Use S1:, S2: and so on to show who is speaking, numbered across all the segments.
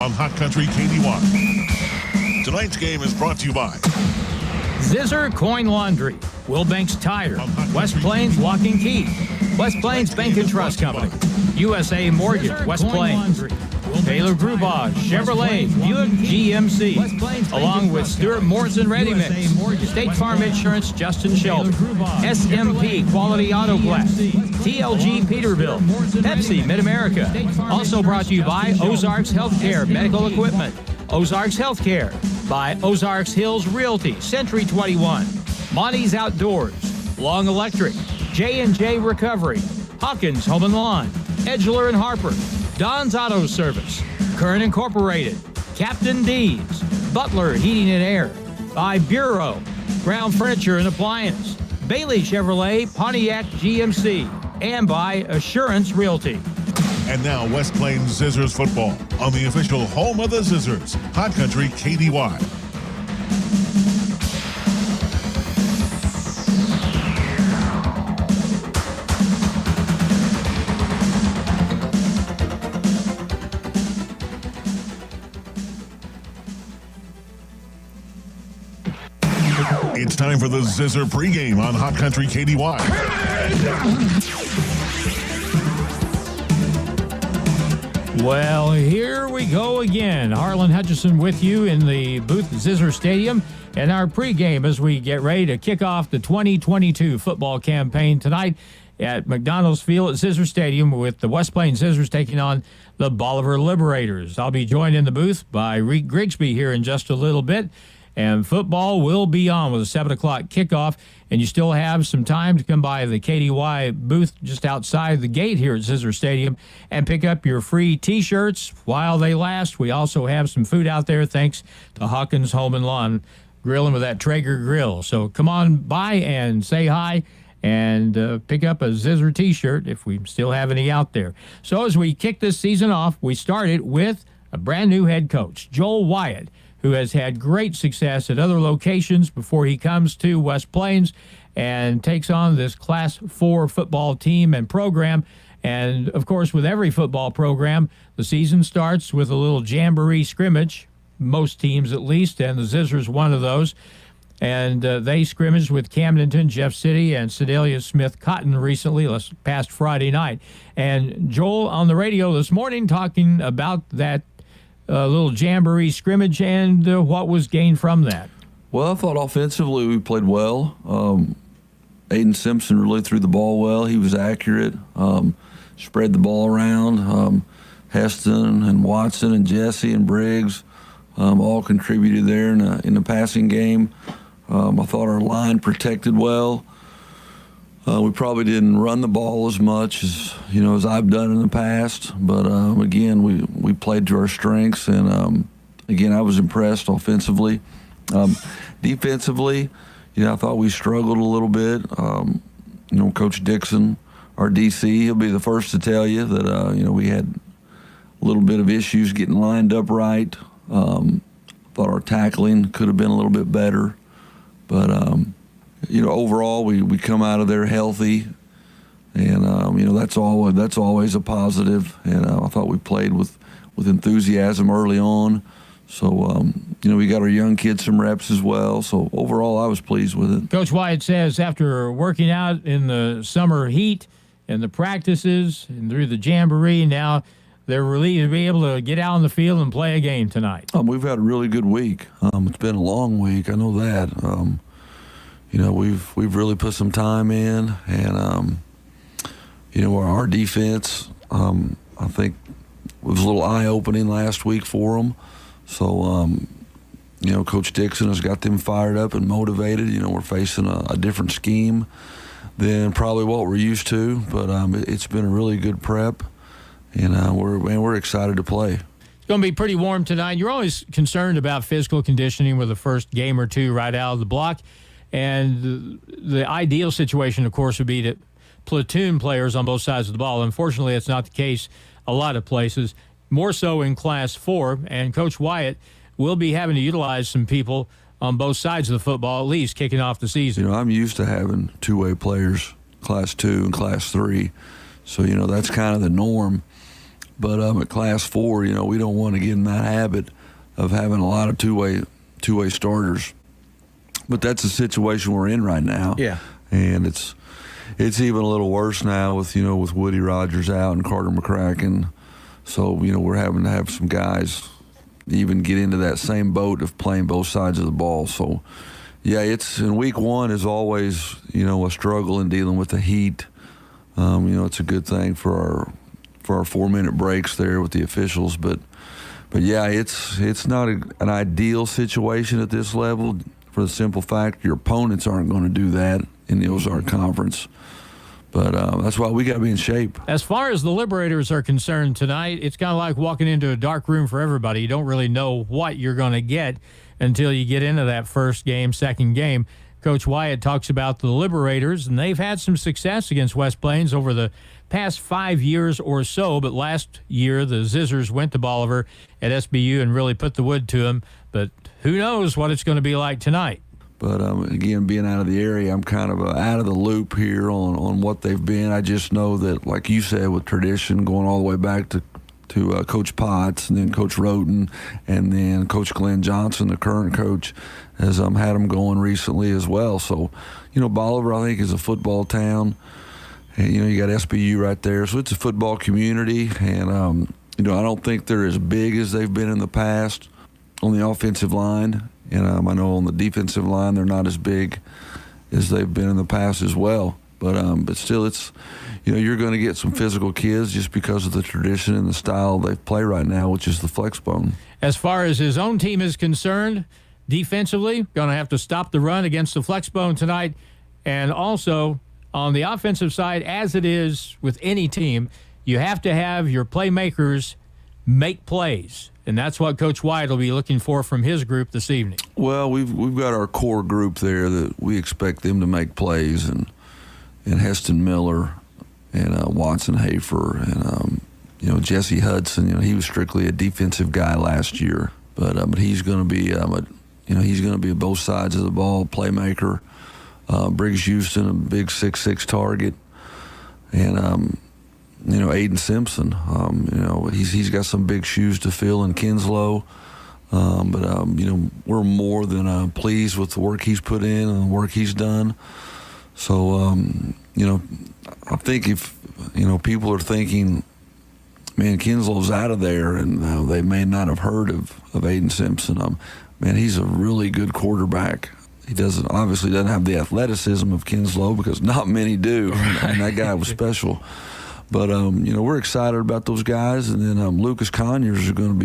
S1: on Hot Country KDY. Tonight's game is brought to you by
S2: Zizzer Coin Laundry, Wilbanks Tire, West Plains Lock and Key, West Plains Bank and Trust Company, USA Mortgage, West Plains, Taylor Grubauer, Chevrolet, Buick GMC, along with Stuart Morrison Ready Mix, State Farm Insurance, Justin Shelby, SMP Quality Auto Glass, TLG Peterbilt, Pepsi Mid-America. Also brought to you by Ozarks Healthcare Medical Equipment, Ozarks Healthcare, by Ozarks Hills Realty, Century 21, Monty's Outdoors, Long Electric, J&J Recovery, Hawkins Home and Lawn, Edgeler and Harper, Don's Auto Service, Kern Incorporated, Captain D's, Butler Heating and Air, by Bureau, Brown Furniture and Appliance, Bailey Chevrolet, Pontiac GMC, and by Assurance Realty.
S1: And now West Plains Zizzers football on the official home of the Zizzers, Hot Country KDY. It's time for the Zizzer pregame on Hot Country KDY.
S2: Well, here we go again. Harlan Hutchison with you in the booth at Zizzer Stadium and our pregame as we get ready to kick off the 2022 football campaign tonight at McDonald's Field at Zizzer Stadium with the West Plains Zizzers taking on the Bolivar Liberators. I'll be joined in the booth by Reek Grigsby here in just a little bit. And football will be on with a 7 o'clock kickoff, and you still have some time to come by the KDY booth just outside the gate here at Zizzer Stadium and pick up your free T-shirts while they last. We also have some food out there thanks to Hawkins Home and Lawn, grilling with that Traeger grill. So come on by and say hi and pick up a Zizzer T-shirt if we still have any out there. So as we kick this season off, we started with a brand new head coach, Joel Wyatt, who has had great success at other locations before he comes to West Plains and takes on this Class 4 football team and program. And, of course, with every football program, the season starts with a little jamboree scrimmage, most teams at least, and the Zizzer's one of those. And they scrimmaged with Camdenton, Jeff City, and Sedalia Smith Cotton recently, past Friday night. And Joel on the radio this morning talking about that little jamboree scrimmage and what was gained from that.
S3: Well, I thought offensively we played well. Aiden Simpson really threw the ball well. He was accurate, spread the ball around. Heston and Watson and Jesse and Briggs all contributed there in the passing game. I thought our line protected well. We probably didn't run the ball as much as I've done in the past, but again we played to our strengths, and again I was impressed offensively. Defensively, I thought we struggled a little bit. Coach Dixon, our DC, he'll be the first to tell you that we had a little bit of issues getting lined up right. Thought our tackling could have been a little bit better, but. Overall, we come out of there healthy, and that's always a positive. And I thought we played with enthusiasm early on. So we got our young kids some reps as well. So overall, I was pleased with it.
S2: Coach Wyatt says after working out in the summer heat and the practices and through the jamboree, now they're relieved to be able to get out on the field and play a game tonight.
S3: We've had a really good week. It's been a long week. I know that. We've really put some time in, and our defense, I think it was a little eye-opening last week for them. So, Coach Dixon has got them fired up and motivated. We're facing a different scheme than probably what we're used to, but it's been a really good prep, and we're excited to play.
S2: It's going to be pretty warm tonight. You're always concerned about physical conditioning with the first game or two right out of the block. And the ideal situation, of course, would be to platoon players on both sides of the ball. Unfortunately, that's not the case a lot of places, more so in Class 4. And Coach Wyatt will be having to utilize some people on both sides of the football, at least kicking off the season.
S3: I'm used to having two-way players, Class 2 and Class 3. So, that's kind of the norm. But at Class 4, we don't want to get in that habit of having a lot of two-way starters. But that's the situation we're in right now.
S4: Yeah.
S3: And it's even a little worse now with Woody Rogers out and Carter McCracken. So, we're having to have some guys even get into that same boat of playing both sides of the ball. So, yeah, it's in week one is always, a struggle in dealing with the heat. It's a good thing for our 4-minute breaks there with the officials. But yeah, it's not an ideal situation at this level for the simple fact your opponents aren't going to do that in the Ozark Conference. But that's why we got to be in shape.
S2: As far as the Liberators are concerned tonight, it's kind of like walking into a dark room for everybody. You don't really know what you're going to get until you get into that first game, second game. Coach Wyatt talks about the Liberators, and they've had some success against West Plains over the past 5 years or so. But last year, the Zizzers went to Bolivar at SBU and really put the wood to them. But who knows what it's going to be like tonight.
S3: But, again, being out of the area, I'm kind of out of the loop here on what they've been. I just know that, like you said, with tradition going all the way back to Coach Potts and then Coach Roten and then Coach Glenn Johnson, the current coach, has had them going recently as well. So, Bolivar, I think, is a football town. And, you got SBU right there. So it's a football community. And, I don't think they're as big as they've been in the past on the offensive line. And I know on the defensive line they're not as big as they've been in the past as well. But still, it's you're going to get some physical kids just because of the tradition and the style they play right now, which is the flex bone.
S2: As far as his own team is concerned, defensively, going to have to stop the run against the flex bone tonight. And also on the offensive side, as it is with any team, you have to have your playmakers make plays. And that's what Coach Wyatt will be looking for from his group this evening.
S3: Well, we've got our core group there that we expect them to make plays, and Heston Miller and Watson Hafer and Jesse Hudson. He was strictly a defensive guy last year, but he's going to be he's going to be both sides of the ball playmaker. Briggs Houston, a big 6'6" target, and Aiden Simpson, he's got some big shoes to fill in Kinslow. But we're more than pleased with the work he's put in and the work he's done. So, I think if, people are thinking, man, Kinslow's out of there, and they may not have heard of Aiden Simpson. Man, he's a really good quarterback. He obviously doesn't have the athleticism of Kinslow because not many do, and that guy was special. But, we're excited about those guys. And then Lucas Conyers he's going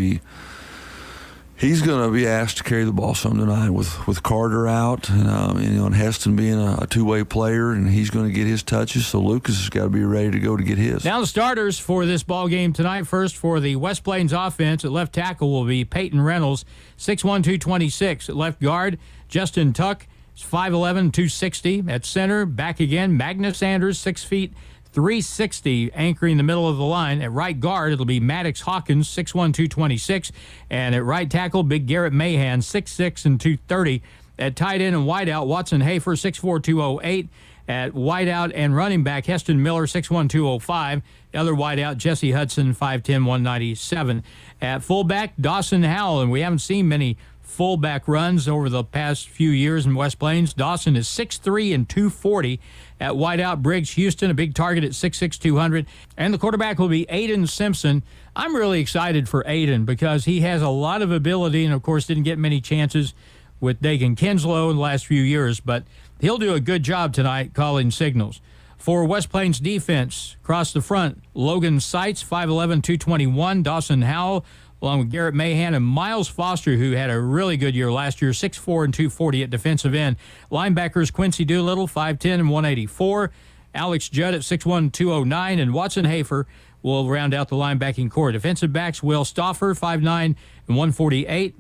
S3: to be asked to carry the ball some tonight with Carter out and Heston being a two-way player, and he's going to get his touches. So Lucas has got to be ready to go to get his.
S2: Now the starters for this ball game tonight. First for the West Plains offense at left tackle will be Peyton Reynolds, 6'1", 226. At left guard, Justin Tuck, 5'11", 260. At center, back again, Magnus Sanders, 6 feet, 360, anchoring the middle of the line. At right guard, it'll be Maddox Hawkins, 6'1", 226. And at right tackle, Big Garrett Mahan, 6'6", and 230. At tight end and wideout, Watson Hafer, 6'4", 208. At wideout and running back, Heston Miller, 6'1", 205. The other wideout, Jesse Hudson, 5'10", 197. At fullback, Dawson Howell, and we haven't seen many fullback runs over the past few years in West Plains. Dawson is 6'3", and 240. At wideout, Briggs Houston, a big target at 6'6", 200. And the quarterback will be Aiden Simpson. I'm really excited for Aiden because he has a lot of ability and, of course, didn't get many chances with Dagan Kinslow in the last few years, but he'll do a good job tonight calling signals. For West Plains defense, across the front, Logan Seitz, 5'11", 221. Dawson Howell, along with Garrett Mahan and Miles Foster, who had a really good year last year, 6'4", and 240 at defensive end. Linebackers, Quincy Doolittle, 5'10", and 184. Alex Judd at 6'1", 209. And Watson Hafer will round out the linebacking core. Defensive backs, Will Stauffer, 5'9", and 148.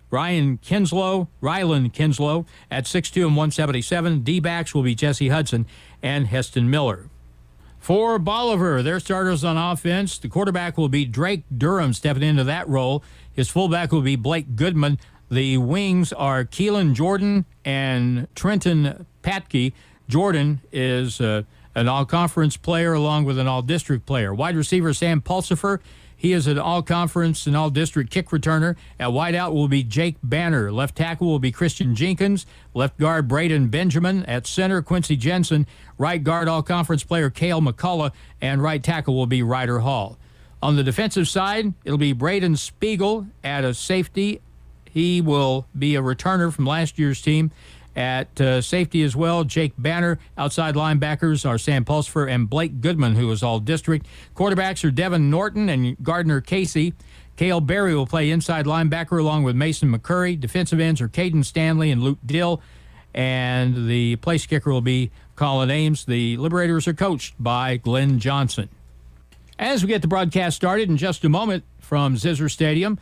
S2: Rylan Kinslow at 6'2", and 177. D-backs will be Jesse Hudson and Heston Miller. For Bolivar, their starters on offense, the quarterback will be Drake Durham stepping into that role. His fullback will be Blake Goodman. The wings are Keelan Jordan and Trenton Patke. Jordan is an all-conference player along with an all-district player. Wide receiver Sam Pulsifer. He is an all-conference and all-district kick returner. At wideout will be Jake Banner. Left tackle will be Christian Jenkins. Left guard, Braden Benjamin. At center, Quincy Jensen. Right guard, all-conference player Cale McCullough. And right tackle will be Ryder Hall. On the defensive side, it'll be Braden Spiegel at a safety. He will be a returner from last year's team. At safety as well, Jake Banner. Outside linebackers are Sam Pulsifer and Blake Goodman, who is all district. Quarterbacks are Devin Norton and Gardner Casey. Cale Berry will play inside linebacker along with Mason McCurry. Defensive ends are Caden Stanley and Luke Dill. And the place kicker will be Colin Ames. The Liberators are coached by Glenn Johnson. As we get the broadcast started in just a moment from Zizzer Stadium,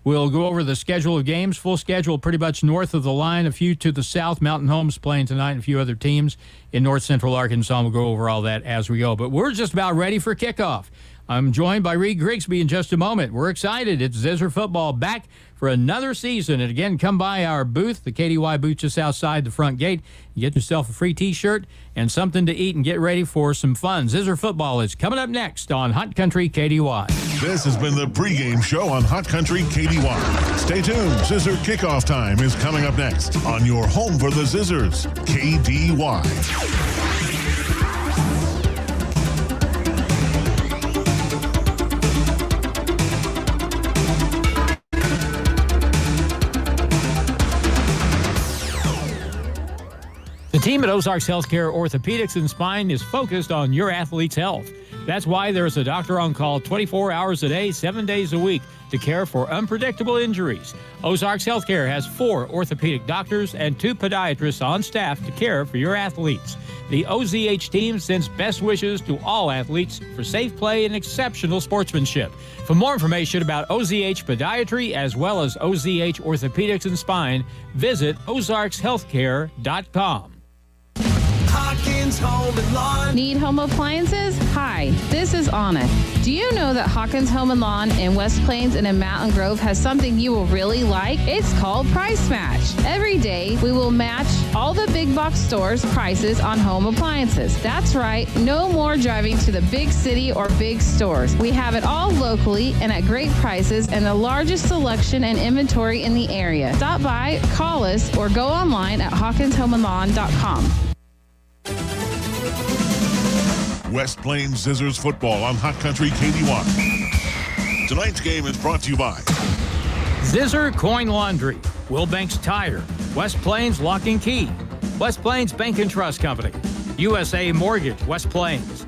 S2: we'll go over the schedule of games. Full schedule pretty much north of the line, a few to the south. Mountain Home's playing tonight and a few other teams in north central Arkansas. We'll go over all that as we go. But we're just about ready for kickoff. I'm joined by Reed Grigsby in just a moment. We're excited. It's Zizzer football back for another season. And again, come by our booth, the KDY booth just outside the front gate. You get yourself a free T-shirt and something to eat and get ready for some fun. Zizzer football is coming up next on Hot Country KDY.
S1: This has been the pregame show on Hot Country KDY. Stay tuned. Zizzer kickoff time is coming up next on your home for the Zizzers, KDY.
S2: The team at Ozarks Healthcare Orthopedics and Spine is focused on your athlete's health. That's why there's a doctor on call 24 hours a day, 7 days a week to care for unpredictable injuries. Ozarks Healthcare has 4 orthopedic doctors and 2 podiatrists on staff to care for your athletes. The OZH team sends best wishes to all athletes for safe play and exceptional sportsmanship. For more information about OZH Podiatry as well as OZH Orthopedics and Spine, visit ozarkshealthcare.com.
S4: Hawkins Home and Lawn.
S5: Need home appliances? Hi, this is Anna. Do you know that Hawkins Home and Lawn in West Plains and in Mountain Grove has something you will really like? It's called Price Match. Every day, we will match all the big box stores' prices on home appliances. That's right, no more driving to the big city or big stores. We have it all locally and at great prices and the largest selection and inventory in the area. Stop by, call us, or go online at hawkinshomeandlawn.com.
S1: West Plains Zizzers football on Hot Country KDY. Tonight's game is brought to you by
S2: Zizzer Coin Laundry, Wilbanks Tire, West Plains Lock and Key, West Plains Bank and Trust Company, USA Mortgage, West Plains,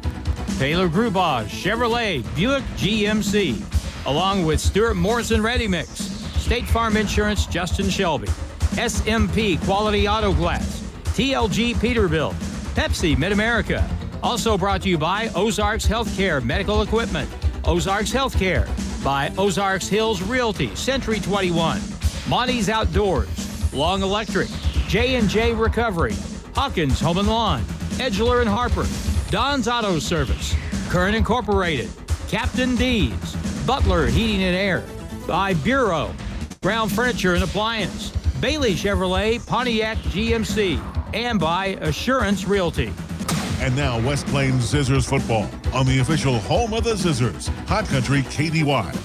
S2: Taylor Grubauge, Chevrolet, Buick GMC, along with Stuart Morrison Ready Mix, State Farm Insurance, Justin Shelby, SMP Quality Auto Glass, TLG Peterbilt, Pepsi Mid-America. Also brought to you by Ozarks Healthcare Medical Equipment, Ozarks Healthcare, by Ozarks Hills Realty, Century 21, Monty's Outdoors, Long Electric, J&J Recovery, Hawkins Home and Lawn, Edgeler and Harper, Don's Auto Service, Kern Incorporated, Captain D's, Butler Heating and Air, by Bureau, Brown Furniture and Appliance, Bailey Chevrolet, Pontiac GMC, and by Assurance Realty.
S1: And now West Plains Zizzers football on the official home of the Zizzers, Hot Country KDY.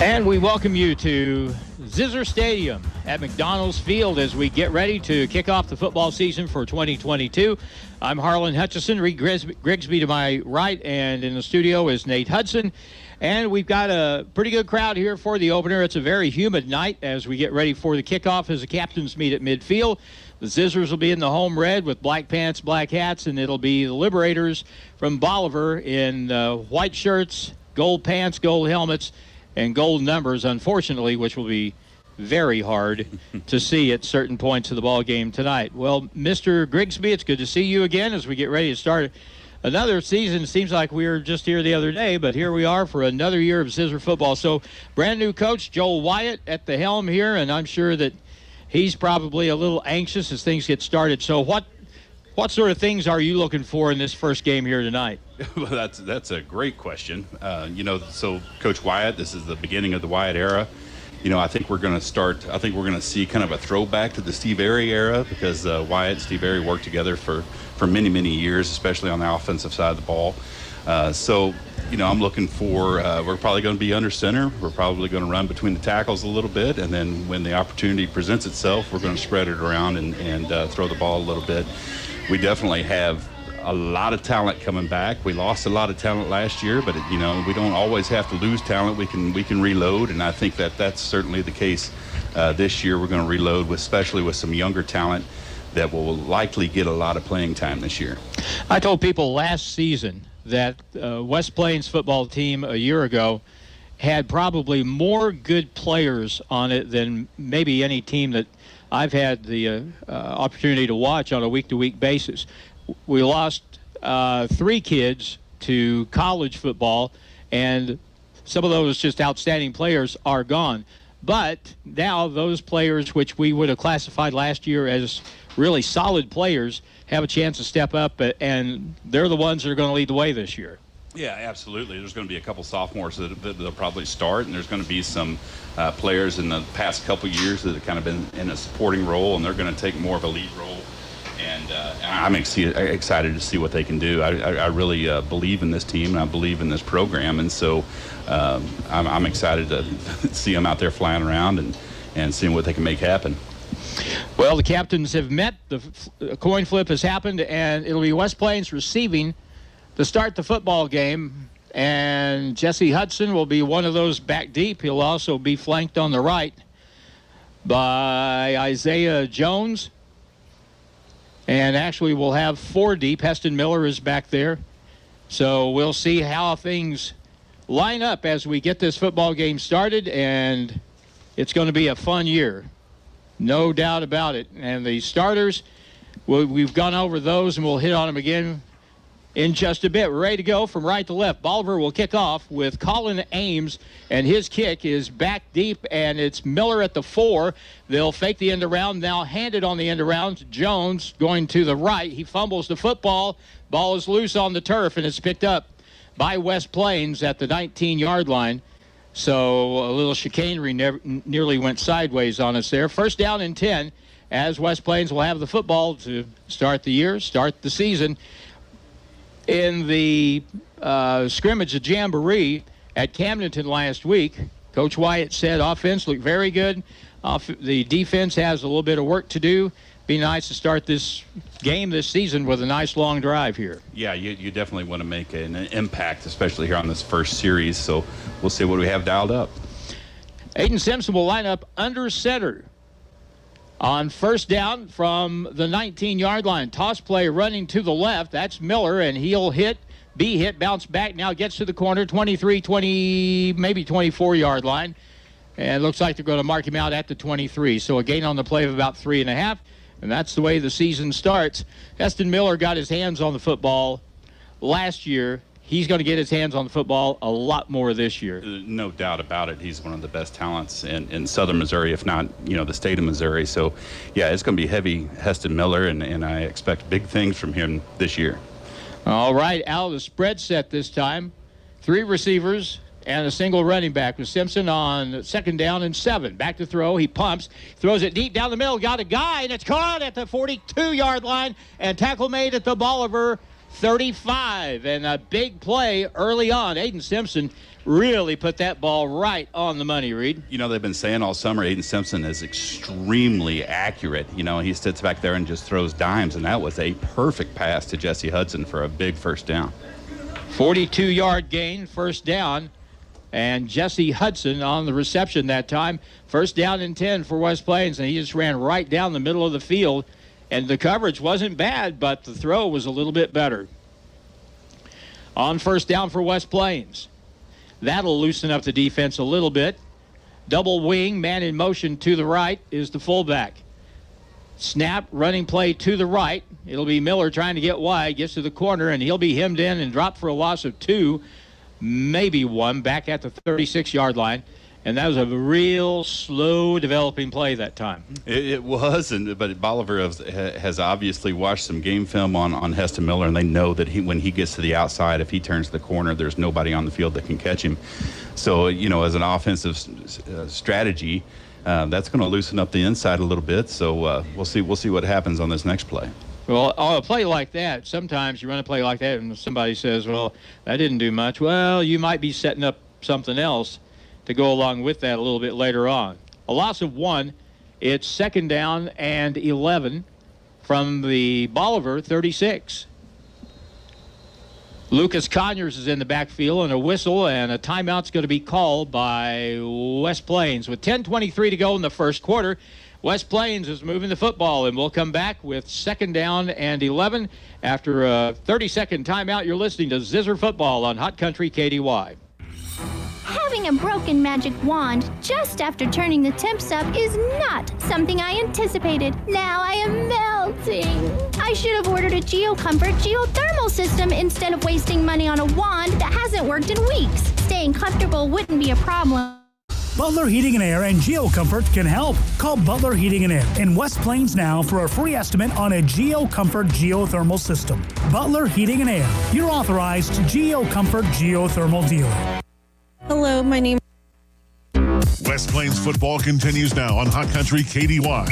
S2: And we welcome you to Zizzer Stadium at McDonald's Field as we get ready to kick off the football season for 2022. I'm Harlan Hutchison, Reed Grigsby to my right, and in the studio is Nate Hudson. And we've got a pretty good crowd here for the opener. It's a very humid night as we get ready for the kickoff as the captains meet at midfield. The Zizzers will be in the home red with black pants, black hats, and it'll be the Liberators from Bolivar in white shirts, gold pants, gold helmets, and gold numbers, unfortunately, which will be very hard to see at certain points of the ball game tonight. Well, Mr. Grigsby, it's good to see you again as we get ready to start another season. It seems like we were just here the other day, but here we are for another year of Zizzer football. So brand new coach Joel Wyatt at the helm here, and I'm sure that he's probably a little anxious as things get started. So what sort of things are you looking for in this first game here tonight?
S6: Well, that's a great question. So Coach Wyatt, this is the beginning of the Wyatt era, I think we're going to see kind of a throwback to the Steve Airy era, because Wyatt and Steve Airy worked together for many, many years, especially on the offensive side of the ball. I'm looking for, we're probably going to be under center. We're probably going to run between the tackles a little bit, and then when the opportunity presents itself, we're going to spread it around and throw the ball a little bit. We definitely have a lot of talent coming back. We lost a lot of talent last year, but we don't always have to lose talent. We can reload, and I think that's certainly the case this year. We're going to reload, especially with some younger talent that will likely get a lot of playing time this year.
S7: I told people last season that West Plains football team a year ago had probably more good players on it than maybe any team that I've had the opportunity to watch on a week-to-week basis. We lost 3 kids to college football, and some of those just outstanding players are gone. But now those players, which we would have classified last year as really solid players, have a chance to step up, and they're the ones that are going to lead the way this year.
S6: Yeah, absolutely. There's going to be a couple sophomores that they'll probably start, and there's going to be some players in the past couple years that have kind of been in a supporting role, and they're going to take more of a lead role. And I'm excited to see what they can do. I really believe in this team, and I believe in this program, and so I'm excited to see them out there flying around and seeing what they can make happen.
S7: Well, the captains have met. The coin flip has happened, and it'll be West Plains receiving to start the football game. And Jesse Hudson will be one of those back deep. He'll also be flanked on the right by Isaiah Jones. And actually, we'll have 4 deep. Heston Miller is back there. So we'll see how things line up as we get this football game started, and it's going to be a fun year. No doubt about it. And the starters, we've gone over those, and we'll hit on them again in just a bit. We're ready to go from right to left. Bolivar will kick off with Colin Ames, and his kick is back deep, and it's Miller at the 4. They'll fake the end around, now hand it on the end around. Jones going to the right. He fumbles the football. Ball is loose on the turf, and it's picked up by West Plains at the 19-yard line. So a little chicanery nearly went sideways on us there. First down and 10, as West Plains will have the football to start the year, start the season. In the scrimmage of Jamboree at Camdenton last week, Coach Wyatt said offense looked very good. The defense has a little bit of work to do. Be nice to start this game this season with a nice long drive here.
S6: Yeah, you definitely want to make an impact, especially here on this first series. So we'll see what we have dialed up.
S7: Aiden Simpson will line up under center on first down from the 19-yard line. Toss play running to the left. That's Miller, and he'll be hit, bounce back, now gets to the corner, 23, 20, maybe 24-yard line. And it looks like they're going to mark him out at the 23. So a gain on the play of about 3.5. And that's the way the season starts. Heston Miller got his hands on the football last year. He's going to get his hands on the football a lot more this year.
S6: No doubt about it. He's one of the best talents in southern Missouri, if not, the state of Missouri. So, yeah, it's going to be heavy Heston Miller, and I expect big things from him this year.
S7: All right, out of the spread set this time. 3 receivers and a single running back with Simpson on second down and 7. Back to throw. He pumps, throws it deep down the middle. Got a guy, and it's caught at the 42-yard line, and tackle made at the Bolivar 35. And a big play early on. Aiden Simpson really put that ball right on the money, Reed.
S6: They've been saying all summer Aiden Simpson is extremely accurate. He sits back there and just throws dimes, and that was a perfect pass to Jesse Hudson for a big first down.
S7: 42-yard gain, first down. And Jesse Hudson on the reception that time. First down and 10 for West Plains, and he just ran right down the middle of the field. And the coverage wasn't bad, but the throw was a little bit better. On first down for West Plains. That'll loosen up the defense a little bit. Double wing, man in motion to the right is the fullback. Snap, running play to the right. It'll be Miller trying to get wide, gets to the corner, and he'll be hemmed in and dropped for a loss of 2. Maybe 1, back at the 36-yard line. And that was a real slow developing play that time.
S6: It was, but Bolivar has obviously watched some game film on Heston Miller, and they know that when he gets to the outside, if he turns the corner, there's nobody on the field that can catch him. So, as an offensive strategy, that's going to loosen up the inside a little bit. So we'll see what happens on this next play.
S7: Well, on a play like that, sometimes you run a play like that and somebody says, well, that didn't do much. Well, you might be setting up something else to go along with that a little bit later on. A loss of 1. It's 2nd down and 11 from the Bolivar 36. Lucas Conyers is in the backfield, and a whistle and a timeout's going to be called by West Plains. With 10:23 to go in the first quarter, West Plains is moving the football, and we'll come back with 2nd down and 11. After a 30-second timeout, you're listening to Zizzer Football on Hot Country KDY.
S8: Having a broken magic wand just after turning the temps up is not something I anticipated. Now I am melting. I should have ordered a GeoComfort geothermal system instead of wasting money on a wand that hasn't worked in weeks. Staying comfortable wouldn't be a problem.
S9: Butler Heating and Air and GeoComfort can help. Call Butler Heating and Air in West Plains now for a free estimate on a GeoComfort geothermal system. Butler Heating and Air, your authorized GeoComfort geothermal dealer.
S10: Hello, my name.
S1: West Plains football continues now on Hot Country KDY.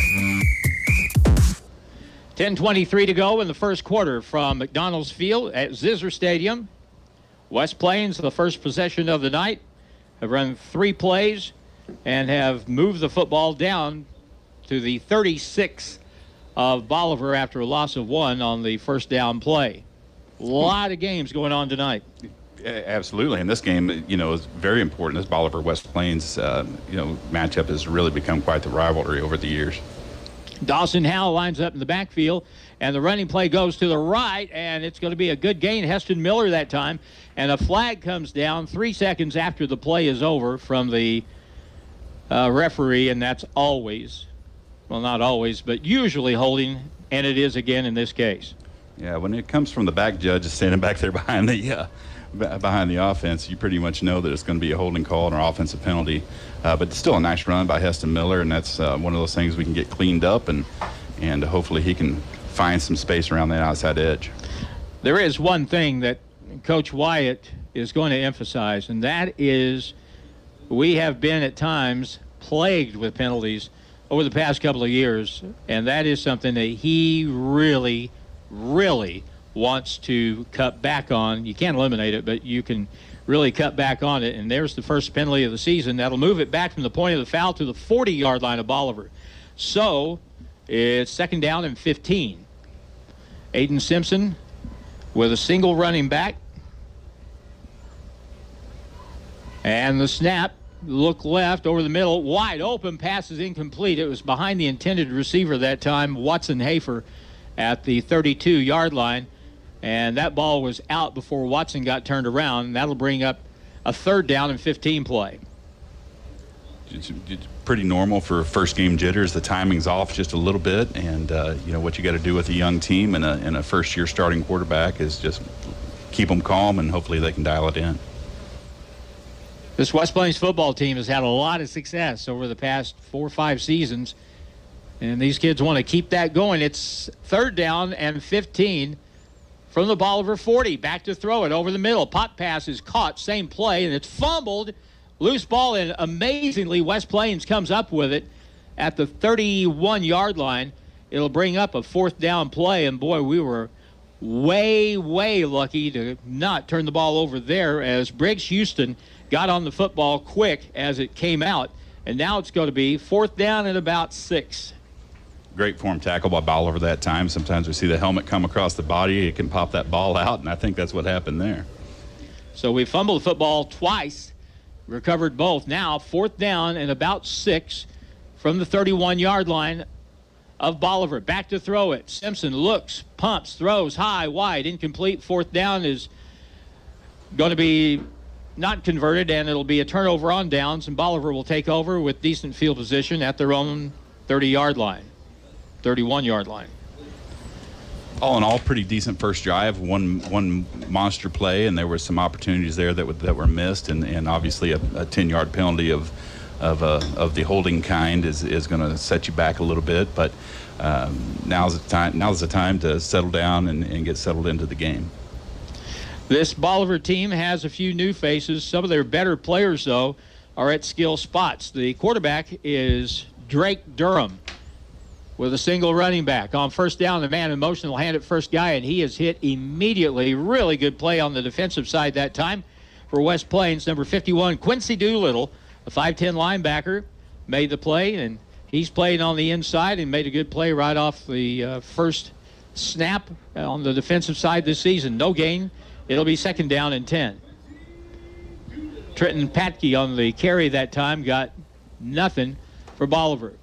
S7: 10:23 to go in the first quarter from McDonald's Field at Zizzer Stadium. West Plains, the first possession of the night, have run 3 plays and have moved the football down to the 36 of Bolivar after a loss of 1 on the first down play. A lot of games going on tonight.
S6: Absolutely, and this game, is very important. This Bolivar-West Plains, matchup has really become quite the rivalry over the years.
S7: Dawson Howell lines up in the backfield, and the running play goes to the right, and it's going to be a good gain. Heston Miller that time, and a flag comes down 3 seconds after the play is over from the referee, and that's always, well, not always, but usually holding, and it is again in this case.
S6: Yeah, when it comes from the back judge standing back there behind the offense, you pretty much know that it's going to be a holding call and an offensive penalty. But it's still a nice run by Heston Miller, and that's one of those things we can get cleaned up, and hopefully he can find some space around that outside edge.
S7: There is one thing that Coach Wyatt is going to emphasize, and that is we have been at times plagued with penalties over the past couple of years, and that is something that he really wants to cut back on. You can't eliminate it, but you can really cut back on it. And there's the first penalty of the season. That'll move it back from the point of the foul to the 40-yard line of Bolivar. So it's 2nd down and 15. Aiden Simpson with a single running back. And the snap, look left over the middle, wide open, pass is incomplete. It was behind the intended receiver that time, Watson Hafer, at the 32-yard line. And that ball was out before Watson got turned around. And that'll bring up a 3rd down and 15 play.
S6: It's pretty normal for first game jitters. The timing's off just a little bit, and what you got to do with a young team and a first-year starting quarterback is just keep them calm, and hopefully they can dial it in.
S7: This West Plains football team has had a lot of success over the past 4 or 5 seasons, and these kids want to keep that going. It's 3rd down and 15 from the Bolivar 40. Back to throw it over the middle. Pop pass is caught, same play, and it's fumbled. Loose ball, and amazingly, West Plains comes up with it at the 31-yard line. It'll bring up a 4th down play, and boy, we were way lucky to not turn the ball over there as Briggs Houston got on the football quick as it came out, and now it's going to be 4th down and about 6.
S6: Great form tackle by Bolivar that time. Sometimes we see the helmet come across the body. It can pop that ball out, and I think that's what happened there.
S7: So we fumbled the football twice, recovered both. Now 4th down and about 6 from the 31-yard line of Bolivar. Back to throw it. Simpson looks, pumps, throws high, wide, incomplete. 4th down is going to be not converted, and it'll be a turnover on downs, and Bolivar will take over with decent field position at their own 30-yard line. 31-yard line.
S6: All in all, pretty decent first drive. One monster play, and there were some opportunities there that were missed, and obviously a 10-yard penalty of of the holding kind is going to set you back a little bit. But now's the time to settle down and get settled into the game.
S7: This Bolivar team has a few new faces. Some of their better players, though, are at skill spots. The quarterback is Drake Durham with a single running back. On first down, the man in motion will hand it first guy, and he is hit immediately. Really good play on the defensive side that time for West Plains. Number 51, Quincy Doolittle, a 5'10 linebacker, made the play, and he's playing on the inside and made a good play right off the first snap on the defensive side this season. No gain. It'll be second down and 10. Trenton Patke on the carry that time got nothing for Bolivar.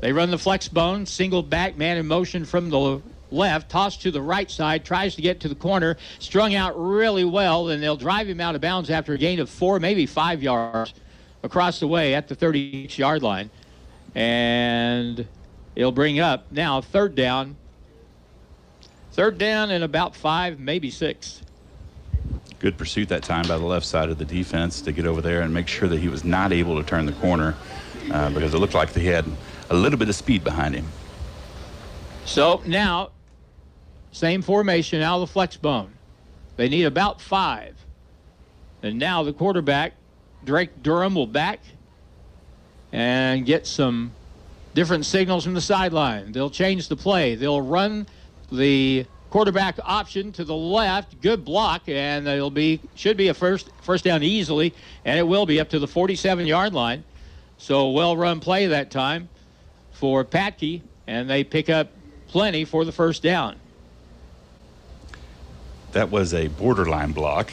S7: They run the flex bone, single back, man in motion from the left, tossed to the right side, tries to get to the corner, strung out really well, and they'll drive him out of bounds after a gain of 4, maybe 5 yards across the way at the 36-yard line. And it'll bring up now third down. Third down and about 5, maybe 6.
S6: Good pursuit that time by the left side of the defense to get over there and make sure that he was not able to turn the corner because it looked like he had a little bit of speed behind him.
S7: So now, same formation, now the flex bone. They need about 5. And now the quarterback, Drake Durham, will back and get some different signals from the sideline. They'll change the play. They'll run the quarterback option to the left. Good block, and should be a first down easily, and it will be up to the 47-yard line. So well-run play that time for Patke, and they pick up plenty for the first down.
S6: That was a borderline block.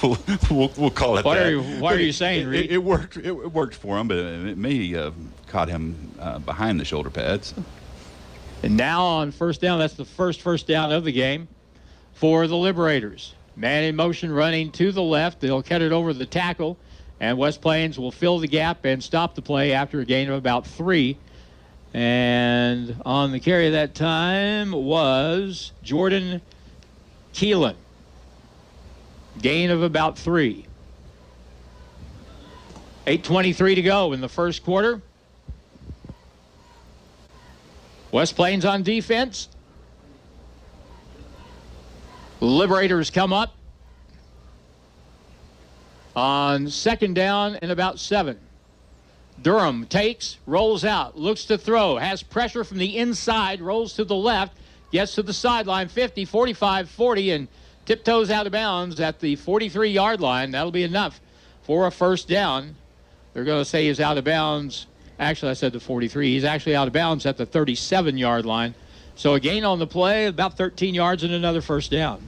S6: we'll call it that.
S7: What are you saying, Reed?
S6: It worked. It worked for him, but it may have caught him behind the shoulder pads.
S7: And now on first down, that's the first down of the game for the Liberators. Man in motion running to the left. They'll cut it over the tackle, and West Plains will fill the gap and stop the play after a gain of about 3. And on the carry that time was Jordan Keelan. Gain of about 3. 8:23 to go in the first quarter. West Plains on defense. Liberators come up on second down and about 7. Durham takes, rolls out, looks to throw, has pressure from the inside, rolls to the left, gets to the sideline, 50, 45, 40, and tiptoes out of bounds at the 43-yard line. That'll be enough for a first down. They're going to say he's out of bounds. Actually, I said the 43. He's actually out of bounds at the 37-yard line. So a gain on the play, about 13 yards and another first down.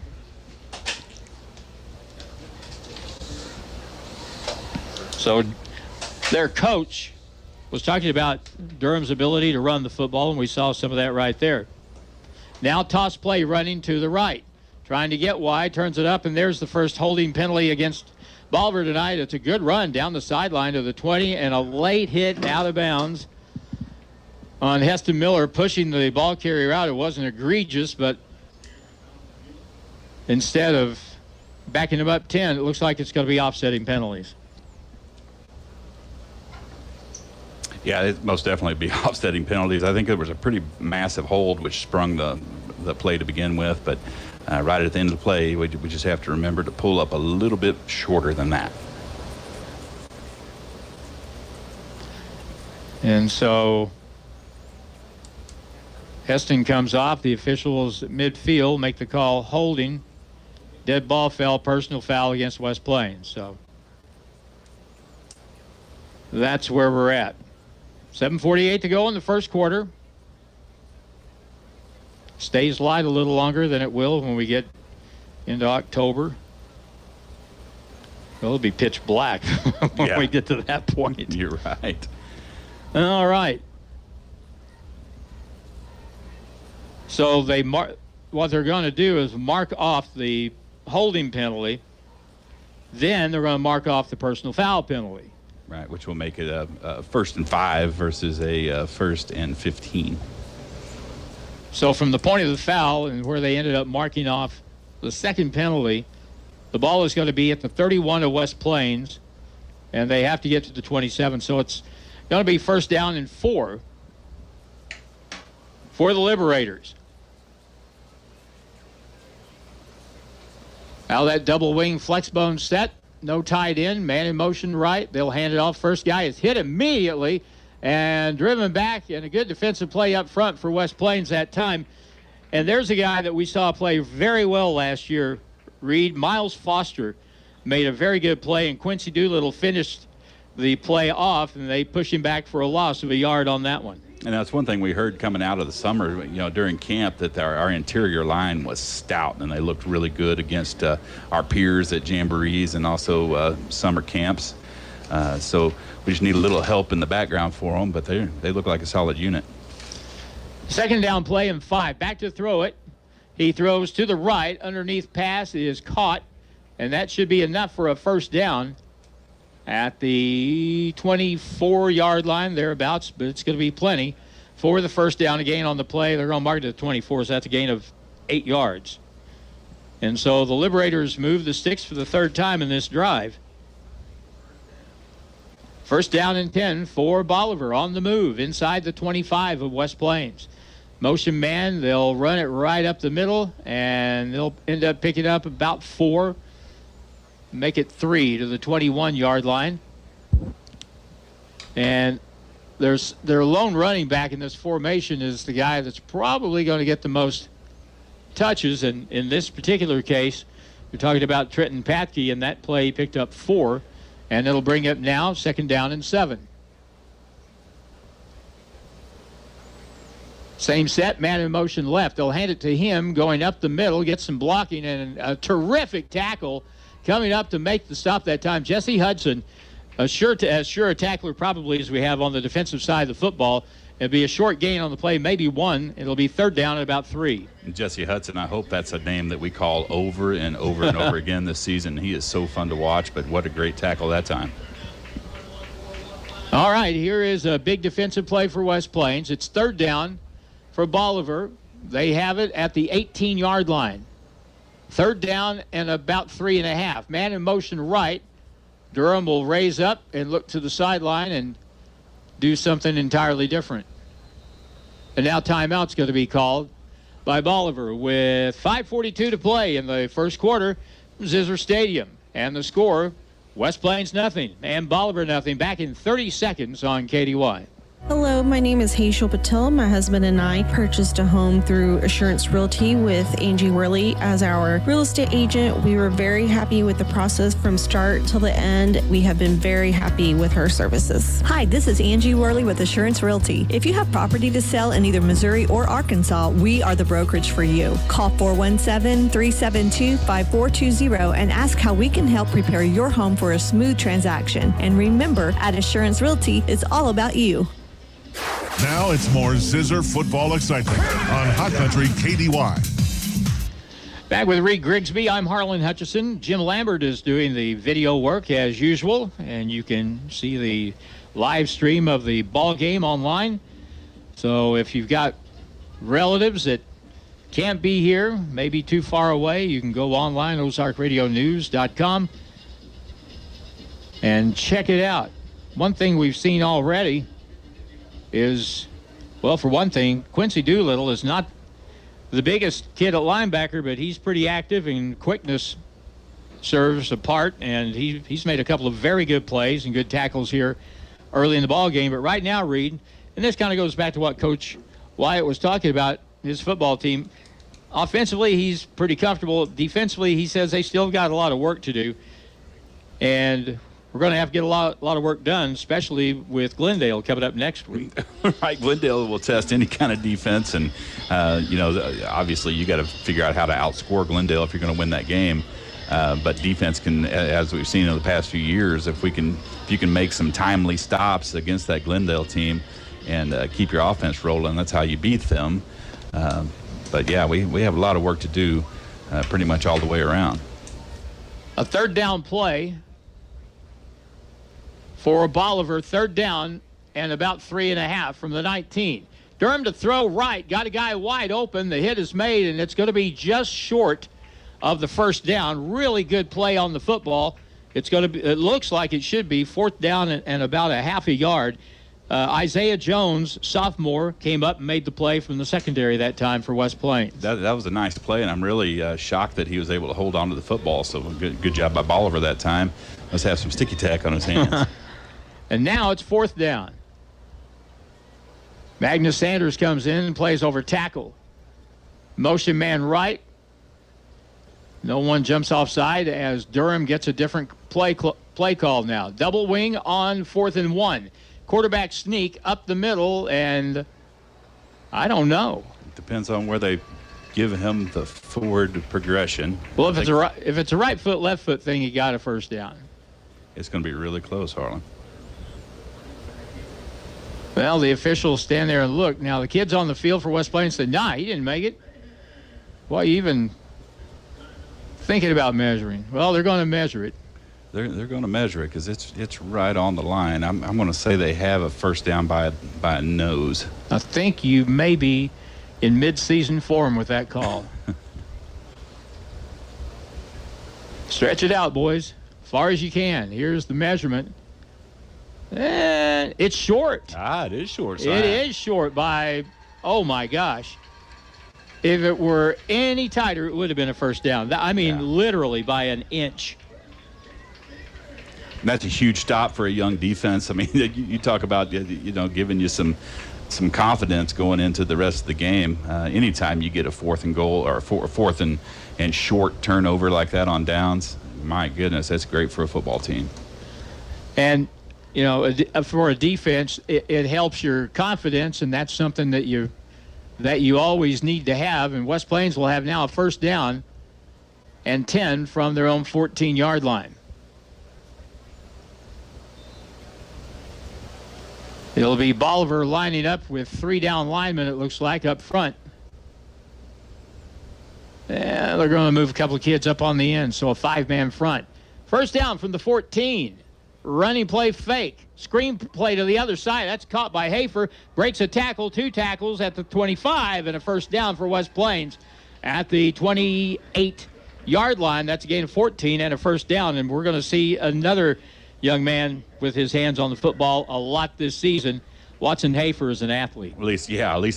S7: So their coach was talking about Durham's ability to run the football, and we saw some of that right there. Now toss play running to the right. Trying to get wide, turns it up, and there's the first holding penalty against Bolivar tonight. It's a good run down the sideline to the 20 and a late hit out of bounds on Heston Miller pushing the ball carrier out. It wasn't egregious, but instead of backing him up 10, it looks like it's going to be offsetting penalties.
S6: Yeah, it most definitely be offsetting penalties. I think there was a pretty massive hold which sprung the play to begin with, but right at the end of the play, we just have to remember to pull up a little bit shorter than that.
S7: And so Heston comes off. The officials at midfield make the call holding. Dead ball fell, personal foul against West Plains. So that's where we're at. 7:48 to go in the first quarter. Stays light a little longer than it will when we get into October. It'll be pitch black when we get to that point.
S6: You're right.
S7: All right. So what they're going to do is mark off the holding penalty. Then they're going to mark off the personal foul penalty.
S6: Right, which will make it a 1st and 5 versus a 1st and 15.
S7: So from the point of the foul and where they ended up marking off the second penalty, the ball is going to be at the 31 of West Plains. and they have to get to the 27. So it's going to be first down and 4 for the Liberators. Now that double wing flex bone set, no tight end, man in motion right. They'll hand it off. First guy is hit immediately and driven back, and a good defensive play up front for West Plains that time. And there's a guy that we saw play very well last year, Reed. Miles Foster made a very good play, and Quincy Doolittle finished the play off, and they pushed him back for a loss of a yard on that one.
S6: And that's one thing we heard coming out of the summer, during camp, that our interior line was stout, and they looked really good against our peers at jamborees and also summer camps. So we just need a little help in the background for them, but they look like a solid unit.
S7: Second down play and 5. Back to throw it. He throws to the right. Underneath pass is caught, and that should be enough for a first down at the 24-yard line, thereabouts, but it's going to be plenty for the first down. A gain on the play. They're going to mark it at 24, so that's a gain of 8 yards. And so the Liberators move the sticks for the third time in this drive. First down and 10 for Bolivar on the move inside the 25 of West Plains. Motion man, they'll run it right up the middle, and they'll end up picking up about 4. Make it 3 to the 21-yard line. And their lone running back in this formation is the guy that's probably going to get the most touches. And in this particular case, you're talking about Trenton Patke, and that play picked up 4. And it'll bring up now second down and 7. Same set, man in motion left. They'll hand it to him going up the middle, get some blocking, and a terrific tackle coming up to make the stop that time. Jesse Hudson, as sure a tackler probably as we have on the defensive side of the football. It'll be a short gain on the play, maybe 1. It'll be third down at about 3.
S6: And Jesse Hudson, I hope that's a name that we call over and over and over again this season. He is so fun to watch, but what a great tackle that time.
S7: All right, here is a big defensive play for West Plains. It's third down for Bolivar. They have it at the 18-yard line. Third down and about 3.5. Man in motion right. Durham will raise up and look to the sideline and do something entirely different. And now timeout's going to be called by Bolivar with 5:42 to play in the first quarter from Zizzer Stadium. And the score, West Plains nothing and Bolivar nothing. Back in 30 seconds on KDY.
S10: Hello, my name is Hazel Patel. My husband and I purchased a home through Assurance Realty with Angie Worley as our real estate agent. We were very happy with the process from start till the end. We have been very happy with her services.
S11: Hi, this is Angie Worley with Assurance Realty. If you have property to sell in either Missouri or Arkansas, we are the brokerage for you. Call 417-372-5420 and ask how we can help prepare your home for a smooth transaction. And remember, at Assurance Realty, it's all about you.
S1: Now it's more Zizzer football excitement on Hot Country KDY.
S7: Back with Reed Grigsby, I'm Harlan Hutchison. Jim Lambert is doing the video work as usual, and you can see the live stream of the ball game online. So if you've got relatives that can't be here, maybe too far away, you can go online, ozarkradionews.com, and check it out. One thing we've seen already is, well, for one thing, Quincy Doolittle is not the biggest kid at linebacker, but he's pretty active, and quickness serves a part, and he's made a couple of very good plays and good tackles here early in the ball game. But right now, Reed, and this kind of goes back to what Coach Wyatt was talking about, his football team. Offensively, he's pretty comfortable. Defensively, he says they still got a lot of work to do, and we're going to have to get a lot of work done, especially with Glendale coming up next week.
S6: Right, Glendale will test any kind of defense, and obviously you got to figure out how to outscore Glendale if you're going to win that game. But defense can, as we've seen in the past few years, if you can make some timely stops against that Glendale team and keep your offense rolling, that's how you beat them. But yeah, we have a lot of work to do, pretty much all the way around.
S7: A third down play for Bolivar, third down and about 3.5 from the 19. Durham to throw right, got a guy wide open. The hit is made, and it's going to be just short of the first down. Really good play on the football, It's going to be. It looks like it should be 4th down and about a half a yard. Isaiah Jones, sophomore, came up and made the play from the secondary that time for West Plains.
S6: That was a nice play, and I'm really shocked that he was able to hold on to the football. So good job by Bolivar that time. Must have some sticky tack on his hands.
S7: And now it's 4th down. Magnus Sanders comes in and plays over tackle. Motion man right. No one jumps offside as Durham gets a different play call now. Double wing on 4th and 1. Quarterback sneak up the middle, and I don't know.
S6: It depends on where they give him the forward progression.
S7: Well, if it's a right foot, left foot thing, he got a first down.
S6: It's going to be really close, Harlan.
S7: Well, the officials stand there and look. Now, the kids on the field for West Plains said, nah, he didn't make it. Why you even thinking about measuring? Well, they're going to measure it.
S6: They're going to measure it because it's right on the line. I'm going to say they have a first down by a nose.
S7: I think you may be in mid-season form with that call. Stretch it out, boys, as far as you can. Here's the measurement. And it's short.
S6: It is short.
S7: It is short by, oh my gosh. If it were any tighter, it would have been a first down. I mean, literally by an inch.
S6: That's a huge stop for a young defense. I mean, you talk about, giving you some confidence going into the rest of the game. Anytime you get a 4th and goal or a 4th and short turnover like that on downs, my goodness, that's great for a football team.
S7: And, for a defense, it helps your confidence, and that's something that you always need to have. And West Plains will have now a first down and 10 from their own 14-yard line. It'll be Bolivar lining up with 3 down linemen, it looks like, up front. And they're going to move a couple of kids up on the end, so a 5-man front. First down from the 14. Running play fake. Screen play to the other side. That's caught by Hafer. Breaks a tackle, 2 tackles at the 25, and a first down for West Plains at the 28-yard line. That's a gain of 14 and a first down, and we're going to see another young man with his hands on the football a lot this season. Watson Hafer is an athlete.
S6: At least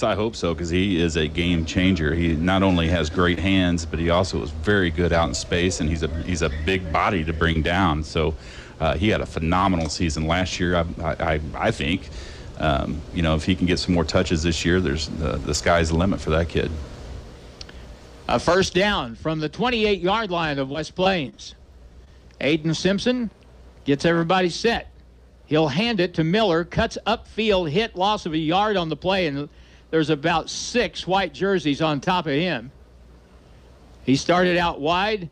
S6: I hope so, because he is a game changer. He not only has great hands, but he also is very good out in space, and he's a big body to bring down. So he had a phenomenal season last year. I think, if he can get some more touches this year, there's the sky's the limit for that kid.
S7: A first down from the 28-yard line of West Plains. Aiden Simpson gets everybody set. He'll hand it to Miller, cuts upfield, hit, loss of a yard on the play, and there's about 6 white jerseys on top of him. He started out wide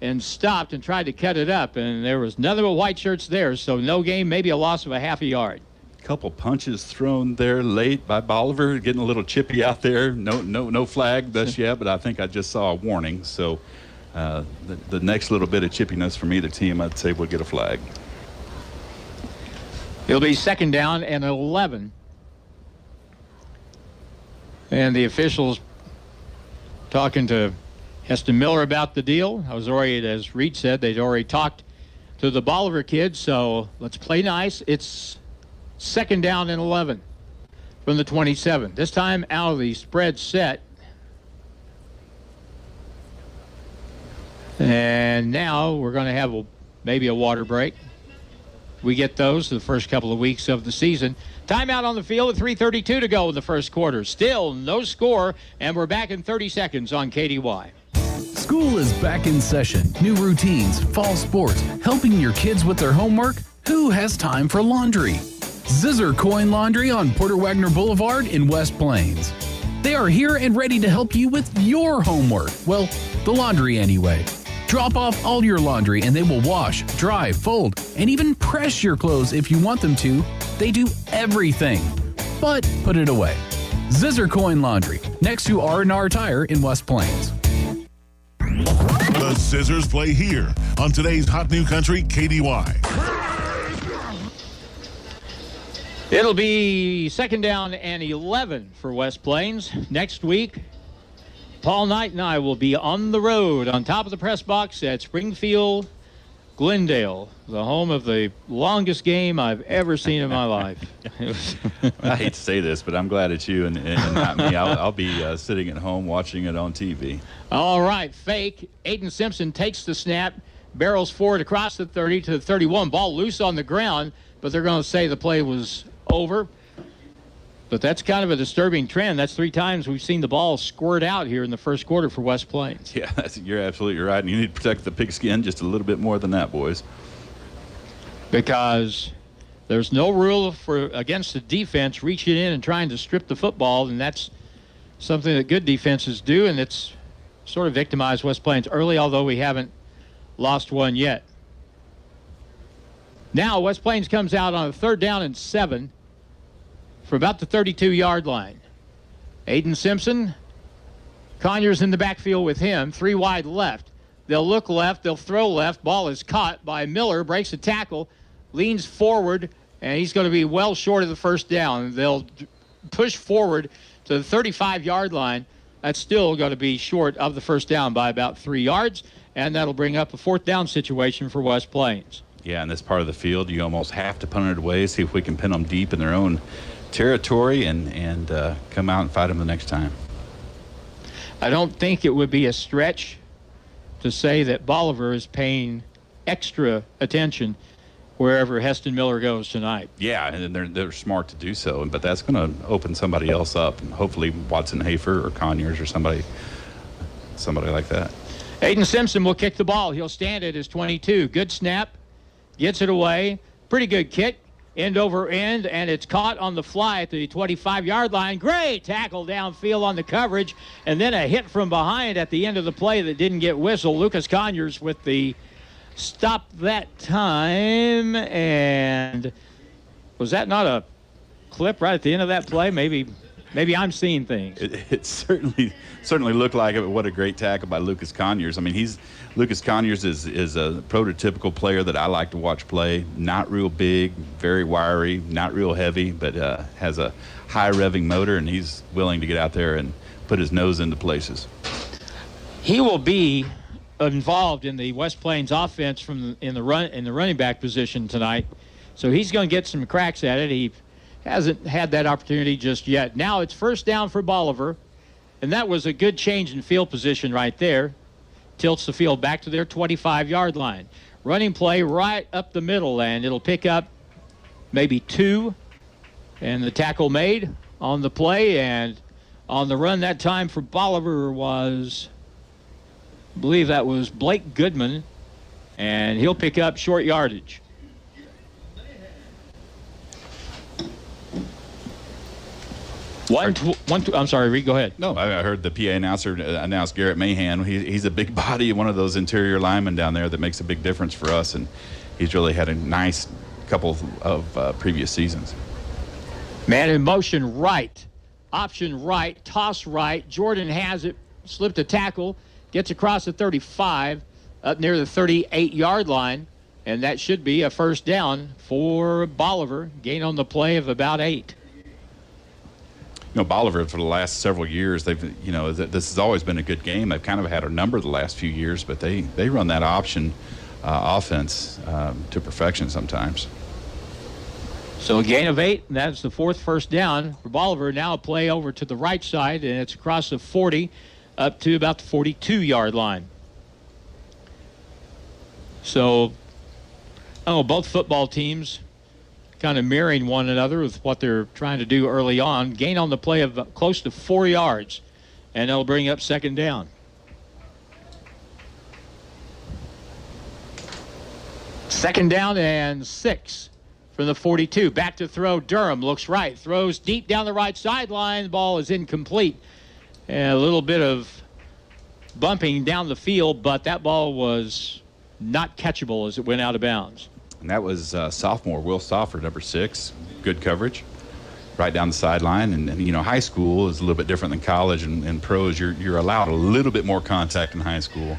S7: and stopped and tried to cut it up, and there was none of the white shirts there, so no game, maybe a loss of a half a yard.
S6: Couple punches thrown there late by Bolivar, getting a little chippy out there. No flag thus yet, but I think I just saw a warning. So the next little bit of chippiness from either team, I'd say we'll get a flag.
S7: It'll be second down and 11. And the officials talking to Heston Miller about the deal. I was already, as Reed said, they'd already talked to the Bolivar kids, so let's play nice. It's second down and 11 from the 27. This time out of the spread set. And now we're going to have maybe a water break. We get those the first couple of weeks of the season. Timeout on the field with 3:32 to go in the first quarter. Still no score, and we're back in 30 seconds on KDY.
S12: School is back in session. New routines, fall sports, helping your kids with their homework. Who has time for laundry? Zizzer Coin Laundry on Porter Wagner Boulevard in West Plains. They are here and ready to help you with your homework. Well, the laundry anyway. Drop off all your laundry and they will wash, dry, fold, and even press your clothes if you want them to. They do everything. But put it away. Zizzer Coin Laundry, next to R&R Tire in West Plains.
S1: The Zizzers play here on today's Hot New Country KDY.
S7: It'll be second down and 11 for West Plains. Next week, Paul Knight and I will be on the road on top of the press box at Springfield Glendale, the home of the longest game I've ever seen in my life.
S6: I hate to say this, but I'm glad it's you and not me. I'll be sitting at home watching it on TV.
S7: All right, fake. Aiden Simpson takes the snap, barrels forward across the 30 to the 31. Ball loose on the ground, but they're going to say the play was over. But that's kind of a disturbing trend. That's 3 times we've seen the ball squirt out here in the first quarter for West Plains.
S6: Yeah, you're absolutely right. And you need to protect the pigskin just a little bit more than that, boys.
S7: Because there's no rule against the defense reaching in and trying to strip the football, and that's something that good defenses do, and it's sort of victimized West Plains early, although we haven't lost one yet. Now West Plains comes out on a 3rd down and 7 for about the 32-yard line. Aiden Simpson, Conyers in the backfield with him, 3 wide left. They'll look left, they'll throw left. Ball is caught by Miller, breaks a tackle, leans forward, and he's going to be well short of the first down. They'll push forward to the 35-yard line. That's still going to be short of the first down by about 3 yards, and that'll bring up a 4th down situation for West Plains.
S6: Yeah, in this part of the field, you almost have to punt it away, see if we can pin them deep in their own territory and come out and fight them the next time.
S7: I don't think it would be a stretch to say that Bolivar is paying extra attention wherever Heston Miller goes tonight.
S6: Yeah, and they're smart to do so, but that's going to open somebody else up, and hopefully Watson Hafer or Conyers or somebody like that.
S7: Aiden Simpson will kick the ball. He'll stand at his 22. Good snap, gets it away. Pretty good kick. End over end, and it's caught on the fly at the 25-yard line. Great tackle downfield on the coverage, and then a hit from behind at the end of the play that didn't get whistled. Lucas Conyers with the stop that time, and was that not a clip right at the end of that play? Maybe I'm seeing things.
S6: It certainly looked like it, but what a great tackle by Lucas Conyers. I mean, Lucas Conyers is a prototypical player that I like to watch play. Not real big, very wiry, not real heavy, but has a high revving motor, and he's willing to get out there and put his nose into places.
S7: He will be involved in the West Plains offense in the running back position tonight, so he's going to get some cracks at it. He hasn't had that opportunity just yet. Now it's 1st down for Bolivar, and that was a good change in field position right there. Tilts the field back to their 25-yard line. Running play right up the middle, and it'll pick up maybe 2. And the tackle made on the play, and on the run that time for Bolivar was, I believe that was Blake Goodman, and he'll pick up short yardage. I'm sorry, Reed, go ahead.
S6: No, I heard the PA announcer announce Garrett Mahan. He's a big body, one of those interior linemen down there that makes a big difference for us, and he's really had a nice couple of previous seasons.
S7: Man in motion right, option right, toss right. Jordan has it, slipped a tackle, gets across the 35, up near the 38-yard line, and that should be a 1st down for Bolivar. Gain on the play of about 8.
S6: Bolivar for the last several years, this has always been a good game. They've kind of had a number the last few years, but they run that option offense to perfection sometimes.
S7: So a gain of 8, and that's the 4th 1st down for Bolivar. Now a play over to the right side, and it's across the 40 up to about the 42-yard line. So, both football teams kind of mirroring one another with what they're trying to do early on. Gain on the play of close to 4 yards, and they'll bring up 2nd down. Second down and 6 from the 42. Back to throw. Durham looks right, throws deep down the right sideline. The ball is incomplete. And a little bit of bumping down the field, but that ball was not catchable as it went out of bounds.
S6: And that was sophomore Will Stauffer, number 6. Good coverage right down the sideline. And high school is a little bit different than college and pros. You're allowed a little bit more contact in high school.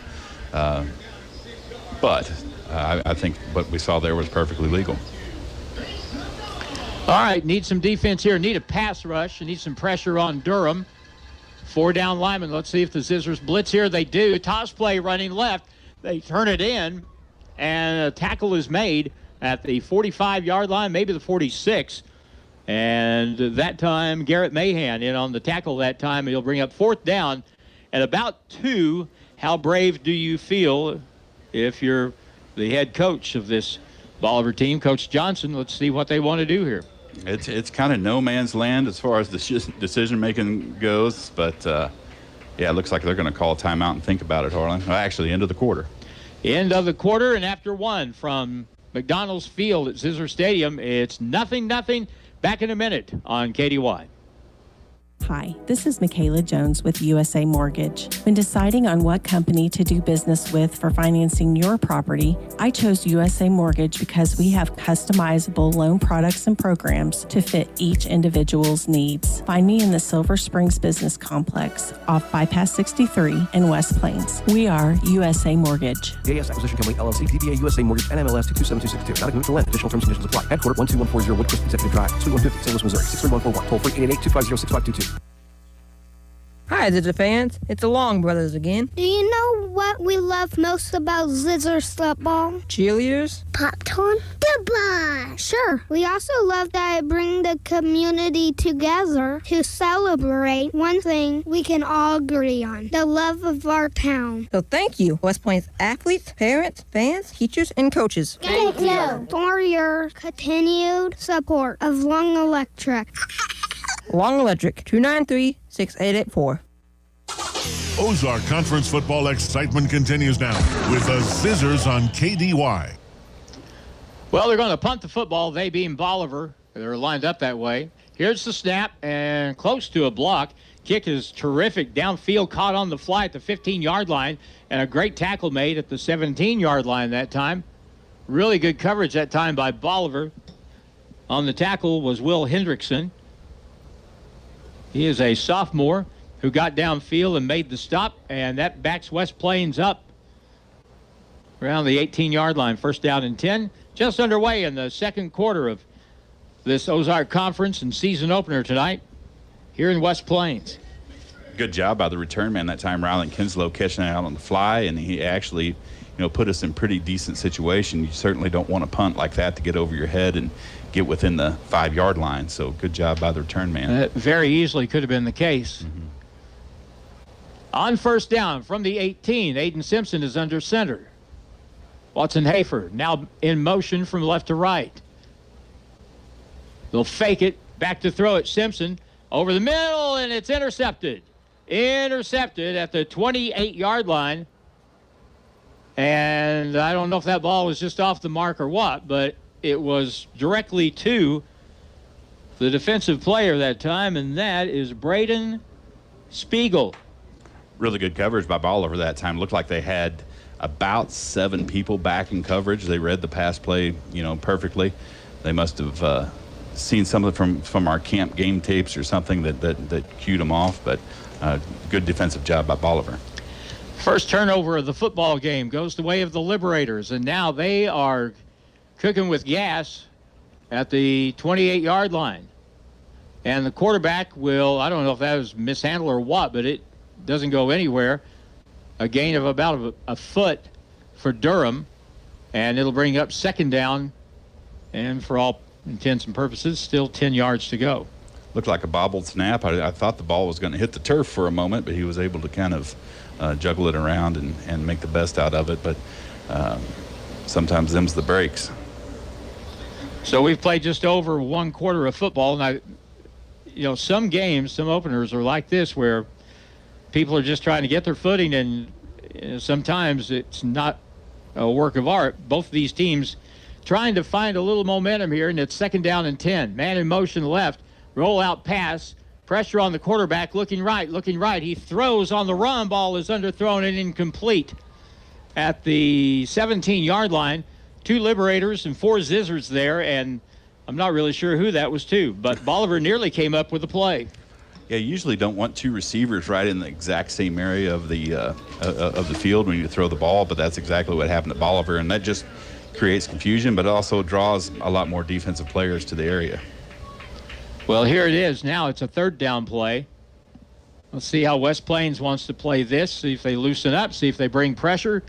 S6: But I think what we saw there was perfectly legal.
S7: All right, need some defense here. Need a pass rush. Need some pressure on Durham. 4 down linemen. Let's see if the Zizzers blitz here. They do. Toss play running left. They turn it in. and a tackle is made at the 45-yard line, maybe the 46. And that time, Garrett Mahan in on the tackle that time. He'll bring up 4th down at about 2. How brave do you feel if you're the head coach of this Bolivar team, Coach Johnson? Let's see what they want to do here.
S6: It's kind of no man's land as far as the decision-making goes, but, yeah, it looks like they're going to call a timeout and think about it, Harlan. Well, actually, end of the quarter.
S7: End of the quarter, and after 1 from McDonald's Field at Zizzer Stadium, it's 0-0. Back in a minute on KDY.
S13: Hi, this is Michaela Jones with USA Mortgage. When deciding on what company to do business with for financing your property, I chose USA Mortgage because we have customizable loan products and programs to fit each individual's needs. Find me in the Silver Springs Business Complex off Bypass 63 in West Plains. We are USA Mortgage.
S14: AS Acquisition Company, LLC, DBA USA Mortgage, NMLS 227262. Not a commitment to lend. Additional terms and conditions apply. Headquartered 12140 Woodcrest Executive Drive, Suite 150, St. Louis, Missouri. 63141. Toll free 888-250-6522.
S15: Hi, Zizzer fans. It's the Long Brothers again.
S16: Do you know what we love most about Zizzer's football?
S15: Cheerleaders?
S16: Popcorn? Goodbye! Sure. We also love that it brings the community together to celebrate one thing we can all agree on, the love of our town.
S15: So thank you, West Plains athletes, parents, fans, teachers, and coaches.
S16: Thank you for your continued support of Long Electric.
S15: Long Electric, 293-6884.
S1: Ozark Conference football excitement continues now with the Zizzers on KDY.
S7: Well, they're going to punt the football, they being Bolivar. They're lined up that way. Here's the snap, and close to a block. Kick is terrific. Downfield, caught on the fly at the 15-yard line, and a great tackle made at the 17-yard line that time. Really good coverage that time by Bolivar. On the tackle was Will Hendrickson. He is a sophomore who got downfield and made the stop, and that backs West Plains up around the 18-yard line. 1st down and 10. Just underway in the second quarter of this Ozark Conference and season opener tonight here in West Plains.
S6: Good job by the return man that time, Rylan Kinslow, catching it out on the fly, and he actually, put us in pretty decent situation. You certainly don't want to punt like that to get over your head and get within the 5-yard line. So good job by the return man.
S7: That very easily could have been the case.
S6: Mm-hmm.
S7: On 1st down from the 18, Aiden Simpson is under center. Watson Hafer now in motion from left to right. They'll fake it, back to throw it. Simpson over the middle, and it's intercepted. Intercepted at the 28-yard line. And I don't know if that ball was just off the mark or what, but it was directly to the defensive player that time, and that is Braden Spiegel.
S6: Really good coverage by Bolivar that time. Looked like they had about 7 people back in coverage. They read the pass play, perfectly. They must have seen something from our camp game tapes or something that cued them off, but good defensive job by Bolivar.
S7: First turnover of the football game goes the way of the Liberators, and now they are cooking with gas at the 28-yard line. And the quarterback will, I don't know if that was mishandled or what, but it doesn't go anywhere. A gain of about a foot for Durham, and it'll bring up 2nd down, and for all intents and purposes, still 10 yards to go.
S6: Looked like a bobbled snap. I thought the ball was going to hit the turf for a moment, but he was able to kind of juggle it around and make the best out of it. But sometimes them's the breaks.
S7: So we've played just over 1 quarter of football. And some games, some openers are like this where people are just trying to get their footing, and sometimes it's not a work of art. Both of these teams trying to find a little momentum here, and it's 2nd down and 10. Man in motion left, roll out pass, pressure on the quarterback, looking right. He throws on the run, ball is underthrown and incomplete at the 17-yard line. 2 Liberators and 4 Zizzers there, and I'm not really sure who that was to, but Bolivar nearly came up with a play.
S6: Yeah, you usually don't want 2 receivers right in the exact same area of the field when you throw the ball, but that's exactly what happened at Bolivar, and that just creates confusion, but also draws a lot more defensive players to the area.
S7: Well, here it is. Now it's a 3rd down play. Let's see how West Plains wants to play this, see if they loosen up, see if they bring pressure.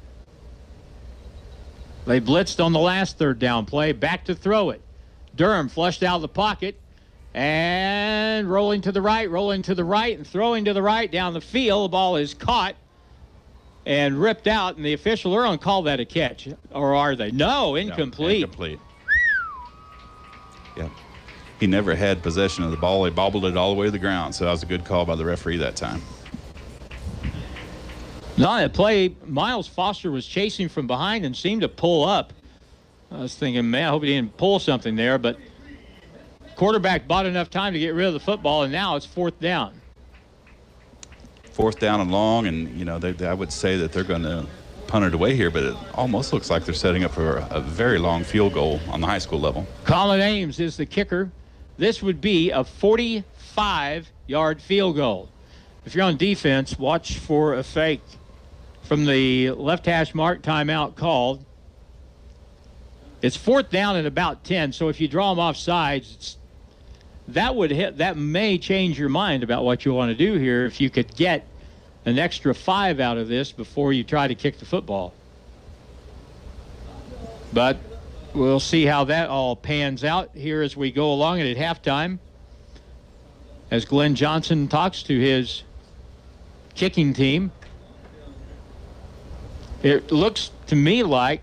S7: They blitzed on the last third down play. Back to throw it. Durham flushed out of the pocket and rolling to the right, and throwing to the right down the field. The ball is caught and ripped out, and the official, they're going to call that a catch, or are they? No, incomplete.
S6: No, incomplete. Yeah. He never had possession of the ball. He bobbled it all the way to the ground, so that was a good call by the referee that time.
S7: No, that play, Miles Foster was chasing from behind and seemed to pull up. I was thinking, man, I hope he didn't pull something there, but quarterback bought enough time to get rid of the football, and now it's fourth down.
S6: Fourth down and long, and, you know, I would say that they're going to punt it away here, but it almost looks like they're setting up for a very long field goal on the high school level.
S7: Colin Ames is the kicker. This would be a 45-yard field goal. If you're on defense, watch for a fake from the left hash mark, timeout called. It's fourth down at about 10, so if you draw them off sides, that may change your mind about what you want to do here if you could get an extra 5 out of this before you try to kick the football. But we'll see how that all pans out here as we go along and at halftime, as Glenn Johnson talks to his kicking team. It looks to me like,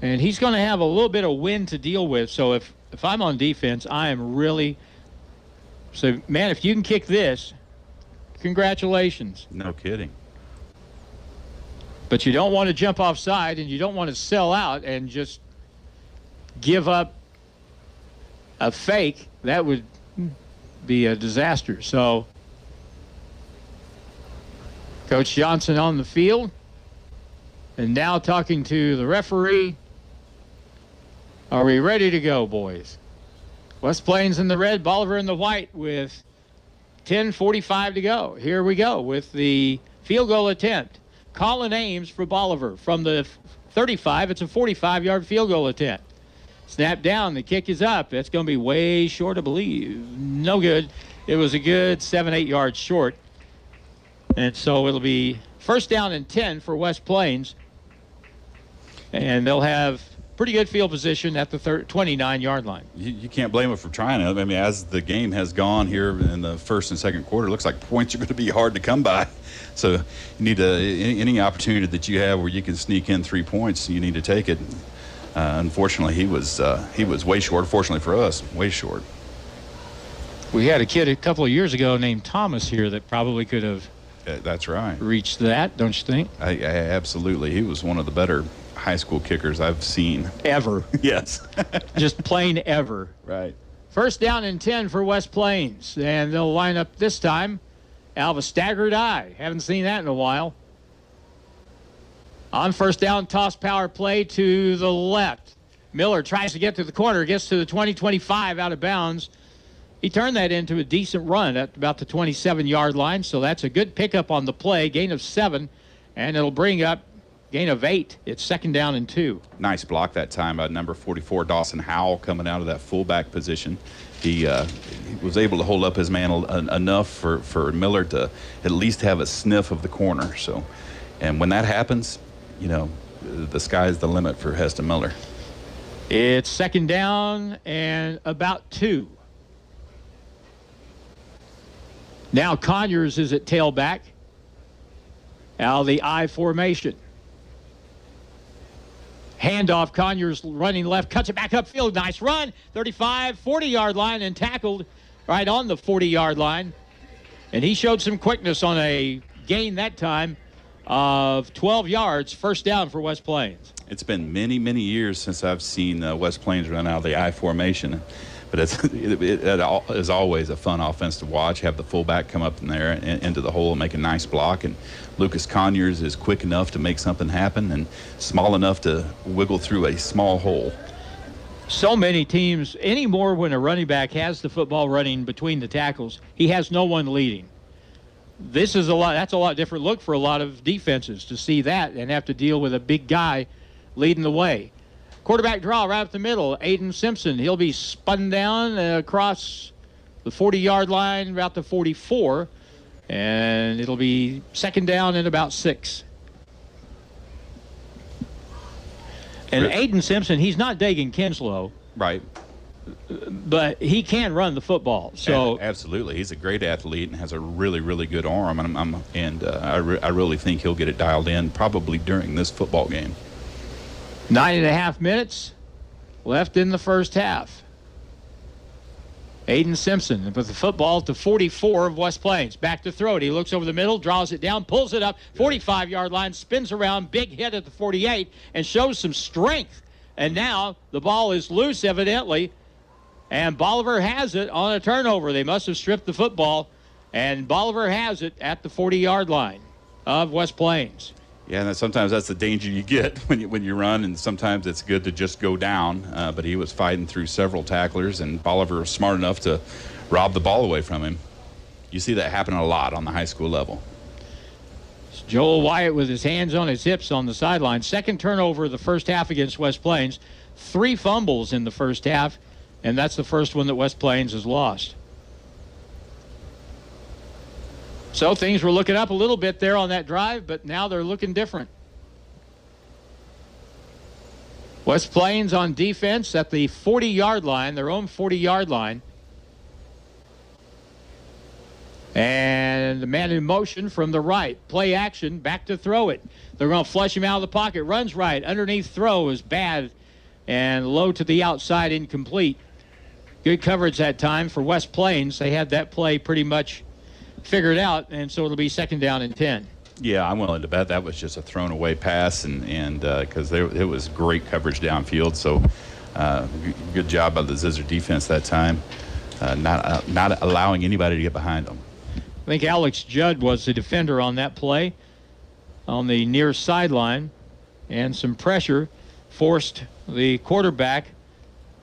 S7: and he's going to have a little bit of wind to deal with, so if I'm on defense, I am really, so man, if you can kick this, congratulations.
S6: No kidding.
S7: But you don't want to jump offside, and you don't want to sell out and just give up a fake. That would be a disaster. So Coach Johnson on the field, and now talking to the referee. Are we ready to go, boys? West Plains in the red, Bolivar in the white with 10:45 to go. Here we go with the field goal attempt. Colin Ames for Bolivar from the 35. It's a 45-yard field goal attempt. Snap down. The kick is up. That's going to be way short, I believe. No good. It was a good 7-8 yards short. And so it'll be first down and 10 for West Plains. And they'll have pretty good field position at the 29-yard line.
S6: You can't blame them for trying it. I mean, as the game has gone here in the first and second quarter, it looks like points are going to be hard to come by. So you need any opportunity that you have where you can sneak in 3 points, you need to take it. Unfortunately, he was way short. Fortunately for us, way short.
S7: We had a kid a couple of years ago named Thomas here that probably could have
S6: that's right.
S7: reached that, don't you think?
S6: Absolutely. He was one of the better high school kickers I've seen.
S7: Ever.
S6: Yes.
S7: Just plain ever.
S6: Right.
S7: First down and 10 for West Plains. And they'll line up this time out of a staggered eye. Haven't seen that in a while. On first down, toss power play to the left. Miller tries to get to the corner, gets to the 20-25 out of bounds. He turned that into a decent run at about the 27-yard line, so that's a good pickup on the play. Gain of 7, and it'll bring up gain of 8. It's second down and 2.
S6: Nice block that time by number 44, Dawson Howell, coming out of that fullback position. He was able to hold up his man enough for Miller to at least have a sniff of the corner. So, and when that happens, you know, the sky's the limit for Heston Miller.
S7: It's second down and about 2. Now Conyers is at tailback out of the I formation. Handoff, Conyers running left, cuts it back upfield. Nice run, 35, 40-yard line, and tackled right on the 40-yard line. And he showed some quickness on a gain that time of 12 yards, first down for West Plains.
S6: It's been many, many years since I've seen West Plains run out of the I formation. But it is always a fun offense to watch. Have the fullback come up in there and into the hole and make a nice block. And Lucas Conyers is quick enough to make something happen and small enough to wiggle through a small hole.
S7: So many teams anymore, when a running back has the football running between the tackles, he has no one leading. That's a lot different look for a lot of defenses to see that and have to deal with a big guy leading the way. Quarterback draw right up the middle. Aiden Simpson. He'll be spun down across the 40-yard line, about the 44. And it'll be second down and about 6. And Aiden Simpson, he's not Dagan Kinslow.
S6: Right.
S7: But he can run the football. So
S6: absolutely, he's a great athlete and has a really, really good arm. And I really think he'll get it dialed in probably during this football game.
S7: 9.5 minutes left in the first half. Aiden Simpson with the football to 44 of West Plains. Back to throw it. He looks over the middle, draws it down, pulls it up, 45-yard line, spins around, big hit at the 48, and shows some strength. And now the ball is loose, evidently, and Bolivar has it on a turnover. They must have stripped the football, and Bolivar has it at the 40-yard line of West Plains.
S6: Yeah, and sometimes that's the danger you get when you run, and sometimes it's good to just go down. But he was fighting through several tacklers, and Bolivar was smart enough to rob the ball away from him. You see that happen a lot on the high school level.
S7: It's Joel Wyatt with his hands on his hips on the sideline. Second turnover of the first half against West Plains. 3 fumbles in the first half, and that's the first one that West Plains has lost. So things were looking up a little bit there on that drive, but now they're looking different. West Plains on defense at the 40-yard line, their own 40-yard line. And the man in motion from the right. Play action, back to throw it. They're going to flush him out of the pocket. Runs right. Underneath throw is bad and low to the outside, incomplete. Good coverage that time for West Plains. They had that play pretty much figured out, and so it'll be 2nd down and 10.
S6: Yeah, I'm willing to bet that was just a thrown away pass, and because it was great coverage downfield. So good job by the Zizzer defense that time, not allowing anybody to get behind them.
S7: I think Alex Judd was the defender on that play on the near sideline, and some pressure forced the quarterback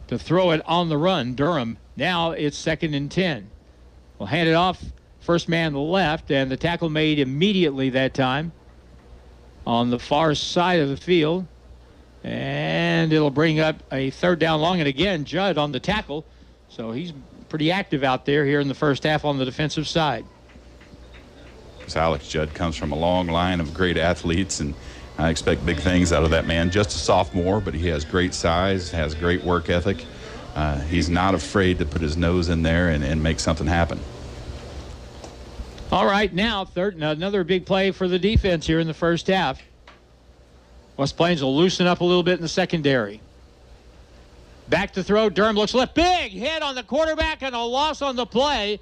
S7: to throw it on the run. Durham. Now it's 2nd and 10. We'll hand it off. First man left, and the tackle made immediately that time on the far side of the field. And it'll bring up a 3rd down long. And again, Judd on the tackle. So he's pretty active out there here in the first half on the defensive side.
S6: Alex Judd comes from a long line of great athletes, and I expect big things out of that man. Just a sophomore, but he has great size, has great work ethic. He's not afraid to put his nose in there and make something happen.
S7: All right, now another big play for the defense here in the first half. West Plains will loosen up a little bit in the secondary. Back to throw. Durham looks left. Big hit on the quarterback and a loss on the play.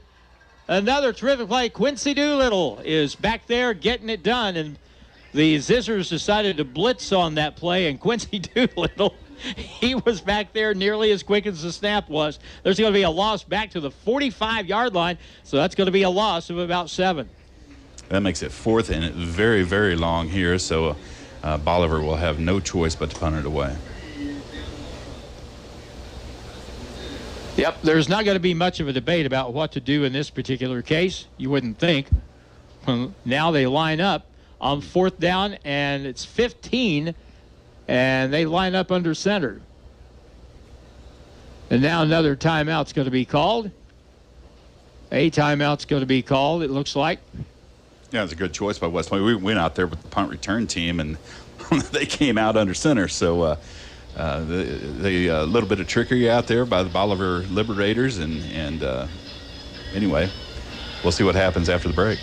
S7: Another terrific play. Quincy Doolittle is back there getting it done, and the Zizzers decided to blitz on that play, and Quincy Doolittle, he was back there nearly as quick as the snap was. There's going to be a loss back to the 45-yard line, so that's going to be a loss of about 7.
S6: That makes it 4th and very, very long here, so Bolivar will have no choice but to punt it away.
S7: Yep, there's not going to be much of a debate about what to do in this particular case. You wouldn't think. Now they line up on 4th down, and it's 15, and they line up under center. And now another timeout's going to be called. A timeout's going to be called, it looks like.
S6: Yeah, it's a good choice by West Point. We went out there with the punt return team, and they came out under center, so a little bit of trickery out there by the Bolivar Liberators, and anyway, we'll see what happens after the break.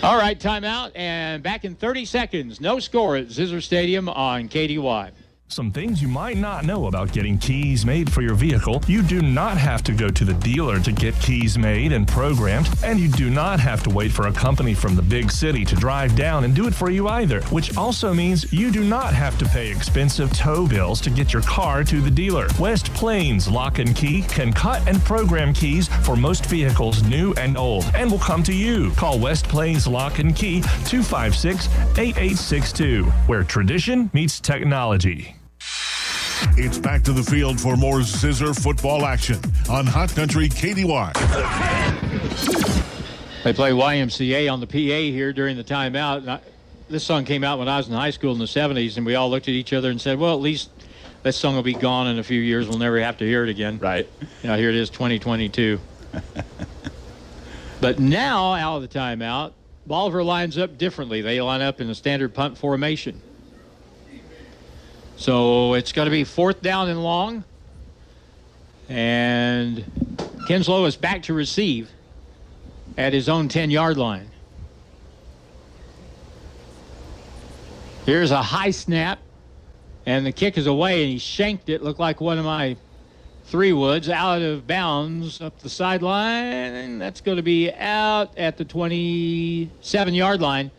S7: All right, timeout, and back in 30 seconds. No score at Zizzer Stadium on KDY.
S17: Some things you might not know about getting keys made for your vehicle. You do not have to go to the dealer to get keys made and programmed, and you do not have to wait for a company from the big city to drive down and do it for you either, which also means you do not have to pay expensive tow bills to get your car to the dealer. West Plains Lock and Key can cut and program keys for most vehicles new and old, and will come to you. Call West Plains Lock and Key 256-8862, where tradition meets technology.
S1: It's back to the field for more Zizzer football action on Hot Country KDY.
S7: They play YMCA on the PA here during the timeout. This song came out when I was in high school in the 70s, and we all looked at each other and said, well, at least this song will be gone in a few years. We'll never have to hear it again.
S6: Right.
S7: Now here it is, 2022. But now, out of the timeout, Bolivar lines up differently. They line up in a standard punt formation. So it's going to be 4th down and long. And Kinslow is back to receive at his own 10-yard line. Here's a high snap, and the kick is away, and he shanked it. Looked like one of my 3-woods out of bounds up the sideline, and that's going to be out at the 27-yard line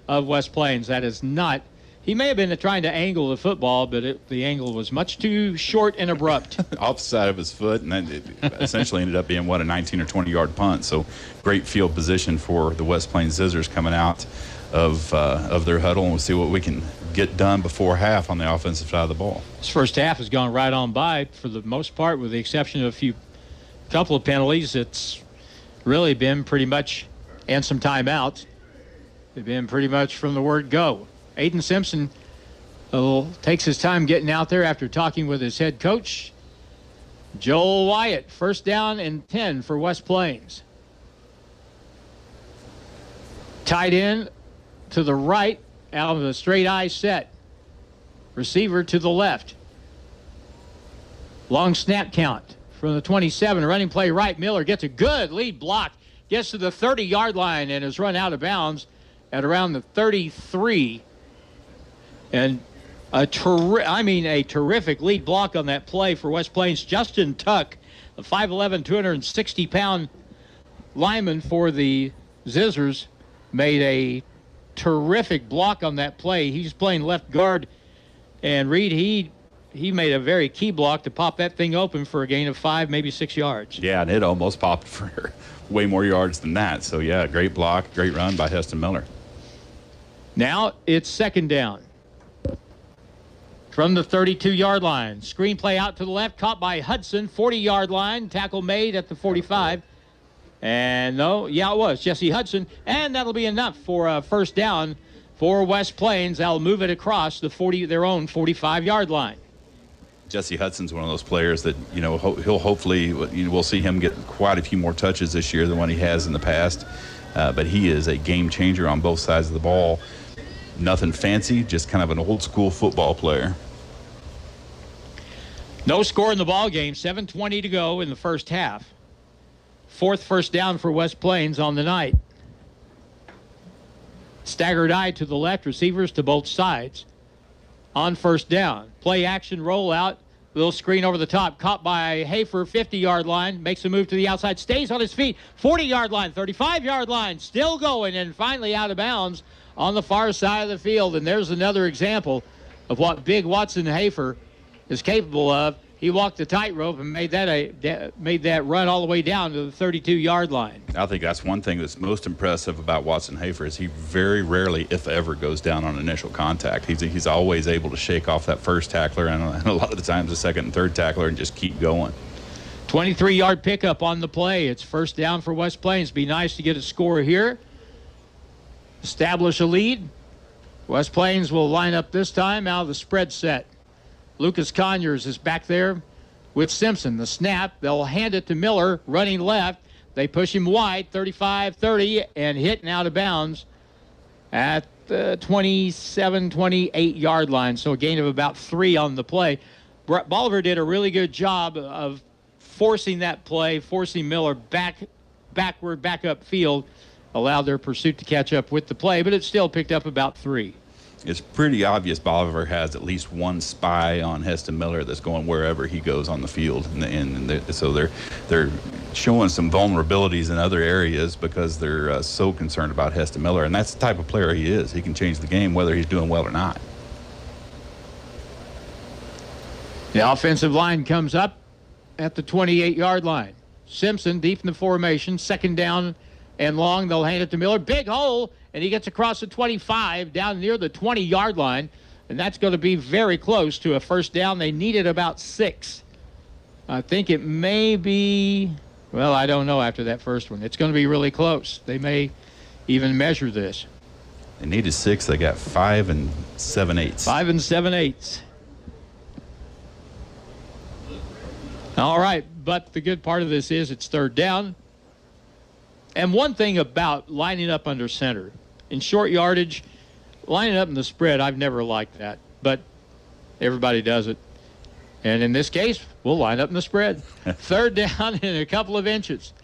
S7: of West Plains. That is not. He may have been trying to angle the football, but the angle was much too short and abrupt.
S6: Off the side of his foot, and then it essentially ended up being, a 19 or 20-yard punt. So great field position for the West Plains Zizzers coming out of their huddle, and we'll see what we can get done before half on the offensive side of the ball.
S7: This first half has gone right on by for the most part, with the exception of a couple of penalties. It's really been pretty much, and some timeouts. They've been pretty much from the word go. Aiden Simpson takes his time getting out there after talking with his head coach, Joel Wyatt. 1st down and 10 for West Plains. Tight end to the right out of the straight eye set. Receiver to the left. Long snap count from the 27. Running play right. Miller gets a good lead block. Gets to the 30-yard line and is run out of bounds at around the 33. And a terrific lead block on that play for West Plains. Justin Tuck, a 5'11", 260-pound lineman for the Zizzers, made a terrific block on that play. He's playing left guard, and Reed, he made a very key block to pop that thing open for a gain of 5, maybe 6 yards.
S6: Yeah, and it almost popped for way more yards than that. So, yeah, great block, great run by Heston Miller.
S7: Now it's 2nd down. From the 32-yard line. Screen play out to the left, caught by Hudson, 40-yard line. Tackle made at the 45. And it was Jesse Hudson. And that'll be enough for a 1st down for West Plains. They'll move it across their own 45-yard line.
S6: Jesse Hudson's one of those players that, he'll hopefully, we'll see him get quite a few more touches this year than what he has in the past. But he is a game changer on both sides of the ball. Nothing fancy, just kind of an old school football player.
S7: No score in the ball game. 7:20 to go in the first half. 4th 1st down for West Plains on the night. Staggered eye to the left, receivers to both sides. On 1st down, play action rollout, little screen over the top, caught by Hafer, 50-yard line, makes a move to the outside, stays on his feet, 40-yard line, 35-yard line, still going, and finally out of bounds on the far side of the field. And there's another example of what big Watson Hafer is capable of. He walked the tightrope and made that run all the way down to the 32-yard line.
S6: I think that's one thing that's most impressive about Watson Hafer is he very rarely, if ever, goes down on initial contact. He's always able to shake off that first tackler and a lot of the times the second and third tackler and just keep going.
S7: 23-yard pickup on the play. It's 1st down for West Plains. Be nice to get a score here. Establish a lead. West Plains will line up this time out of the spread set. Lucas Conyers is back there with Simpson. The snap, they'll hand it to Miller, running left. They push him wide, 35-30, and hit and out of bounds at the 27, 28-yard line. So a gain of about 3 on the play. Bolivar did a really good job of forcing that play, forcing Miller backward, back upfield, allowed their pursuit to catch up with the play, but it still picked up about 3.
S6: It's pretty obvious Bolivar has at least one spy on Heston Miller that's going wherever he goes on the field, so they're showing some vulnerabilities in other areas because they're so concerned about Heston Miller, and that's the type of player he is. He can change the game whether he's doing well or not.
S7: The offensive line comes up at the 28-yard line. Simpson deep in the formation, 2nd down and long. They'll hand it to Miller. Big hole, and he gets across the 25 down near the 20-yard line, and that's going to be very close to a 1st down. They needed about 6. I think it may be, well, I don't know after that first one. It's going to be really close. They may even measure this.
S6: They needed 6. They got 5 7/8.
S7: 5 7/8. All right, but the good part of this is it's 3rd down. And one thing about lining up under center, in short yardage, lining up in the spread, I've never liked that. But everybody does it. And in this case, we'll line up in the spread. Third down and a couple of inches.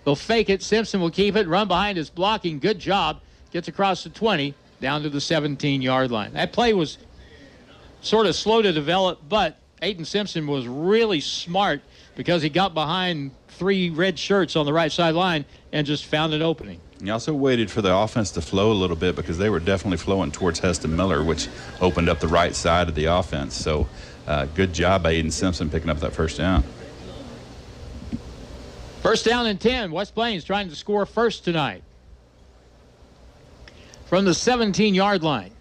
S7: They'll fake it. Simpson will keep it, run behind his blocking. Good job. Gets across the 20, down to the 17-yard line. That play was sort of slow to develop, but Aiden Simpson was really smart because he got behind 3 red shirts on the right sideline and just found an opening.
S6: He also waited for the offense to flow a little bit because they were definitely flowing towards Heston Miller, which opened up the right side of the offense. So good job by Aiden Simpson picking up that first down.
S7: First down and 10. West Plains trying to score first tonight. From the 17-yard line.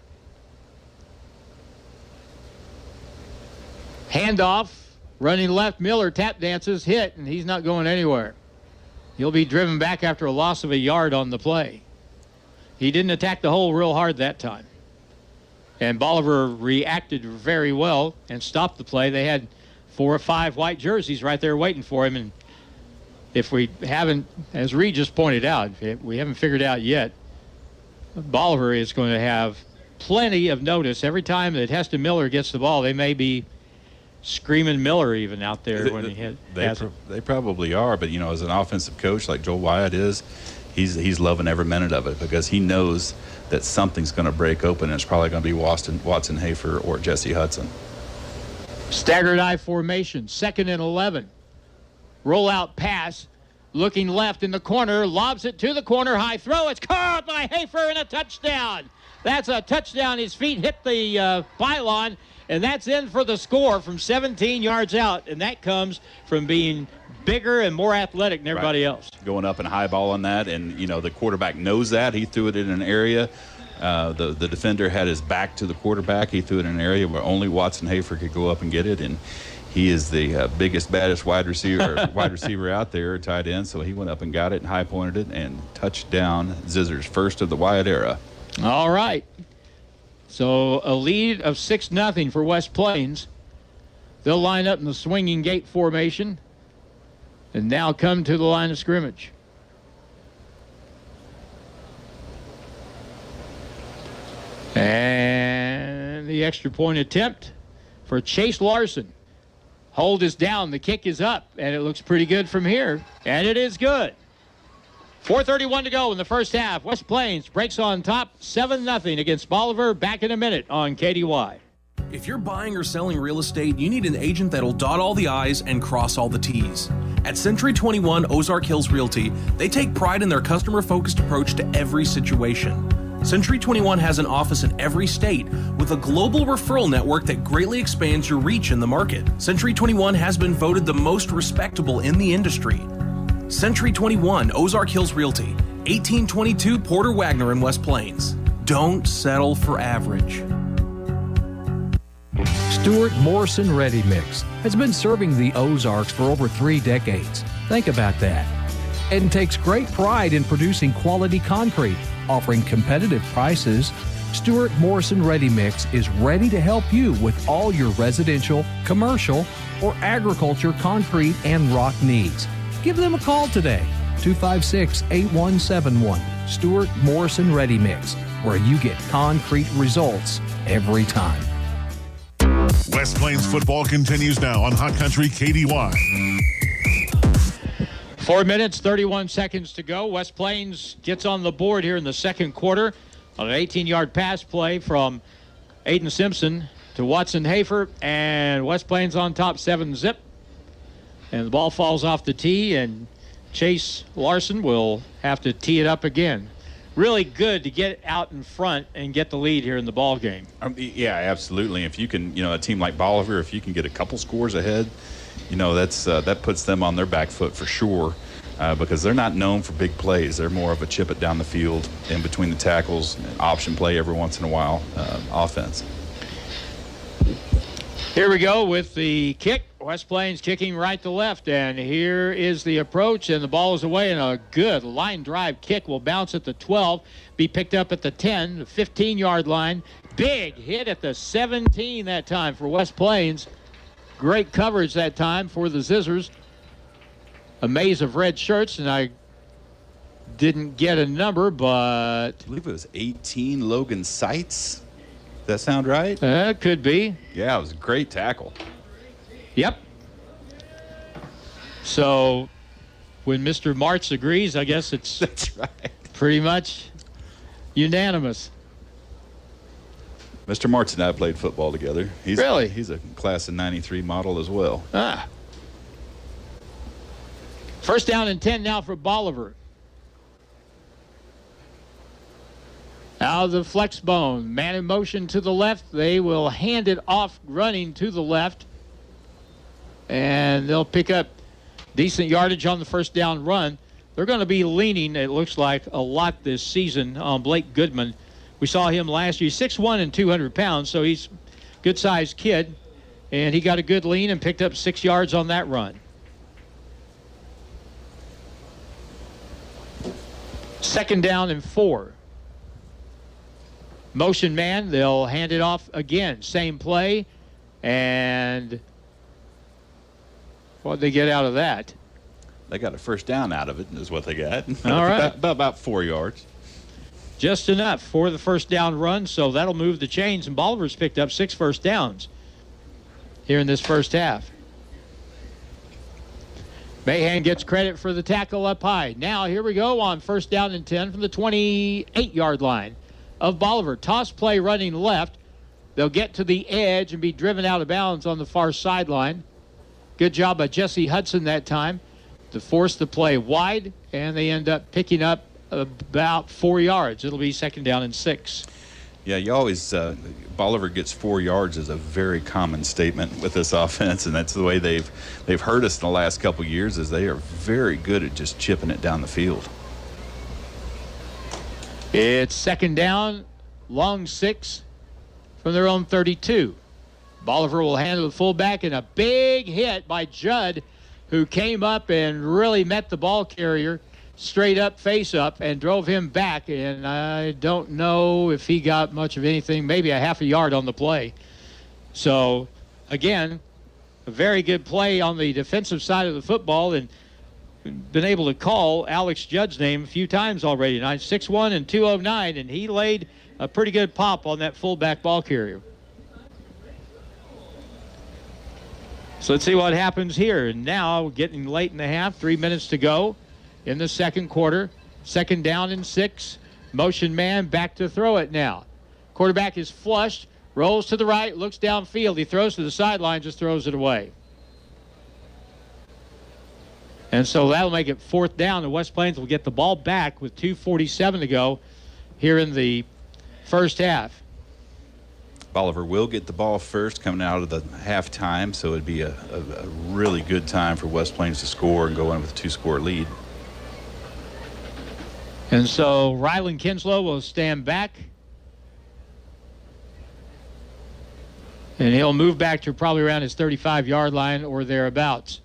S7: Handoff, running left. Miller tap dances, hit, and he's not going anywhere. He'll be driven back after a loss of a yard on the play. He didn't attack the hole real hard that time. And Bolivar reacted very well and stopped the play. They had 4 or 5 white jerseys right there waiting for him. And if we haven't, as Reed just pointed out, we haven't figured out yet, Bolivar is going to have plenty of notice. Every time that Heston Miller gets the ball, they may be screaming Miller even out there when he hit.
S6: They probably are, but as an offensive coach like Joel Wyatt is, he's loving every minute of it because he knows that something's going to break open, and it's probably going to be Watson Hafer or Jesse Hudson.
S7: Staggered I formation, 2nd and 11. Rollout pass, looking left in the corner, lobs it to the corner, high throw. It's caught by Hafer and a touchdown. That's a touchdown. His feet hit the pylon, and that's in for the score from 17 yards out, and that comes from being bigger and more athletic than everybody else.
S6: Going up and high ball on that, and the quarterback knows that. He threw it in an area. The defender had his back to the quarterback. He threw it in an area where only Watson Hafer could go up and get it, and he is the biggest, baddest wide receiver out there, tight end. So he went up and got it and high pointed it and touchdown. Zizzer's first of the Wyatt era.
S7: All right. So a lead of 6-0 for West Plains. They'll line up in the swinging gate formation and now come to the line of scrimmage. And the extra point attempt for Chase Larson. Hold is down. The kick is up, and it looks pretty good from here. And it is good. 4:31 to go in the first half. West Plains breaks on top 7-0 against Bolivar. Back in a minute on KDY.
S18: If you're buying or selling real estate, you need an agent that'll dot all the I's and cross all the T's. At Century 21 Ozark Hills Realty, they take pride in their customer-focused approach to every situation. Century 21 has an office in every state with a global referral network that greatly expands your reach in the market. Century 21 has been voted the most respectable in the industry. Century 21 Ozark Hills Realty, 1822 Porter Wagner in West Plains. Don't settle for average.
S19: Stuart Morrison Ready Mix has been serving the Ozarks for over 3 decades. Think about that. And takes great pride in producing quality concrete, offering competitive prices. Stuart Morrison Ready Mix is ready to help you with all your residential, commercial, or agriculture concrete and rock needs. Give them a call today, 256-8171. Stuart Morrison Ready Mix, where you get concrete results every time.
S1: West Plains football continues now on Hot Country KDY.
S7: 4 minutes, 31 seconds to go. West Plains gets on the board here in the second quarter on an 18-yard pass play from Aiden Simpson to Watson Hafer, and West Plains on top 7-0. And the ball falls off the tee, and Chase Larson will have to tee it up again. Really good to get out in front and get the lead here in the ball game.
S6: Yeah, absolutely. If you can, a team like Bolivar, if you can get a couple scores ahead, that puts them on their back foot for sure, because they're not known for big plays. They're more of a chip it down the field in between the tackles, option play every once in a while offense.
S7: Here we go with the kick. West Plains kicking right to left, and here is the approach, and the ball is away, and a good line drive kick will bounce at the 12, be picked up at the 10, the 15-yard line. Big hit at the 17 that time for West Plains. Great coverage that time for the Zizzers. A maze of red shirts, and I didn't get a number, but
S6: I believe it was 18 Logan Seitz. That sound right?
S7: Could be.
S6: Yeah, it was a great tackle.
S7: Yep. So when Mr. Martz agrees, I guess it's
S6: That's right.
S7: pretty much unanimous.
S6: Mr. Martz and I played football together.
S7: Really?
S6: He's a class of 93 model as well.
S7: First down and 10 now for Bolivar. Out of the flex bone. Man in motion to the left. They will hand it off running to the left. And they'll pick up decent yardage on the first down run. They're going to be leaning, it looks like, a lot this season on Blake Goodman. We saw him last year. He's 6'1" and 200 pounds, so he's a good-sized kid. And he got a good lean and picked up 6 yards on that run. Second down and 4. Motion man, they'll hand it off again. Same play. And what'd they get out of that?
S6: They got a first down out of it, is what they got.
S7: All right.
S6: about 4 yards.
S7: Just enough for the first down run, so that'll move the chains. And Bolivar's picked up 6 first downs here in this first half. Mahan gets credit for the tackle up high. Now here we go on first down and 10 from the 28-yard line of Bolivar. Toss play running left. They'll get to the edge and be driven out of bounds on the far sideline. Good job by Jesse Hudson that time to force the play wide, and they end up picking up about 4 yards. It'll be second down and 6.
S6: Yeah, you always Bolivar gets 4 yards is a very common statement with this offense, and that's the way they've hurt us in the last couple of years. Is they are very good at just chipping it down the field.
S7: It's second down, long 6 from their own 32. Bolivar will handle the fullback, and a big hit by Judd, who came up and really met the ball carrier straight up, face up, and drove him back. And I don't know if he got much of anything, maybe a half a yard on the play. So, again, a very good play on the defensive side of the football, and been able to call Alex Judd's name a few times already. 6'1" and 209, and he laid a pretty good pop on that fullback ball carrier. So let's see what happens here. And now, getting late in the half, 3 minutes to go in the second quarter. Second down and 6. Motion man back to throw it now. Quarterback is flushed, rolls to the right, looks downfield. He throws to the sideline, just throws it away. And so that'll make it fourth down, and West Plains will get the ball back with 2:47 to go here in the first half.
S6: Bolivar will get the ball first coming out of the halftime, so it'd be a really good time for West Plains to score and go in with a 2-score lead.
S7: And so Rylan Kinslow will stand back. And he'll move back to probably around his 35-yard line or thereabouts.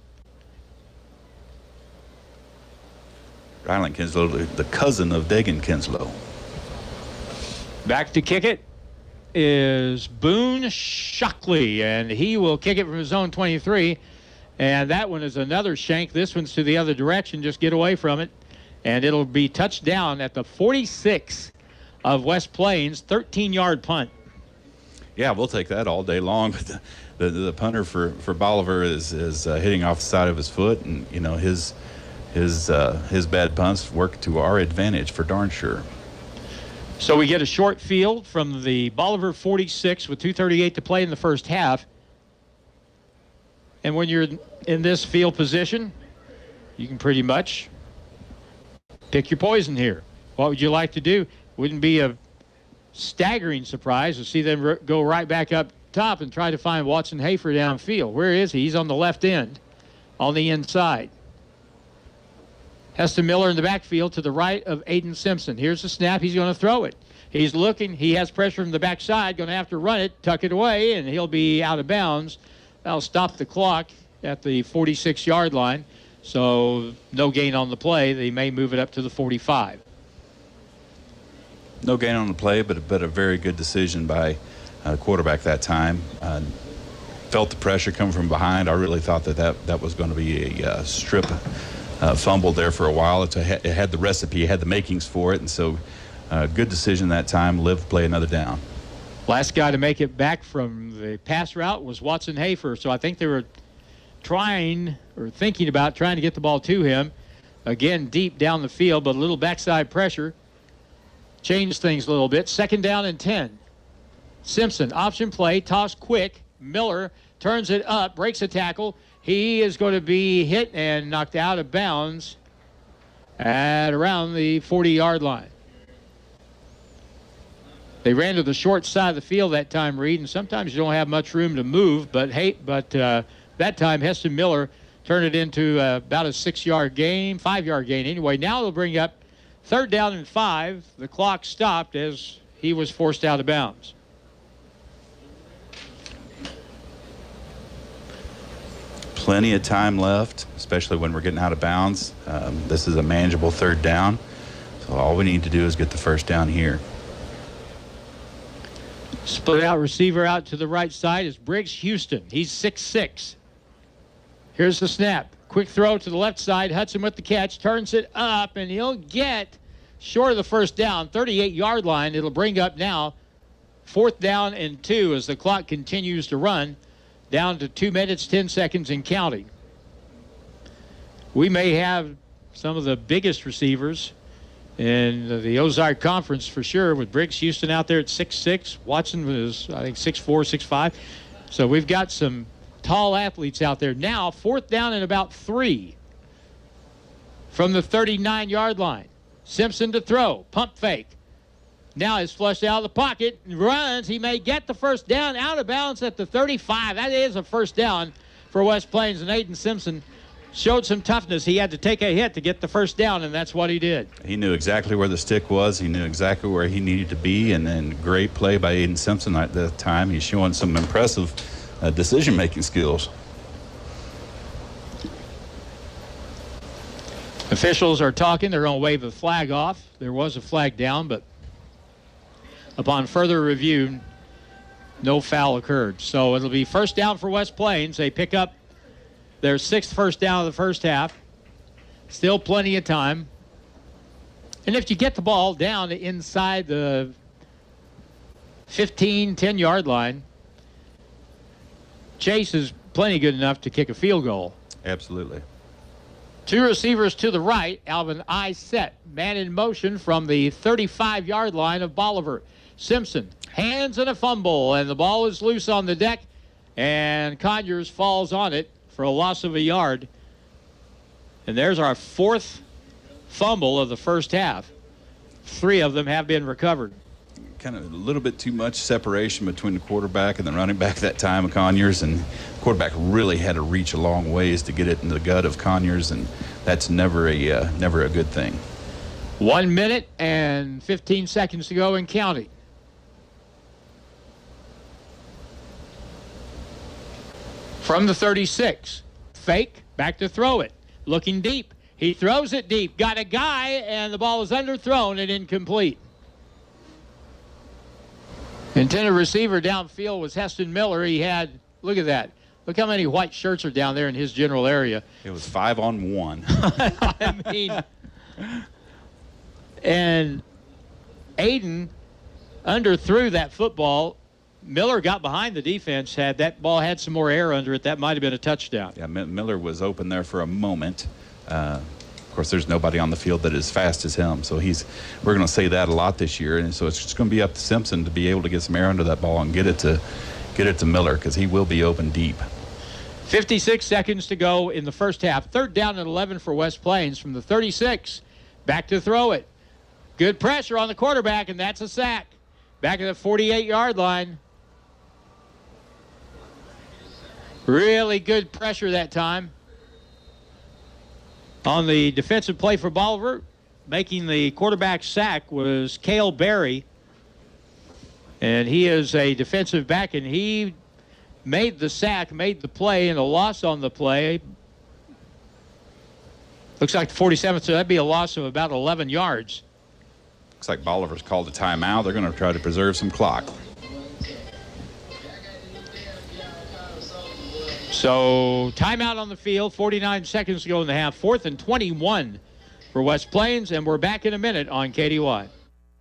S6: Rylan Kinslow, the cousin of Dagan Kinslow.
S7: Back to kick it is Boone Shockley, and he will kick it from his own 23. And that one is another shank. This one's to the other direction. Just get away from it. And it'll be touched down at the 46 of West Plains, 13-yard punt.
S6: Yeah, we'll take that all day long. But the punter for Bolivar is hitting off the side of his foot, and you know his bad punts work to our advantage for darn sure.
S7: So we get a short field from the Bolivar 46 with 2:38 to play in the first half. And when you're in this field position, you can pretty much pick your poison here. What would you like to do? Wouldn't be a staggering surprise to see them go right back up top and try to find Watson Hafer downfield. Where is he? He's on the left end, on the inside. Heston Miller in the backfield to the right of Aiden Simpson. Here's the snap. He's going to throw it. He's looking. He has pressure from the backside. Going to have to run it, tuck it away, and he'll be out of bounds. That'll stop the clock at the 46-yard line. So no gain on the play. They may move it up to the 45.
S6: No gain on the play, but a very good decision by quarterback that time. Felt the pressure coming from behind. I really thought that was going to be a strip fumble there for a while. It had the recipe, it had the makings for it, and so good decision that time. Live to play another down.
S7: Last guy to make it back from the pass route was Watson Hafer. So I think they were thinking about trying to get the ball to him. Again, deep down the field, but a little backside pressure changed things a little bit. 2nd down and 10. Simpson, option play, toss quick. Miller turns it up, breaks a tackle. He is going to be hit and knocked out of bounds at around the 40-yard line. They ran to the short side of the field that time, Reed, and sometimes you don't have much room to move, but that time Heston Miller turned it into about a 6-yard gain, 5-yard gain anyway. Now they'll bring up 3rd down and 5. The clock stopped as he was forced out of bounds.
S6: Plenty of time left, especially when we're getting out of bounds. This is a manageable 3rd down, so all we need to do is get the 1st down here.
S7: Split out receiver out to the right side is Briggs Houston. He's 6'6". Here's the snap. Quick throw to the left side. Hudson with the catch. Turns it up, and he'll get short of the 1st down. 38-yard line. It'll bring up now 4th down and 2 as the clock continues to run down to 2 minutes, 10 seconds and counting. We may have some of the biggest receivers in the Ozark Conference for sure, with Briggs Houston out there at 6'6". Watson was, I think, 6'4", 6'5". So we've got some tall athletes out there. Now, 4th down and about 3 from the 39-yard line. Simpson to throw. Pump fake. Now he's flushed out of the pocket and runs. He may get the 1st down, out of bounds at the 35. That is a 1st down for West Plains, and Aiden Simpson showed some toughness. He had to take a hit to get the 1st down, and that's what he did.
S6: He knew exactly where the stick was. He knew exactly where he needed to be, and then great play by Aiden Simpson at that time. He's showing some impressive decision-making skills.
S7: Officials are talking. They're going to wave the flag off. There was a flag down, but upon further review, no foul occurred. So it'll be 1st down for West Plains. They pick up their 6th 1st down of the 1st half. Still plenty of time. And if you get the ball down inside the 15, 10-yard line, Chase is plenty good enough to kick a field goal.
S6: Absolutely.
S7: 2 receivers to the right. Alvin I set. Man in motion from the 35-yard line of Bolivar. Simpson, hands and a fumble, and the ball is loose on the deck, and Conyers falls on it for a loss of a yard. And there's our 4th fumble of the 1st half. 3 of them have been recovered.
S6: Kind of a little bit too much separation between the quarterback and the running back that time of Conyers, and the quarterback really had to reach a long ways to get it in the gut of Conyers, and that's never a good thing.
S7: 1 minute and 15 seconds to go in counting. From the 36, fake, back to throw it, looking deep. He throws it deep, got a guy, and the ball is underthrown and incomplete. Intended receiver downfield was Heston Miller. He had, look at that. Look how many white shirts are down there in his general area.
S6: It was 5-on-1.
S7: I mean, and Aiden underthrew that football. Miller got behind the defense. Had that ball had some more air under it, that might have been a touchdown.
S6: Yeah, Miller was open there for a moment. Of course, there's nobody on the field that is fast as him, so we're going to say that a lot this year, and so it's just going to be up to Simpson to be able to get some air under that ball and get it to Miller, because he will be open deep.
S7: 56 seconds to go in the 1st half. 3rd down and 11 for West Plains from the 36. Back to throw it. Good pressure on the quarterback, and that's a sack. Back at the 48-yard line. Really good pressure that time. On the defensive play for Bolivar, making the quarterback sack was Cale Berry. And he is a defensive back, and he made the sack, made the play, and a loss on the play. Looks like the 47th, so that'd be a loss of about 11 yards.
S6: Looks like Bolivar's called a timeout. They're going to try to preserve some clock.
S7: So timeout on the field, 49 seconds to go in the half. 4th and 21 for West Plains, and we're back in a minute on KDY.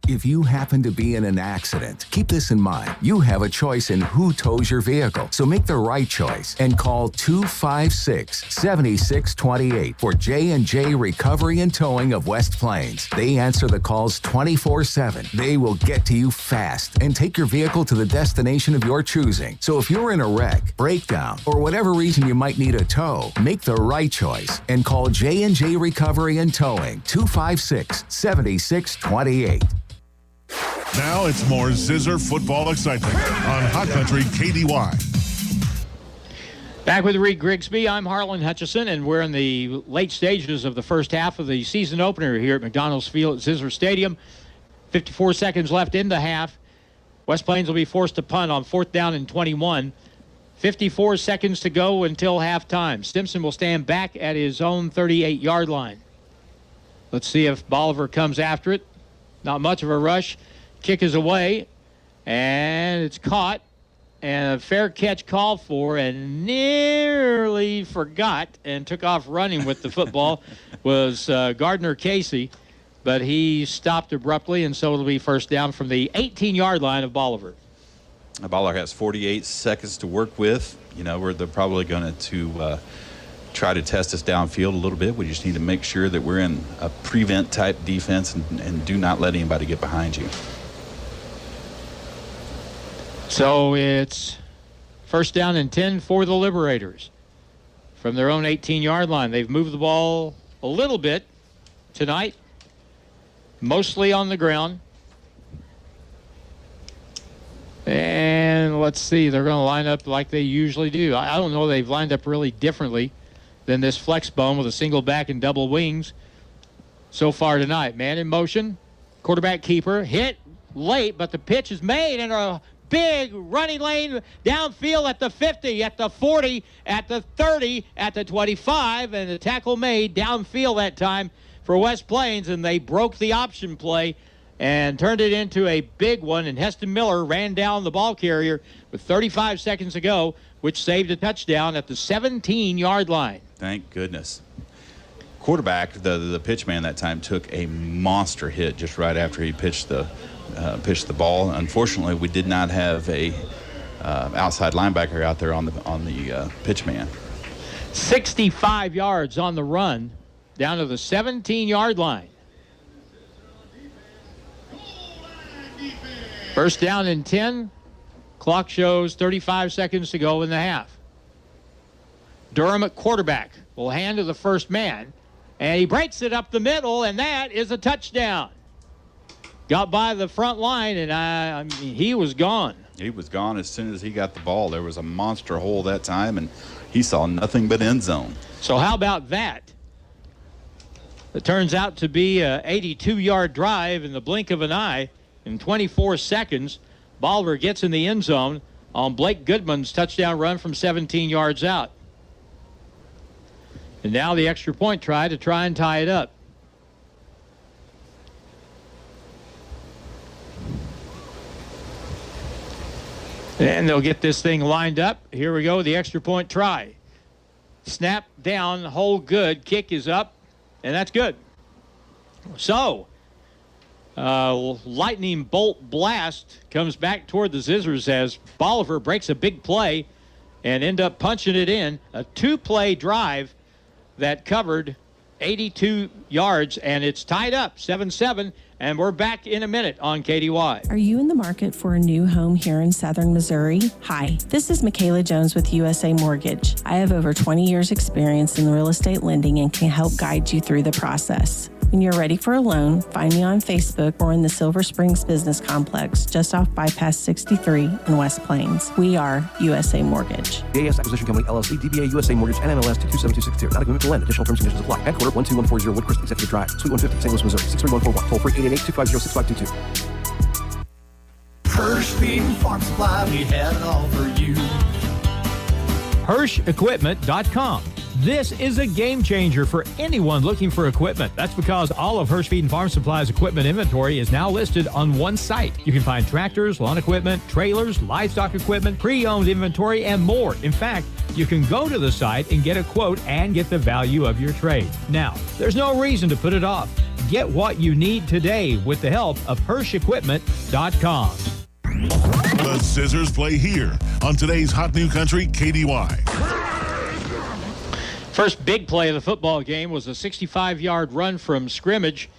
S20: If you happen to be in an accident, keep this in mind. You have a choice in who tows your vehicle, so make the right choice and call 256-7628 for J&J Recovery and Towing of West Plains. They answer the calls 24/7. They will get to you fast and take your vehicle to the destination of your choosing. So if you're in a wreck, breakdown, or whatever reason you might need a tow, make the right choice and call J&J Recovery and Towing 256-7628.
S1: Now it's more Zizzer football excitement on Hot Country KDY.
S7: Back with Reed Grigsby, I'm Harlan Hutchison, and we're in the late stages of the first half of the season opener here at McDonald's Field at Zizzer Stadium. 54 seconds left in the half. West Plains will be forced to punt on 4th down and 21. 54 seconds to go until halftime. Simpson will stand back at his own 38-yard line. Let's see if Bolivar comes after it. Not much of a rush. Kick is away, and it's caught, and a fair catch called for, and nearly forgot and took off running with the football was Gardner Casey, but he stopped abruptly, and so it'll be first down from the 18-yard line of Bolivar.
S6: Bolivar has 48 seconds to work with. You know, they're probably going to try to test us downfield a little bit. We just need to make sure that we're in a prevent type defense and do not let anybody get behind you.
S7: So it's first down and 10 for the Liberators from their own 18-yard line. They've moved the ball a little bit tonight, mostly on the ground. And let's see, they're going to line up like they usually do. I don't know, they've lined up really differently than this flex bone with a single back and double wings so far tonight. Man in motion, quarterback keeper, hit late, but the pitch is made in a big running lane downfield at the 50, at the 40, at the 30, at the 25, and the tackle made downfield that time for West Plains, and they broke the option play and turned it into a big one, and Heston Miller ran down the ball carrier with 35 seconds to go, which saved a touchdown at the 17-yard line.
S6: Thank goodness. Quarterback, the pitch man that time, took a monster hit just right after he pitched the ball. Unfortunately, we did not have a outside linebacker out there on the pitch man.
S7: 65 yards on the run down to the 17-yard line. First down and 10. Clock shows 35 seconds to go in the half. Durham at quarterback will hand to the first man, and he breaks it up the middle, and that is a touchdown. Got by the front line, and I mean, he was gone.
S6: He was gone as soon as he got the ball. There was a monster hole that time, and he saw nothing but end zone.
S7: So how about that? It turns out to be an 82-yard drive in the blink of an eye. In 24 seconds, Bolivar gets in the end zone on Blake Goodman's touchdown run from 17 yards out. And now the extra point try to try and tie it up. And they'll get this thing lined up. Here we go, the extra point try. Snap down, hold good, kick is up, and that's good. So, lightning bolt blast comes back toward the Zizzers as Bolivar breaks a big play and end up punching it in. A two-play drive that covered 82 yards, and it's tied up 7-7, and we're back in a minute on KDY.
S13: Are you in the market for a new home here in southern Missouri? Hi, this is Michaela Jones with USA Mortgage. I have over 20 years experience in real estate lending and can help guide you through the process. When you're ready for a loan, find me on Facebook or in the Silver Springs Business Complex, just off Bypass 63 in West Plains. We are USA Mortgage.
S14: JS Acquisition Company, LLC, DBA USA Mortgage, NMLS 227262. Not a commitment to lend. Additional terms and conditions apply. Headquartered 12140 Woodcrest Executive Drive, Suite 150, St. Louis, Missouri. 63141. Toll free 888-250-6522.
S4: Hirsch Feed and Farm Supply, we have it all for you.
S2: HirschEquipment.com. This is a game changer for anyone looking for equipment. That's because all of Hirsch Feed and Farm Supply's equipment inventory is now listed on one site. You can find tractors, lawn equipment, trailers, livestock equipment, pre-owned inventory, and more. In fact, you can go to the site and get a quote and get the value of your trade. Now, there's no reason to put it off.
S19: Get what you need today with the help of HirschEquipment.com.
S1: The Zizzers play here on today's Hot New Country KDY.
S7: First big play of the football game was a 65-yard run from scrimmage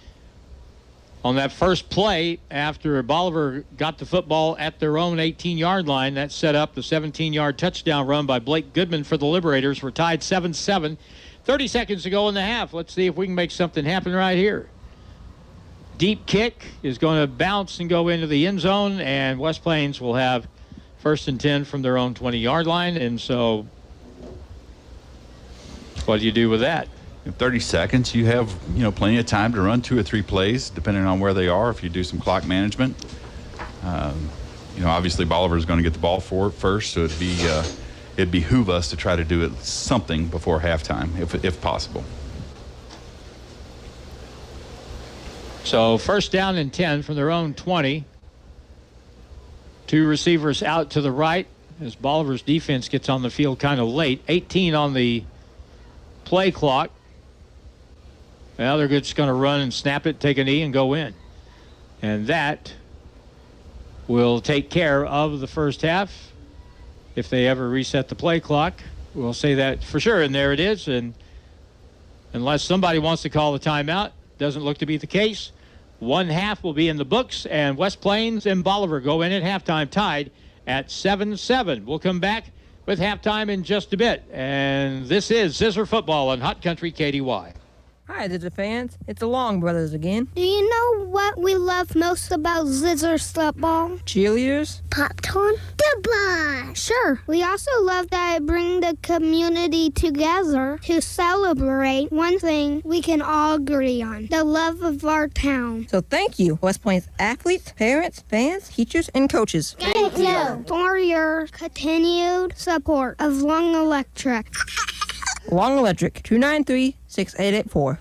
S7: on that first play after Bolivar got the football at their own 18-yard line. That set up the 17-yard touchdown run by Blake Goodman for the Liberators. We're tied 7-7. 30 seconds to go in the half. Let's see if we can make something happen right here. Deep kick is going to bounce and go into the end zone, and West Plains will have 1st and 10 from their own 20-yard line. And so what do you do with that?
S6: In 30 seconds, you have plenty of time to run 2 or 3 plays, depending on where they are. If you do some clock management, obviously Bolivar is going to get the ball first, so it'd behoove us to try to do something before halftime, if possible.
S7: So 1st down and 10 from their own 20. 2 receivers out to the right as Bolivar's defense gets on the field kind of late. 18 on the play clock. Well, they're just going to run and snap it, take a knee, and go in. And that will take care of the first half. If they ever reset the play clock, we'll say that for sure. And there it is. And unless somebody wants to call the timeout, doesn't look to be the case. 1 half will be in the books, and West Plains and Bolivar go in at halftime tied at 7-7. We'll come back with halftime in just a bit. And this is Zizzer Football on Hot Country KDY.
S15: Hi, Zizzer fans. It's the Long Brothers again.
S16: Do you know what we love most about Zizzer's football?
S15: Cheerleaders?
S16: Popcorn? Goodbye! Sure. We also love that it brings the community together to celebrate one thing we can all agree on, the love of our town.
S15: So thank you, West Plains athletes, parents, fans, teachers, and coaches.
S16: Thank you for your continued support of Long Electric.
S15: Long Electric, 293-6884.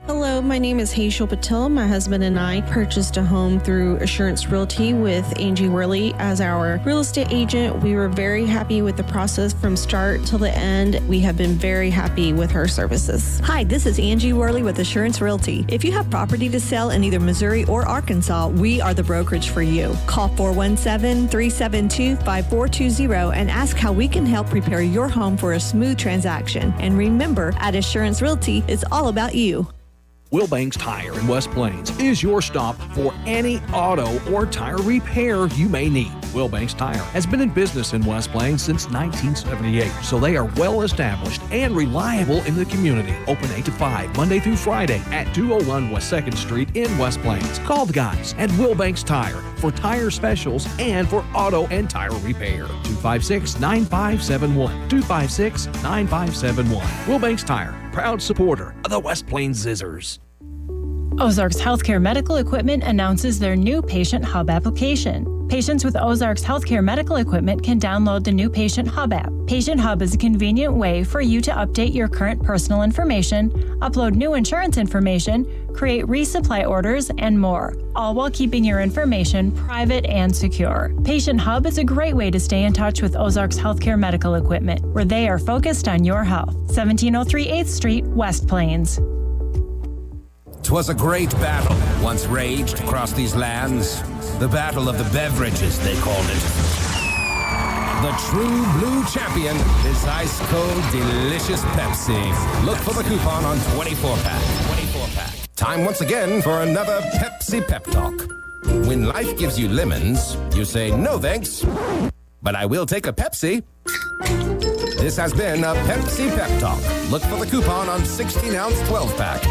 S10: Hello, my name is Hazel Patel. My husband and I purchased a home through Assurance Realty with Angie Worley as our real estate agent. We were very happy with the process from start till the end. We have been very happy with her services.
S11: Hi, this is Angie Worley with Assurance Realty. If you have property to sell in either Missouri or Arkansas, we are the brokerage for you. Call 417-372-5420 and ask how we can help prepare your home for a smooth transaction. And remember, at Assurance Realty, it's all about you.
S19: Wilbanks Tire in West Plains is your stop for any auto or tire repair you may need. Wilbanks Tire has been in business in West Plains since 1978, so they are well established and reliable in the community. Open 8 to 5, Monday through Friday at 201 West 2nd Street in West Plains. Call the guys at Wilbanks Tire for tire specials and for auto and tire repair. 256-9571. 256-9571. Wilbanks Tire, proud supporter of the West Plains Zizzers.
S21: Ozarks Healthcare Medical Equipment announces their new Patient Hub application. Patients with Ozarks Healthcare Medical Equipment can download the new Patient Hub app. Patient Hub is a convenient way for you to update your current personal information, upload new insurance information, create resupply orders, and more, all while keeping your information private and secure. Patient Hub is a great way to stay in touch with Ozarks Healthcare Medical Equipment, where they are focused on your health. 1703 8th Street, West Plains.
S22: 'Twas a great battle once raged across these lands. The Battle of the Beverages, they called it. The true blue champion is ice-cold, delicious Pepsi. Look for the coupon on 24-pack. 24-pack. Time once again for another Pepsi Pep Talk. When life gives you lemons, you say, no thanks, but I will take a Pepsi. This has been a Pepsi Pep Talk. Look for the coupon on 16-ounce 12-pack.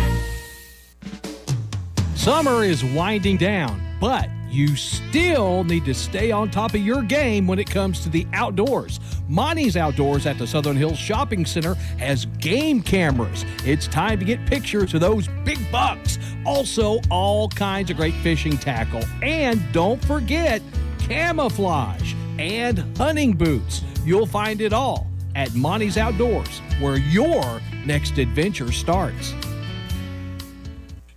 S19: Summer is winding down, but you still need to stay on top of your game when it comes to the outdoors. Monty's Outdoors at the Southern Hills Shopping Center has game cameras. It's time to get pictures of those big bucks. Also, all kinds of great fishing tackle. And don't forget camouflage and hunting boots. You'll find it all at Monty's Outdoors, where your next adventure starts.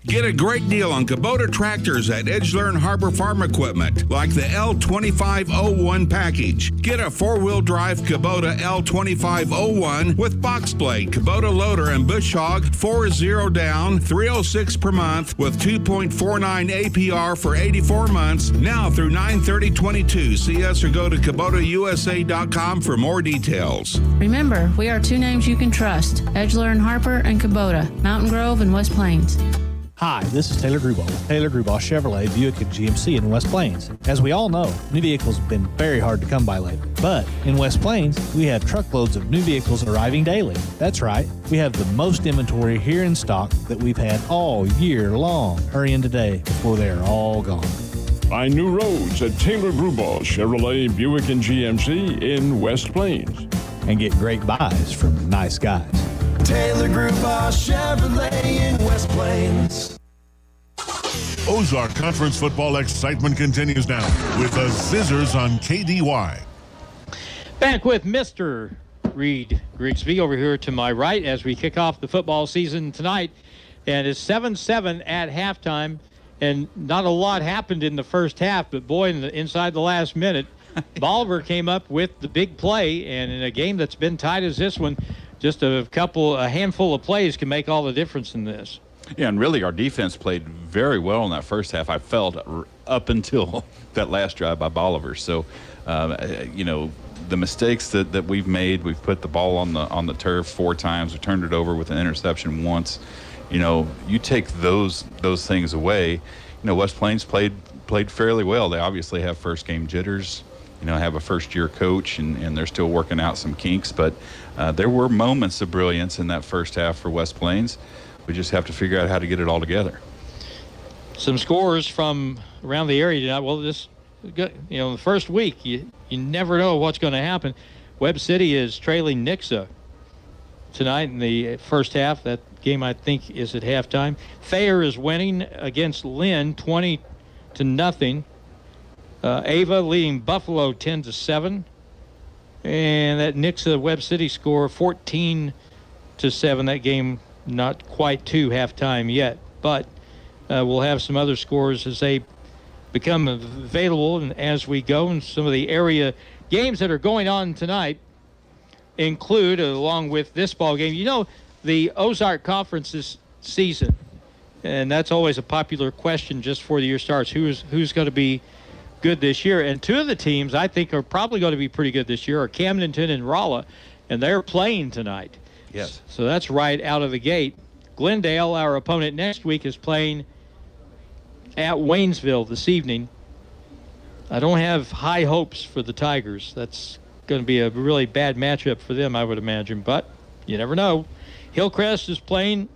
S3: Get a great deal on Kubota tractors at Edgeley and Harbor Farm Equipment, like the L2501 package. Get a four-wheel drive Kubota L2501 with box blade, Kubota loader, and bush hog, 4.0 down, $306 per month with 2.49 APR for 84 months, now through 9/30/22. See us or go to KubotaUSA.com for more details.
S5: Remember, we are two names you can trust, Edgeley and Harper and Kubota, Mountain Grove and West Plains.
S23: Hi, this is Taylor Grubaugh with Taylor Grubaugh Chevrolet, Buick, and GMC in West Plains. As we all know, new vehicles have been very hard to come by lately. But in West Plains, we have truckloads of new vehicles arriving daily. That's right, we have the most inventory here in stock that we've had all year long. Hurry in today before they are all gone.
S24: Find new roads at Taylor Grubaugh Chevrolet, Buick, and GMC in West Plains.
S23: And get great buys from nice guys.
S4: Taylor Grubaugh Chevrolet in West Plains.
S1: Ozark Conference football excitement continues now with the Zizzers on KDY.
S7: Back with Mr. Reed Grigsby over here to my right as we kick off the football season tonight. And it's 7-7 at halftime. And not a lot happened in the first half, but boy, inside the last minute, Bolivar came up with the big play. And in a game that's been tight as this one, just a handful of plays can make all the difference in this.
S6: Yeah, and really our defense played very well in that first half, I felt, up until that last drive by Bolivar. So, the mistakes that we've made, we've put the ball on the turf 4 times, we turned it over with an interception once. You take those things away, West Plains played fairly well. They obviously have first game jitters, have a first-year coach, and they're still working out some kinks. But there were moments of brilliance in that first half for West Plains. We just have to figure out how to get it all together.
S7: Some scores from around the area tonight. Well, the first week, you never know what's going to happen. Webb City is trailing Nixa tonight in the first half. That game, I think, is at halftime. Thayer is winning against Lynn 20-0. Ava leading Buffalo 10-7. And that Nixa Webb City score 14-7. That game not quite to halftime yet, but we'll have some other scores as they become available and as we go. And some of the area games that are going on tonight include, along with this ball game, the Ozark Conference this season, and that's always a popular question just before the year starts. Who's going to be good this year? And two of the teams I think are probably going to be pretty good this year are Camdenton and Rolla, and they're playing tonight.
S6: Yes.
S7: So that's right out of the gate. Glendale, our opponent next week, is playing at Waynesville this evening. I don't have high hopes for the Tigers. That's going to be a really bad matchup for them, I would imagine, but you never know. Hillcrest is playing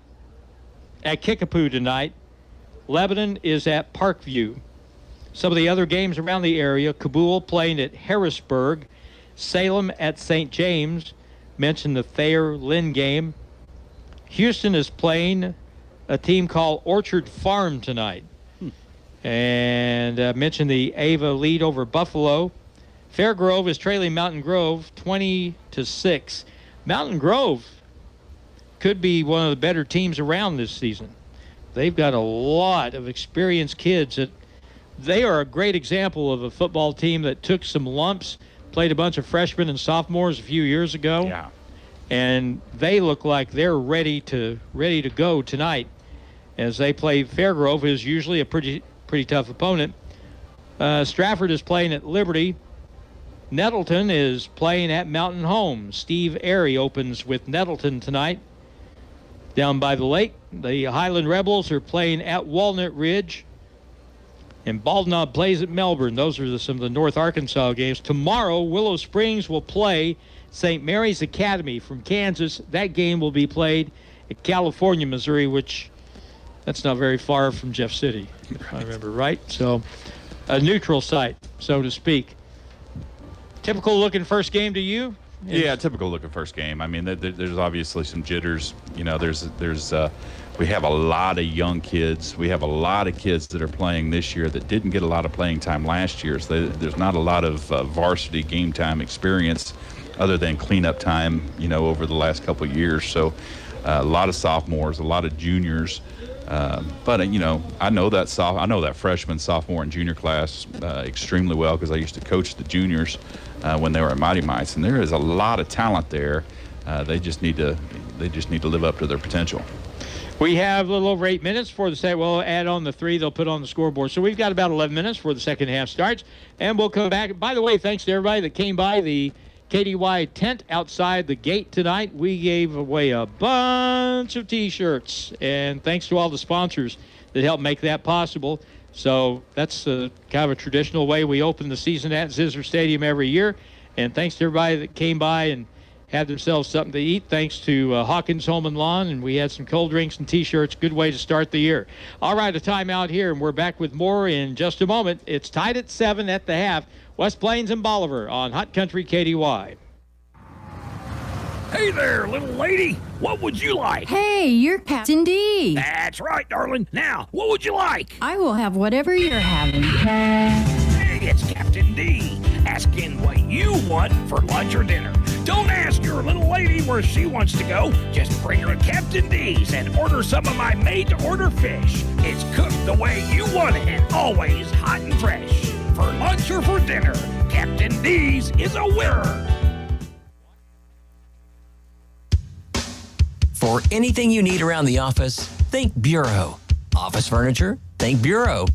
S7: at Kickapoo tonight. Lebanon is at Parkview. Some of the other games around the area, Kabul playing at Harrisburg, Salem at St. James. Mentioned the Thayer-Lynn game. Houston is playing a team called Orchard Farm tonight. And mentioned the Ava lead over Buffalo. Fairgrove is trailing Mountain Grove 20-6. Mountain Grove could be one of the better teams around this season. They've got a lot of experienced kids. They are a great example of a football team that took some lumps, played a bunch of freshmen and sophomores a few years ago.
S6: Yeah.
S7: And they look like they're ready to go tonight as they play Fairgrove, who's usually a pretty tough opponent. Stratford is playing at Liberty. Nettleton is playing at Mountain Home. Steve Airy opens with Nettleton tonight. Down by the lake, the Highland Rebels are playing at Walnut Ridge. And Baldenob plays at Melbourne. Those are some of the North Arkansas games. Tomorrow, Willow Springs will play St. Mary's Academy from Kansas. That game will be played at California, Missouri, which that's not very far from Jeff City, if I remember right. So a neutral site, so to speak. Typical looking first game to you?
S6: Yeah, typical looking first game. I mean, there's obviously some jitters. We have a lot of young kids. We have a lot of kids that are playing this year that didn't get a lot of playing time last year. So there's not a lot of varsity game time experience other than cleanup time, over the last couple of years. So a lot of sophomores, a lot of juniors. But I know that freshman, sophomore, and junior class extremely well because I used to coach the juniors when they were at Mighty Mites, and there is a lot of talent there. They just need to live up to their potential.
S7: We have a little over 8 minutes for the second. We'll add on the 3 they'll put on the scoreboard. So we've got about 11 minutes before the second half starts, and we'll come back. By the way, thanks to everybody that came by the KDY tent outside the gate tonight. We gave away a bunch of T-shirts, and thanks to all the sponsors that helped make that possible. So that's kind of a traditional way we open the season at Zizzer Stadium every year. And thanks to everybody that came by and had themselves something to eat. Thanks to Hawkins Home and Lawn, and we had some cold drinks and T-shirts. Good way to start the year. All right, a timeout here, and we're back with more in just a moment. It's tied at 7 at the half. West Plains and Bolivar on Hot Country KDY.
S8: Hey there, little lady. What would you like?
S9: Hey, you're Captain D.
S8: That's right, darling. Now, what would you like?
S9: I will have whatever you're having.
S8: Hey, it's Captain D. Asking what you want for lunch or dinner. Don't ask your little lady where she wants to go. Just bring her to Captain D's and order some of my made-to-order fish. It's cooked the way you want it and always hot and fresh. For lunch or for dinner, Captain D's is a winner.
S12: For anything you need around the office, think Bureau. Office furniture? Think Bureau.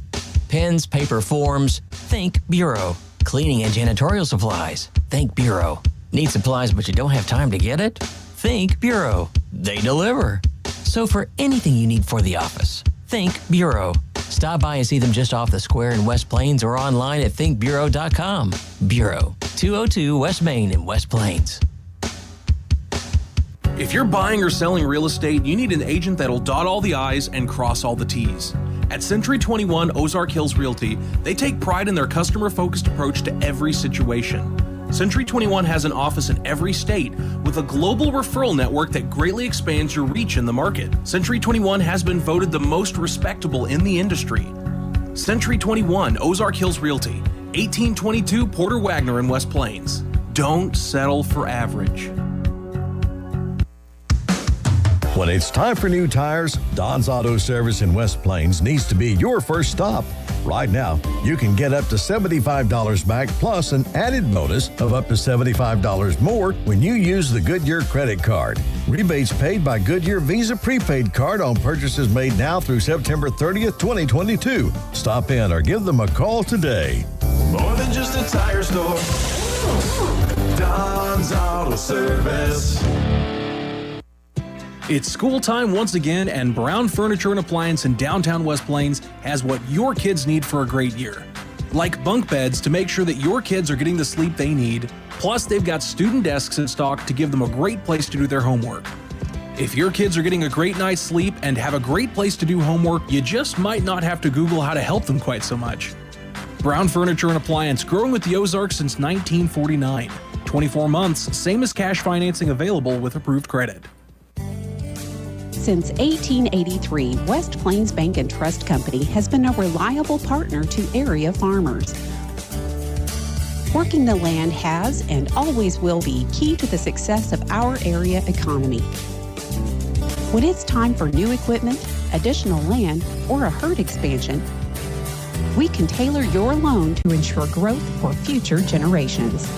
S12: Pens, paper, forms? Think Bureau. Cleaning and janitorial supplies? Think Bureau. Need supplies but you don't have time to get it? Think Bureau. They deliver. So for anything you need for the office, think Bureau. Stop by and see them just off the square in West Plains or online at thinkbureau.com. Bureau, 202 West Main in West Plains.
S18: If you're buying or selling real estate, you need an agent that'll dot all the I's and cross all the T's. At Century 21 Ozark Hills Realty, they take pride in their customer-focused approach to every situation. Century 21 has an office in every state with a global referral network that greatly expands your reach in the market. Century 21 has been voted the most respectable in the industry. Century 21 Ozark Hills Realty, 1822 Porter Wagner in West Plains. Don't settle for average.
S17: When it's time for new tires, Don's Auto Service in West Plains needs to be your first stop. Right now, you can get up to $75 back plus an added bonus of up to $75 more when you use the Goodyear credit card. Rebates paid by Goodyear Visa prepaid card on purchases made now through September 30th, 2022. Stop in or give them a call today.
S4: More than just a tire store. Don's Auto Service.
S18: It's school time once again, and Brown Furniture and Appliance in downtown West Plains has what your kids need for a great year. Like bunk beds to make sure that your kids are getting the sleep they need, plus they've got student desks in stock to give them a great place to do their homework. If your kids are getting a great night's sleep and have a great place to do homework, you just might not have to Google how to help them quite so much. Brown Furniture and Appliance, growing with the Ozarks since 1949. 24 months, same as cash financing available with approved credit.
S25: Since 1883, West Plains Bank and Trust Company has been a reliable partner to area farmers. Working the land has and always will be key to the success of our area economy. When it's time for new equipment, additional land, or a herd expansion, we can tailor your loan to ensure growth for future generations.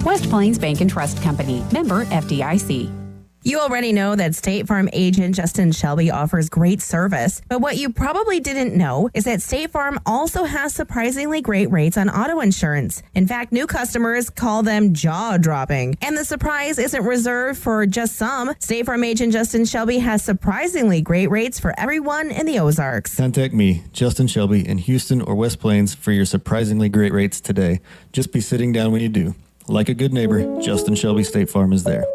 S25: West Plains Bank and Trust Company, member FDIC.
S26: You already know that State Farm agent Justin Shelby offers great service, but what you probably didn't know is that State Farm also has surprisingly great rates on auto insurance. In fact, new customers call them jaw-dropping. And the surprise isn't reserved for just some. State Farm agent Justin Shelby has surprisingly great rates for everyone in the Ozarks.
S27: Contact me, Justin Shelby, in Houston or West Plains for your surprisingly great rates today. Just be sitting down when you do. Like a good neighbor, Justin Shelby State Farm is there.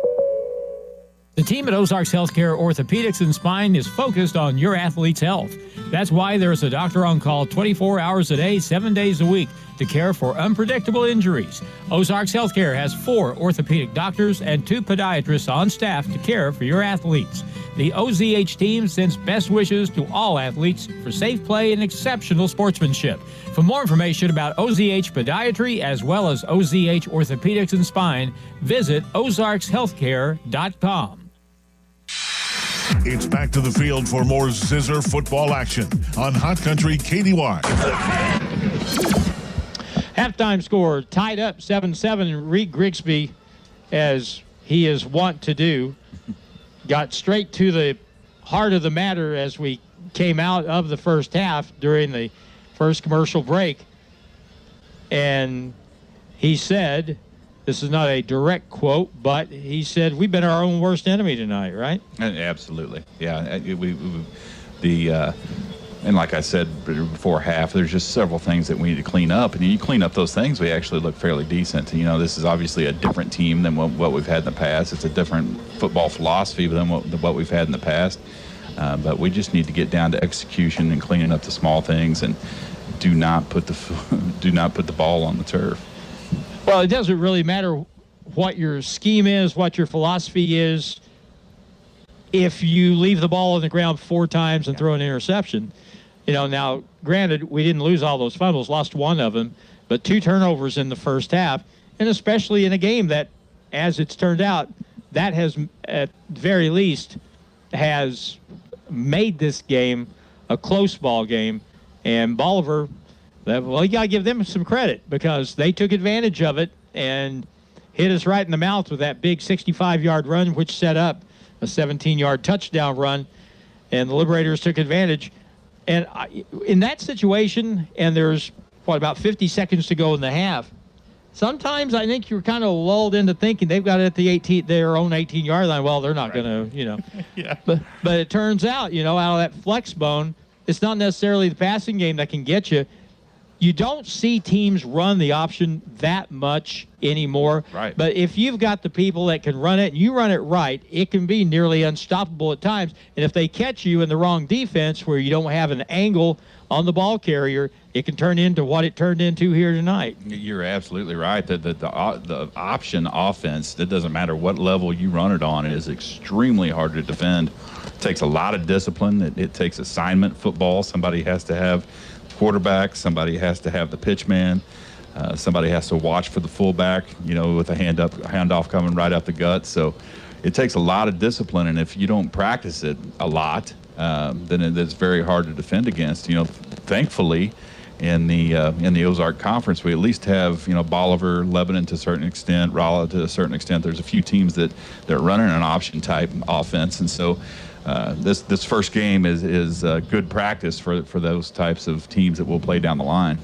S2: The team at Ozarks Healthcare Orthopedics and Spine is focused on your athlete's health. That's why there's a doctor on call 24 hours a day, 7 days a week to care for unpredictable injuries. Ozarks Healthcare has 4 orthopedic doctors and 2 podiatrists on staff to care for your athletes. The OZH team sends best wishes to all athletes for safe play and exceptional sportsmanship. For more information about OZH Podiatry as well as OZH Orthopedics and Spine, visit ozarkshealthcare.com.
S1: It's back to the field for more Zizzer football action on Hot Country KDY.
S2: Halftime score tied up 7-7. Reed Grigsby, as he is wont to do, got straight to the heart of the matter as we came out of the first half during the first commercial break. And he said, this is not a direct quote, but he said, we've been our own worst enemy tonight, right?
S10: Absolutely. Yeah. And like I said before half, there's just several things that we need to clean up. And you clean up those things, we actually look fairly decent. You know, this is obviously a different team than what we've had in the past. It's a different football philosophy than what we've had in the past. But we just need to get down to execution and cleaning up the small things, and do not put the ball on the turf.
S2: Well, it doesn't really matter what your scheme is, what your philosophy is, if you leave the ball on the ground 4 times and throw an interception. You know, now, granted, we didn't lose all those fumbles, lost one of them, but 2 turnovers in the first half, and especially in a game that, as it's turned out, that has, at very least, has made this game a close ball game. And Bolivar, well, you got to give them some credit because they took advantage of it and hit us right in the mouth with that big 65-yard run, which set up a 17-yard touchdown run, and the Liberators took advantage. And in that situation, and there's, about 50 seconds to go in the half, sometimes I think you're kind of lulled into thinking they've got it at their own 18-yard line. Well, they're not going to,
S10: Yeah.
S2: But it turns out, out of that flex bone, it's not necessarily the passing game that can get you. You don't see teams run the option that much anymore.
S10: Right.
S2: But if you've got the people that can run it, and you run it right, it can be nearly unstoppable at times. And if they catch you in the wrong defense where you don't have an angle on the ball carrier, it can turn into what it turned into here tonight.
S10: You're absolutely right. The option offense, it doesn't matter what level you run it on, it is extremely hard to defend. It takes a lot of discipline. It takes assignment football. Somebody has to have quarterback, somebody has to have the pitch man, somebody has to watch for the fullback, with a handoff coming right out the gut. So it takes a lot of discipline, and if you don't practice it a lot, then it's very hard to defend against. Thankfully, in the Ozark Conference, we at least have Bolivar, Lebanon to a certain extent, Rolla to a certain extent. There's a few teams that are running an option type offense, and so this first game is good practice for those types of teams that will play down the line.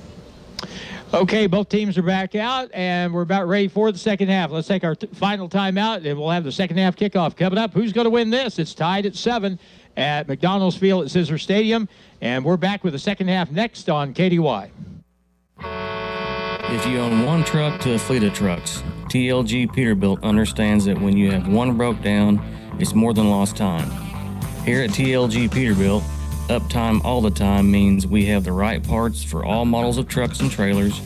S2: Okay, both teams are back out, and we're about ready for the second half. Let's take our final timeout, and we'll have the second half kickoff coming up. Who's going to win this? It's tied at 7 at McDonald's Field at Zizzer Stadium, and we're back with the second half next on KDY.
S11: If you own one truck to a fleet of trucks, TLG Peterbilt understands that when you have one broke down, it's more than lost time. Here at TLG Peterbilt, uptime all the time means we have the right parts for all models of trucks and trailers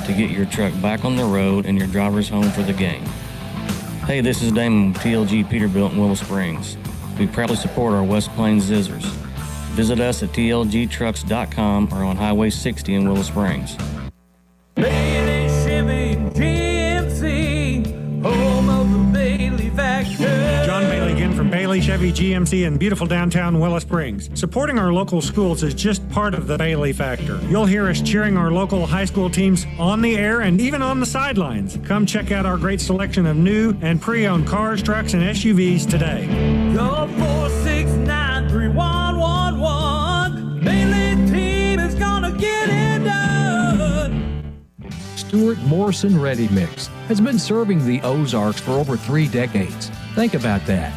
S11: to get your truck back on the road and your drivers home for the game. Hey, this is Damon with TLG Peterbilt in Willow Springs. We proudly support our West Plains Zizzers. Visit us at tlgtrucks.com or on Highway 60 in Willow Springs.
S4: Bailey Chevy GMC, home of the Bailey Factor.
S13: John Bailey again from Bailey Chevy GMC in beautiful downtown Willow Springs. Supporting our local schools is just part of the Bailey factor. You'll hear us cheering our local high school teams on the air and even on the sidelines. Come check out our great selection of new and pre-owned cars, trucks, and SUVs today.
S4: Call 469-3111. Bailey team is gonna get it done.
S19: Stuart Morrison Ready Mix has been serving the Ozarks for over 3 decades. Think about that.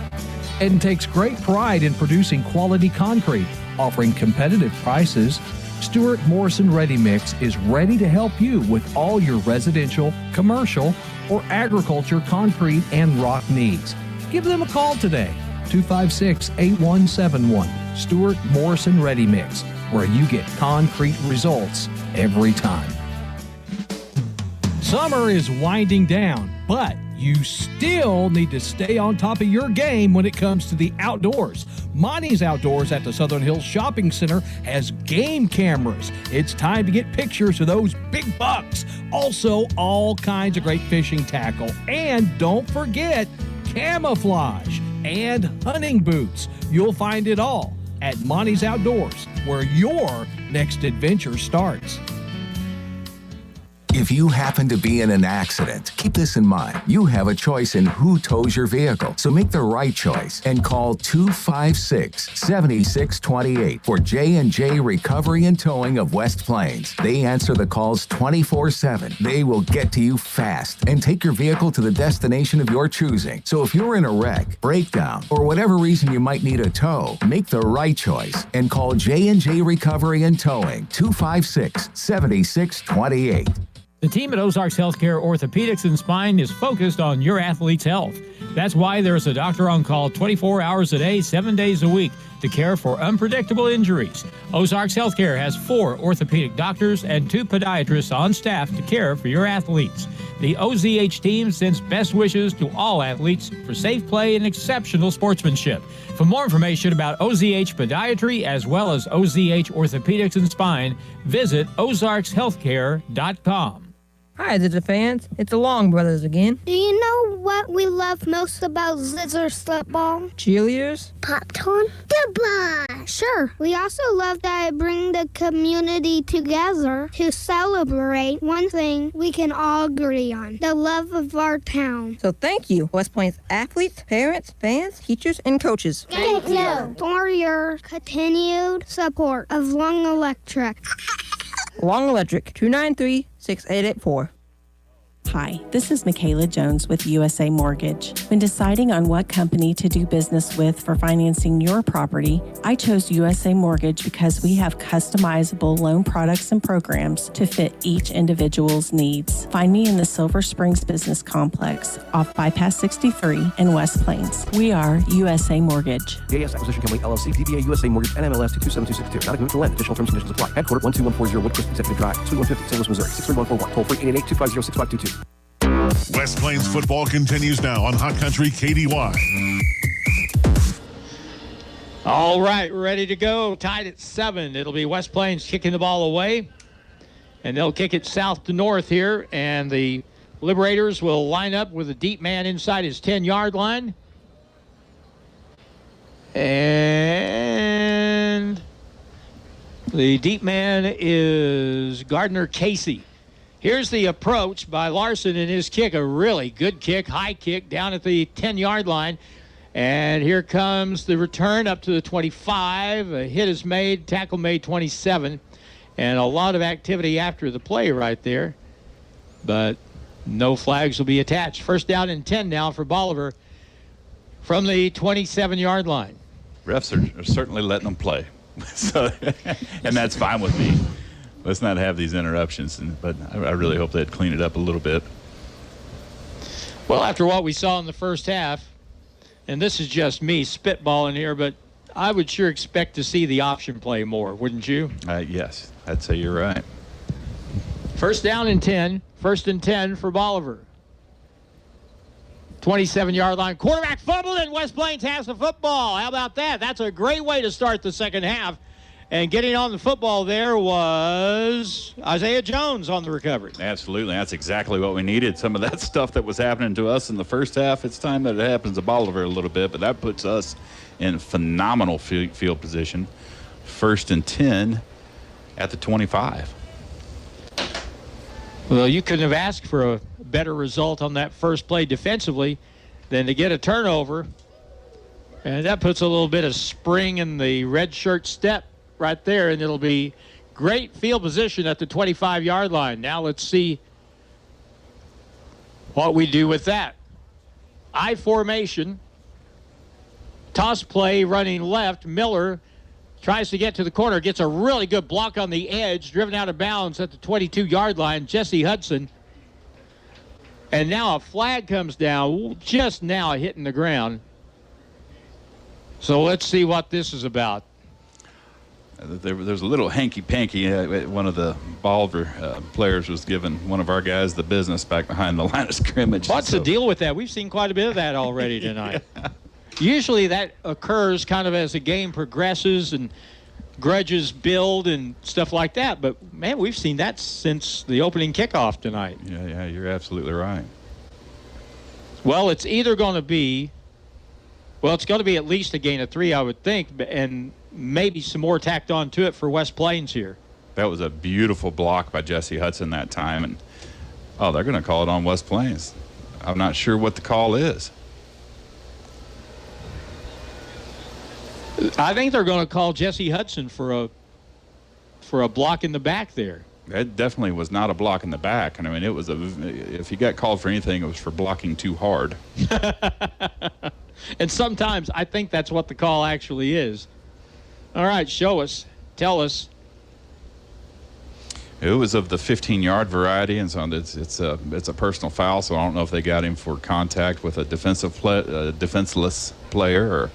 S19: And takes great pride in producing quality concrete, offering competitive prices. Stuart Morrison Ready Mix is ready to help you with all your residential, commercial, or agriculture concrete and rock needs. Give them a call today, 256-8171. Stuart Morrison Ready Mix, where you get concrete results every time. Summer is winding down, but you still need to stay on top of your game when it comes to the outdoors. Monty's Outdoors at the Southern Hills Shopping Center has game cameras. It's time to get pictures of those big bucks. Also, all kinds of great fishing tackle. And don't forget camouflage. and hunting boots. You'll find it all at Monty's Outdoors, where your next adventure starts.
S3: If you happen to be in an accident, keep this in mind. You have a choice in who tows your vehicle, so make the right choice and call 256-7628 for J&J Recovery and Towing of West Plains. They answer the calls 24/7. They will get to you fast and take your vehicle to the destination of your choosing. So if you're in a wreck, breakdown, or whatever reason you might need a tow, make the right choice and call J&J Recovery and Towing 256-7628.
S2: The team at Ozarks Healthcare Orthopedics and Spine is focused on your athlete's health. That's why there's a doctor on call 24 hours a day, 7 days a week to care for unpredictable injuries. Ozarks Healthcare has 4 orthopedic doctors and 2 podiatrists on staff to care for your athletes. The OZH team sends best wishes to all athletes for safe play and exceptional sportsmanship. For more information about OZH Podiatry as well as OZH Orthopedics and Spine, visit ozarkshealthcare.com.
S14: Hi, Zizzer fans. It's the Long Brothers again.
S15: Do you know what we love most about Zizzer football?
S14: Cheerleaders?
S15: Popcorn? Goodbye! Sure. We also love that it brings the community together to celebrate one thing we can all agree on, the love of our town.
S14: So thank you, West Plains athletes, parents, fans, teachers, and coaches.
S15: Thank you for your continued support of Long Electric.
S14: Long Electric, 293-6884.
S16: Hi, this is Michaela Jones with USA Mortgage. When deciding on what company to do business with for financing your property, I chose USA Mortgage because we have customizable loan products and programs to fit each individual's needs. Find me in the Silver Springs Business Complex off Bypass 63 in West Plains. We are USA Mortgage.
S20: JS Acquisition Company, LLC, DBA USA Mortgage, NMLS 227262. Not a group to lend. Additional terms and conditions apply. Headquartered 12140 Woodcrest Executive Drive, Suite 150, St. Louis, Missouri. 63141. Toll free 888-250-6522.
S1: West Plains football continues now on Hot Country KDY.
S7: All right, we're ready to go. Tied at 7. It'll be West Plains kicking the ball away, and they'll kick it south to north here, and the Liberators will line up with a deep man inside his 10-yard line. And the deep man is Gardner Casey. Here's the approach by Larson in his kick, a really good kick, high kick down at the 10-yard line. And here comes the return up to the 25. A hit is made, tackle made 27. And a lot of activity after the play right there. But no flags will be attached. First down and 10 now for Bolivar from the 27-yard line.
S10: Refs are certainly letting them play. And that's fine with me. Let's not have these interruptions, but I really hope they'd clean it up a little bit.
S7: Well, after what we saw in the first half, and this is just me spitballing here, but I would sure expect to see the option play more, wouldn't you?
S10: Yes, I'd say you're right.
S7: First down and 10. First and 10 for Bolivar. 27-yard line. Quarterback fumbled, and West Plains has the football. How about that? That's a great way to start the second half. And getting on the football there was Isaiah Jones on the recovery.
S10: Absolutely. That's exactly what we needed. Some of that stuff that was happening to us in the first half, it's time that it happens to Bolivar a little bit, but that puts us in phenomenal field position. First and 10 at the 25.
S7: Well, you couldn't have asked for a better result on that first play defensively than to get a turnover. And that puts a little bit of spring in the red shirt step right there, and it'll be great field position at the 25-yard line. Now let's see what we do with that. I formation, toss play running left. Miller tries to get to the corner, gets a really good block on the edge, driven out of bounds at the 22-yard line. Jesse Hudson. And now a flag comes down, just now hitting the ground. So let's see what this is about.
S10: There's a little hanky-panky. One of the Bolivar players was giving one of our guys the business back behind the line of scrimmage.
S7: What's the deal with that? We've seen quite a bit of that already tonight. Yeah. Usually that occurs kind of as the game progresses and grudges build and stuff like that. But, man, we've seen that since the opening kickoff tonight.
S10: Yeah, you're absolutely right.
S7: Well, it's either going to be Well, it's going to be at least a gain of 3, I would think, and maybe some more tacked on to it for West Plains here.
S10: That was a beautiful block by Jesse Hudson that time, and they're going to call it on West Plains. I'm not sure what the call is.
S7: I think they're going to call Jesse Hudson for a block in the back there.
S10: That definitely was not a block in the back. And I mean, if he got called for anything, it was for blocking too hard.
S7: And sometimes I think that's what the call actually is. All right, show us. Tell us.
S10: It was of the 15-yard variety, and so it's a personal foul, so I don't know if they got him for contact with a defenseless player, or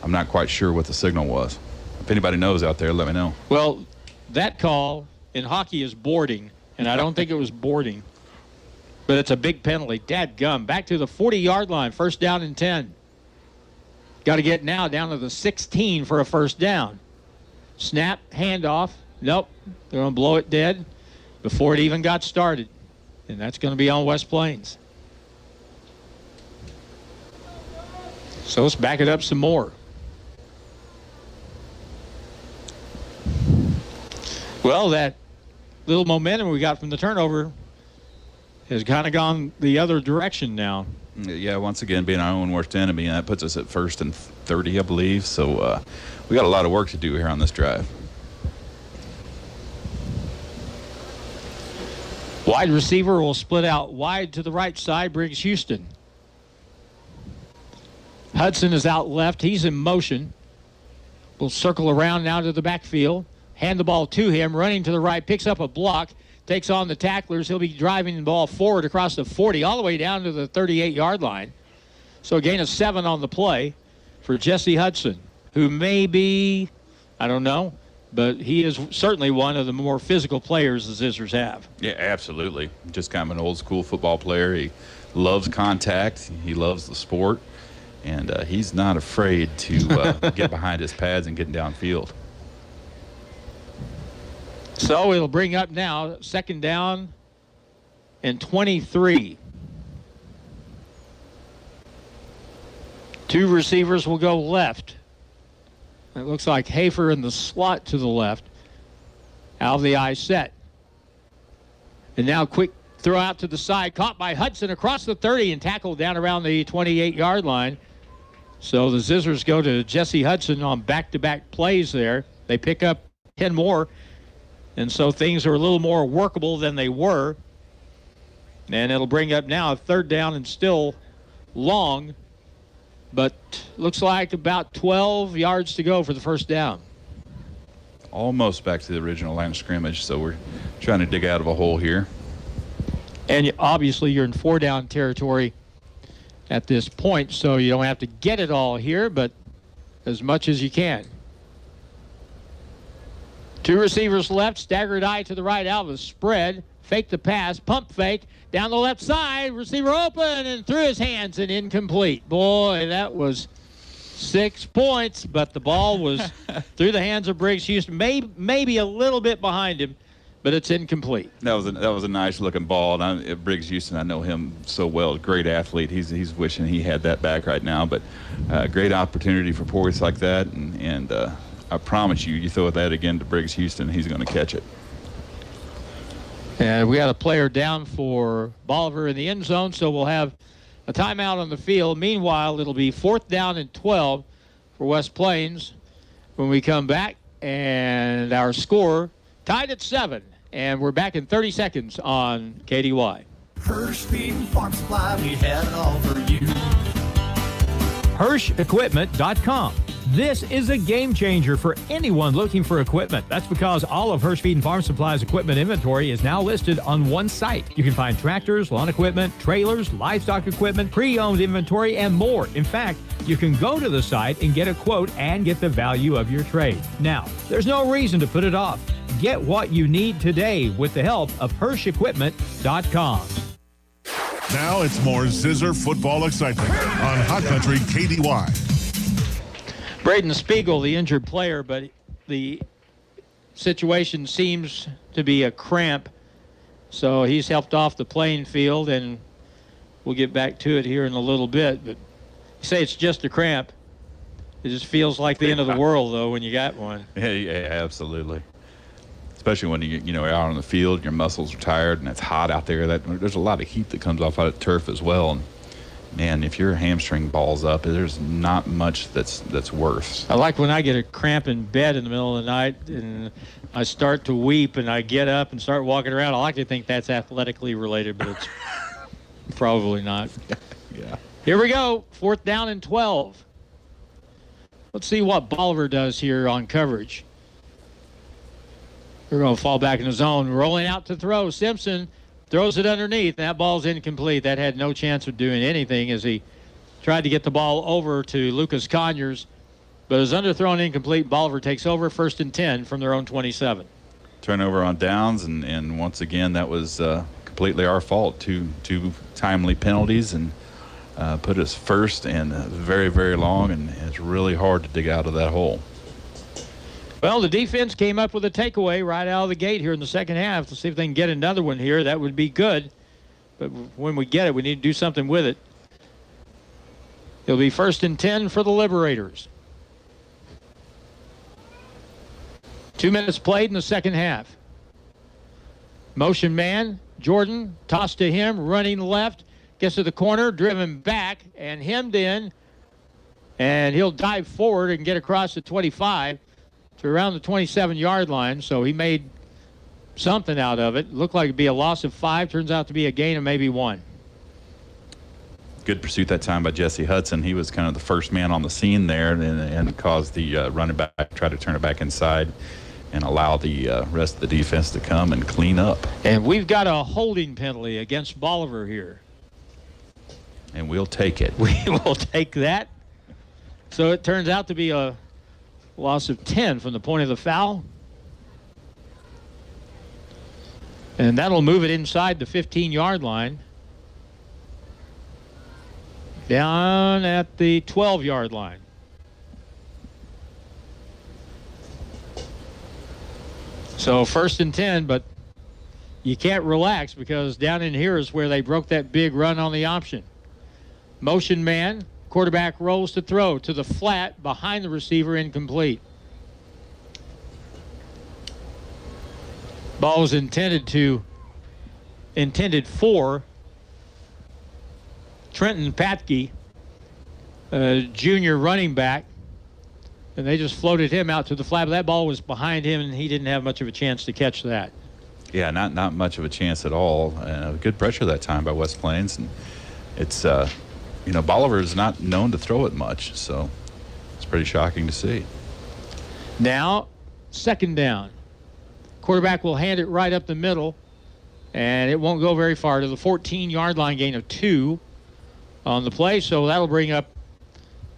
S10: I'm not quite sure what the signal was. If anybody knows out there, let me know.
S7: Well, that call in hockey is boarding, and I don't think it was boarding. But it's a big penalty. Dadgum. Back to the 40-yard line. First down and 10. Got to get now down to the 16 for a first down. Snap, handoff. Nope. They're going to blow it dead before it even got started. And that's going to be on West Plains. So let's back it up some more. Well, that little momentum we got from the turnover has kind of gone the other direction now.
S10: Yeah, once again, being our own worst enemy, and that puts us at 1st and 30, I believe. So we got a lot of work to do here on this drive.
S7: Wide receiver will split out wide to the right side, Briggs Houston. Hudson is out left. He's in motion. We'll circle around now to the backfield. Hand the ball to him, running to the right, picks up a block, takes on the tacklers. He'll be driving the ball forward across the 40, all the way down to the 38-yard line. So a gain of 7 on the play for Jesse Hudson, who may be, I don't know, but he is certainly one of the more physical players the Zizzers have.
S10: Yeah, absolutely. Just kind of an old-school football player. He loves contact. He loves the sport. And he's not afraid to get behind his pads and get downfield.
S7: So it'll bring up now, second down and 23. 2 receivers will go left. It looks like Hafer in the slot to the left. Out of the eye set. And now quick throw out to the side. Caught by Hudson across the 30 and tackled down around the 28-yard line. So the Zizzers go to Jesse Hudson on back-to-back plays there. They pick up 10 more. And so things are a little more workable than they were. And it'll bring up now a third down and still long. But looks like about 12 yards to go for the first down.
S10: Almost back to the original line of scrimmage, so we're trying to dig out of a hole here.
S7: And obviously you're in 4-down territory at this point, so you don't have to get it all here, but as much as you can. 2 receivers left, staggered eye to the right, out of the spread, fake the pass, pump fake, down the left side, receiver open and through his hands and incomplete. Boy, that was 6 points, but the ball was through the hands of Briggs Houston, maybe a little bit behind him, but it's incomplete.
S10: That was a nice looking ball. And Briggs Houston, I know him so well, great athlete. He's wishing he had that back right now, but great opportunity for poise like that, and I promise you throw that again to Briggs Houston, he's going to catch it.
S7: And we got a player down for Bolivar in the end zone, so we'll have a timeout on the field. Meanwhile, it'll be 4th down and 12 for West Plains when we come back. And our score tied at 7. And we're back in 30 seconds on KDY.
S4: Hirsch Feed and Farm Supply, we have it all for you.
S2: HirschEquipment.com. This is a game changer for anyone looking for equipment. That's because all of Hirsch Feed and Farm Supply's equipment inventory is now listed on one site. You can find tractors, lawn equipment, trailers, livestock equipment, pre-owned inventory, and more. In fact, you can go to the site and get a quote and get the value of your trade. Now, there's no reason to put it off. Get what you need today with the help of HirschEquipment.com.
S1: Now it's more Zizzer football excitement on Hot Country KDY.
S7: Braden Spiegel, the injured player, but the situation seems to be a cramp. So he's helped off the playing field, and we'll get back to it here in a little bit. But say it's just a cramp. It just feels like the end of the world, though, when you got one.
S10: Yeah, absolutely. Especially when you're out on the field, your muscles are tired, and it's hot out there. There's a lot of heat that comes off of the turf as well. And man, if your hamstring balls up, there's not much that's worse.
S7: I like when I get a cramp in bed in the middle of the night and I start to weep and I get up and start walking around. I like to think that's athletically related, but it's probably not.
S10: Yeah.
S7: Here we go. 4th down and 12. Let's see what Bolivar does here on coverage. They're going to fall back in the zone. Rolling out to throw. Simpson throws it underneath. That ball's incomplete. That had no chance of doing anything as he tried to get the ball over to Lucas Conyers. But it was underthrown incomplete. Bolivar takes over 1st and 10 from their own 27.
S10: Turnover on downs, and once again, that was completely our fault. Two timely penalties, and put us first and very, very long, and it's really hard to dig out of that hole.
S7: Well, the defense came up with a takeaway right out of the gate here in the second half. To see if they can get another one here, that would be good. But when we get it, we need to do something with it. It'll be 1st and 10 for the Liberators. 2 minutes played in the second half. Motion man, Jordan, tossed to him, running left, gets to the corner, driven back, and hemmed in. And he'll dive forward and get across the 25 to around the 27-yard line. So he made something out of it. Looked like it'd be a loss of 5. Turns out to be a gain of maybe 1.
S10: Good pursuit that time by Jesse Hudson. He was kind of the first man on the scene there and caused the running back to try to turn it back inside and allow the rest of the defense to come and clean up.
S7: And we've got a holding penalty against Bolivar here.
S10: And we'll take it.
S7: We will take that. So it turns out to be a loss of 10 from the point of the foul. And that'll move it inside the 15-yard line. Down at the 12-yard line. So 1st and 10, but you can't relax because down in here is where they broke that big run on the option. Motion man, quarterback rolls to throw to the flat behind the receiver, incomplete. Ball was intended for Trenton Patke, junior running back, and they just floated him out to the flat. That ball was behind him, and he didn't have much of a chance to catch that.
S10: Yeah, not much of a chance at all. Good pressure that time by West Plains, and it's Bolivar is not known to throw it much, so it's pretty shocking to see.
S7: Now, 2nd down. Quarterback will hand it right up the middle, and it won't go very far to the 14-yard line, gain of 2 on the play, so that'll bring up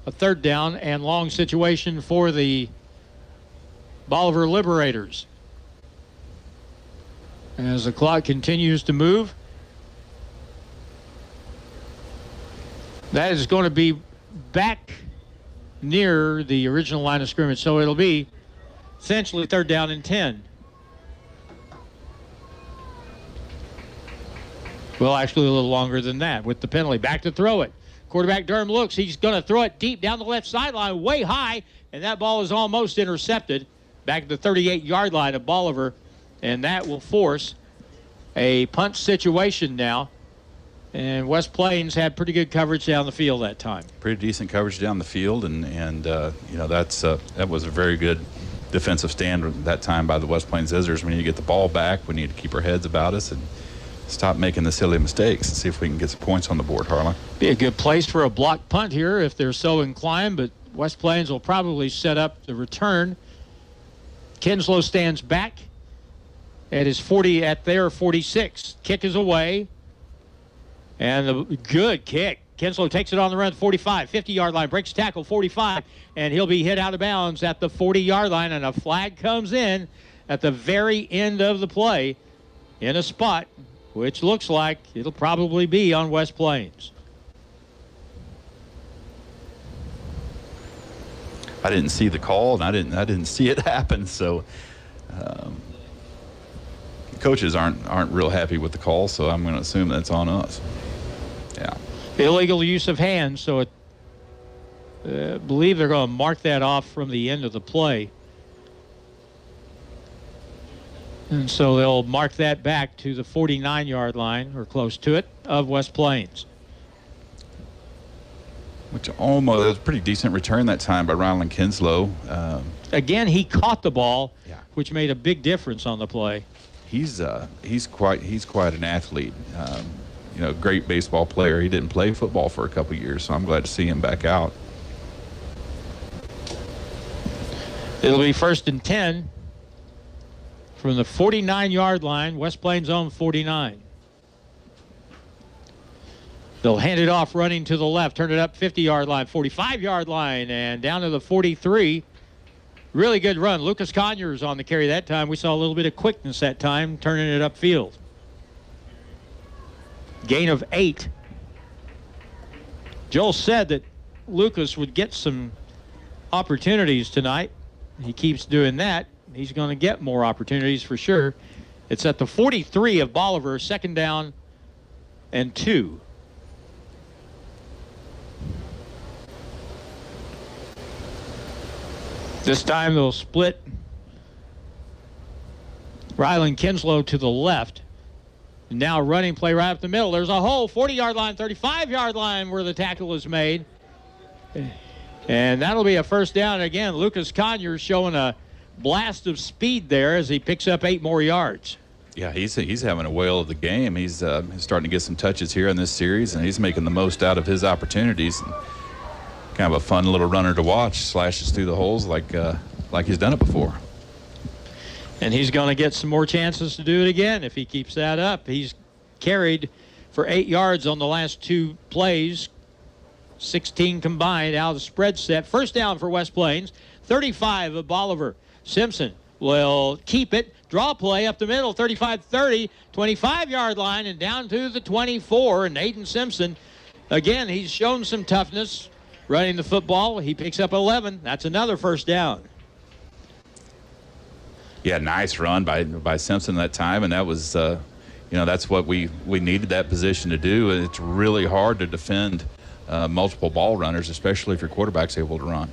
S7: a 3rd down and long situation for the Bolivar Liberators. As the clock continues to move, that is going to be back near the original line of scrimmage, so it'll be essentially 3rd down and 10. Well, actually a little longer than that with the penalty. Back to throw it. Quarterback Durham looks. He's going to throw it deep down the left sideline, way high, and that ball is almost intercepted back at the 38-yard line of Bolivar, and that will force a punt situation now. And West Plains had pretty good coverage down the field that time.
S10: Pretty decent coverage down the field, and that was a very good defensive stand that time by the West Plains Zizzers. We need to get the ball back. We need to keep our heads about us and stop making the silly mistakes and see if we can get some points on the board, Harlan.
S7: Be a good place for a block punt here if they're so inclined, but West Plains will probably set up the return. Kinslow stands back at his 46. Kick is away. And a good kick. Kinslow takes it on the run, 45, 50-yard line, breaks tackle, 45, and he'll be hit out of bounds at the 40-yard line, and a flag comes in at the very end of the play in a spot which looks like it'll probably be on West Plains.
S10: I didn't see the call, and I didn't see it happen, so coaches aren't real happy with the call, so I'm going to assume that's on us. Yeah.
S7: Illegal use of hands, so it believe they're going to mark that off from the end of the play. And so they'll mark that back to the 49-yard line, or close to it, of West Plains.
S10: Which almost, it was a pretty decent return that time by Ryland Kinslow.
S7: Again, he caught the ball, which made a big difference on the play.
S10: He's quite an athlete. Great baseball player. He didn't play football for a couple years, so I'm glad to see him back out.
S7: It'll be 1st and 10 from the 49-yard line, West Plains own 49. They'll hand it off running to the left, turn it up 50-yard line, 45-yard line, and down to the 43. Really good run. Lucas Conyers on the carry that time. We saw a little bit of quickness that time, turning it upfield. Gain of 8. Joel said that Lucas would get some opportunities tonight. He keeps doing that. He's going to get more opportunities for sure. It's at the 43 of Bolivar, 2nd down and 2. This time they'll split Ryland Kinslow to the left. Now running play right up the middle. There's a hole, 40-yard line, 35-yard line where the tackle is made. And that'll be a 1st down. Again, Lucas Conyers showing a blast of speed there as he picks up 8 more yards.
S10: Yeah, he's having a whale of the game. He's starting to get some touches here in this series, and he's making the most out of his opportunities. Kind of a fun little runner to watch. Slashes through the holes like he's done it before.
S7: And he's going to get some more chances to do it again if he keeps that up. He's carried for 8 yards on the last 2 plays. 16 combined out of the spread set. 1st down for West Plains. 35 of Bolivar. Simpson will keep it. Draw play up the middle. 35-30. 25-yard line and down to the 24. And Aiden Simpson, again, he's shown some toughness running the football. He picks up 11. That's another 1st down.
S10: Yeah, nice run by Simpson that time, and that was, that's what we needed that position to do. And it's really hard to defend multiple ball runners, especially if your quarterback's able to run.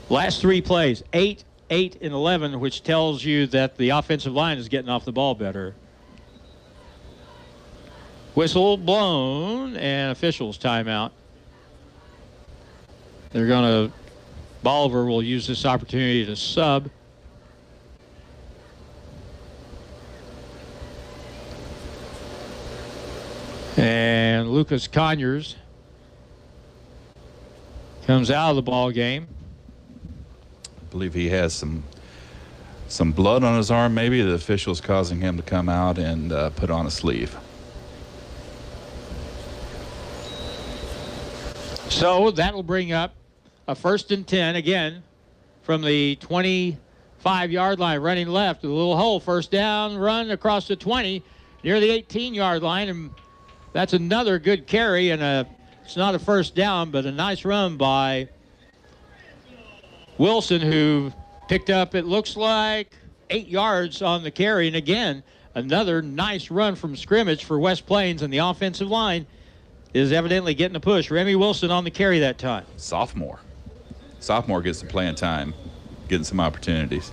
S7: Last 3 plays, 8, 8, and 11, which tells you that the offensive line is getting off the ball better. Whistle blown, and officials timeout. Bolivar will use this opportunity to sub. And Lucas Conyers comes out of the ball game.
S10: I believe he has some blood on his arm, maybe. The official's causing him to come out and put on a sleeve.
S7: So that'll bring up a 1st and 10 again from the 25-yard line, running left, a little hole, 1st down, run across the 20 near the 18-yard line, and that's another good carry, and it's not a 1st down, but a nice run by Wilson, who picked up, it looks like, 8 yards on the carry, and again, another nice run from scrimmage for West Plains, and the offensive line is evidently getting a push. Remy Wilson on the carry that time.
S10: Sophomore gets some playing time, getting some opportunities.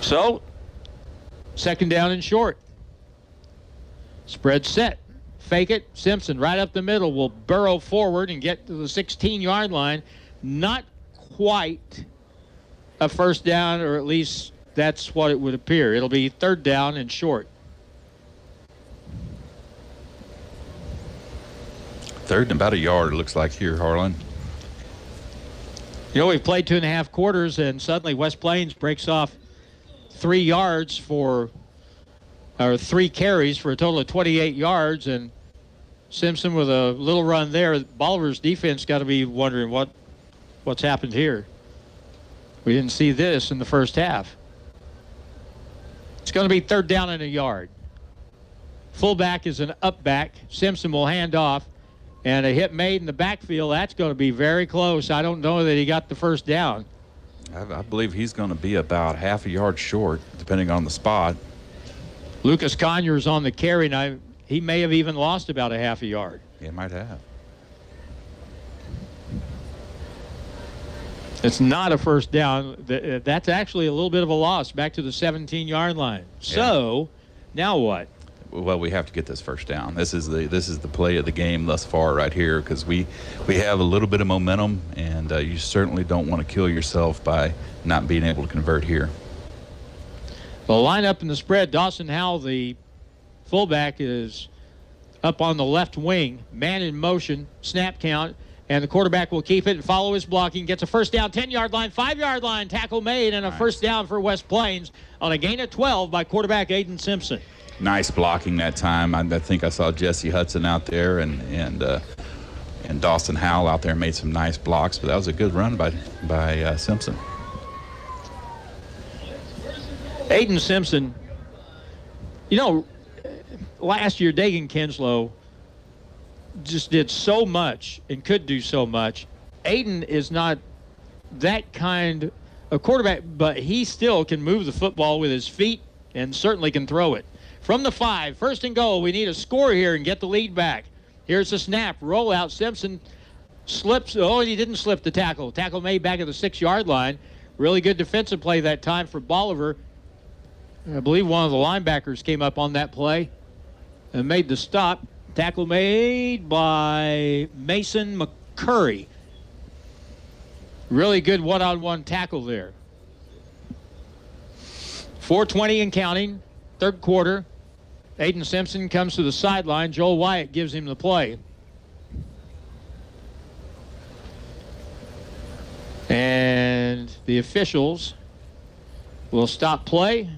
S7: So, 2nd down and short. Spread set. Fake it. Simpson right up the middle will burrow forward and get to the 16-yard line. Not quite a 1st down, or at least that's what it would appear. It'll be 3rd down and short.
S10: 3rd and about a yard, it looks like here, Harlan.
S7: We've played 2.5 quarters, and suddenly West Plains breaks off 3 yards or 3 carries for a total of 28 yards, and Simpson with a little run there. Bolivar's defense got to be wondering what's happened here. We didn't see this in the first half. It's going to be 3rd down and a yard. Fullback is an up back. Simpson will hand off. And a hit made in the backfield, that's going to be very close. I don't know that he got the 1st down.
S10: I believe he's going to be about half a yard short, depending on the spot.
S7: Lucas Conyers on the carry. Now, he may have even lost about a half a yard.
S10: He might have.
S7: It's not a first down. That's actually a little bit of a loss back to the 17-yard line. So, now what?
S10: Well, we have to get this first down. This is the play of the game thus far right here, because we have a little bit of momentum, and you certainly don't want to kill yourself by not being able to convert here.
S7: The lineup in the spread, Dawson Howell, the fullback, is up on the left wing, man in motion, snap count, and the quarterback will keep it and follow his blocking. Gets a first down, 10-yard line, 5-yard line, tackle made, and a first down for West Plains on a gain of 12 by quarterback Aiden Simpson.
S10: Nice blocking that time. I think I saw Jesse Hudson out there and Dawson Howell out there made some nice blocks, but that was a good run by Simpson.
S7: Aiden Simpson, last year Dagan Kinslow just did so much and could do so much. Aiden is not that kind of quarterback, but he still can move the football with his feet and certainly can throw it. From the 5, first and goal, we need a score here and get the lead back. Here's the snap, rollout. Simpson slips. Oh, he didn't slip the tackle. Tackle made back at the 6-yard line. Really good defensive play that time for Bolivar. I believe one of the linebackers came up on that play and made the stop. Tackle made by Mason McCurry. Really good one-on-one tackle there. 4:20 and counting, third quarter. Aiden Simpson comes to the sideline. Joel Wyatt gives him the play. And the officials will stop play.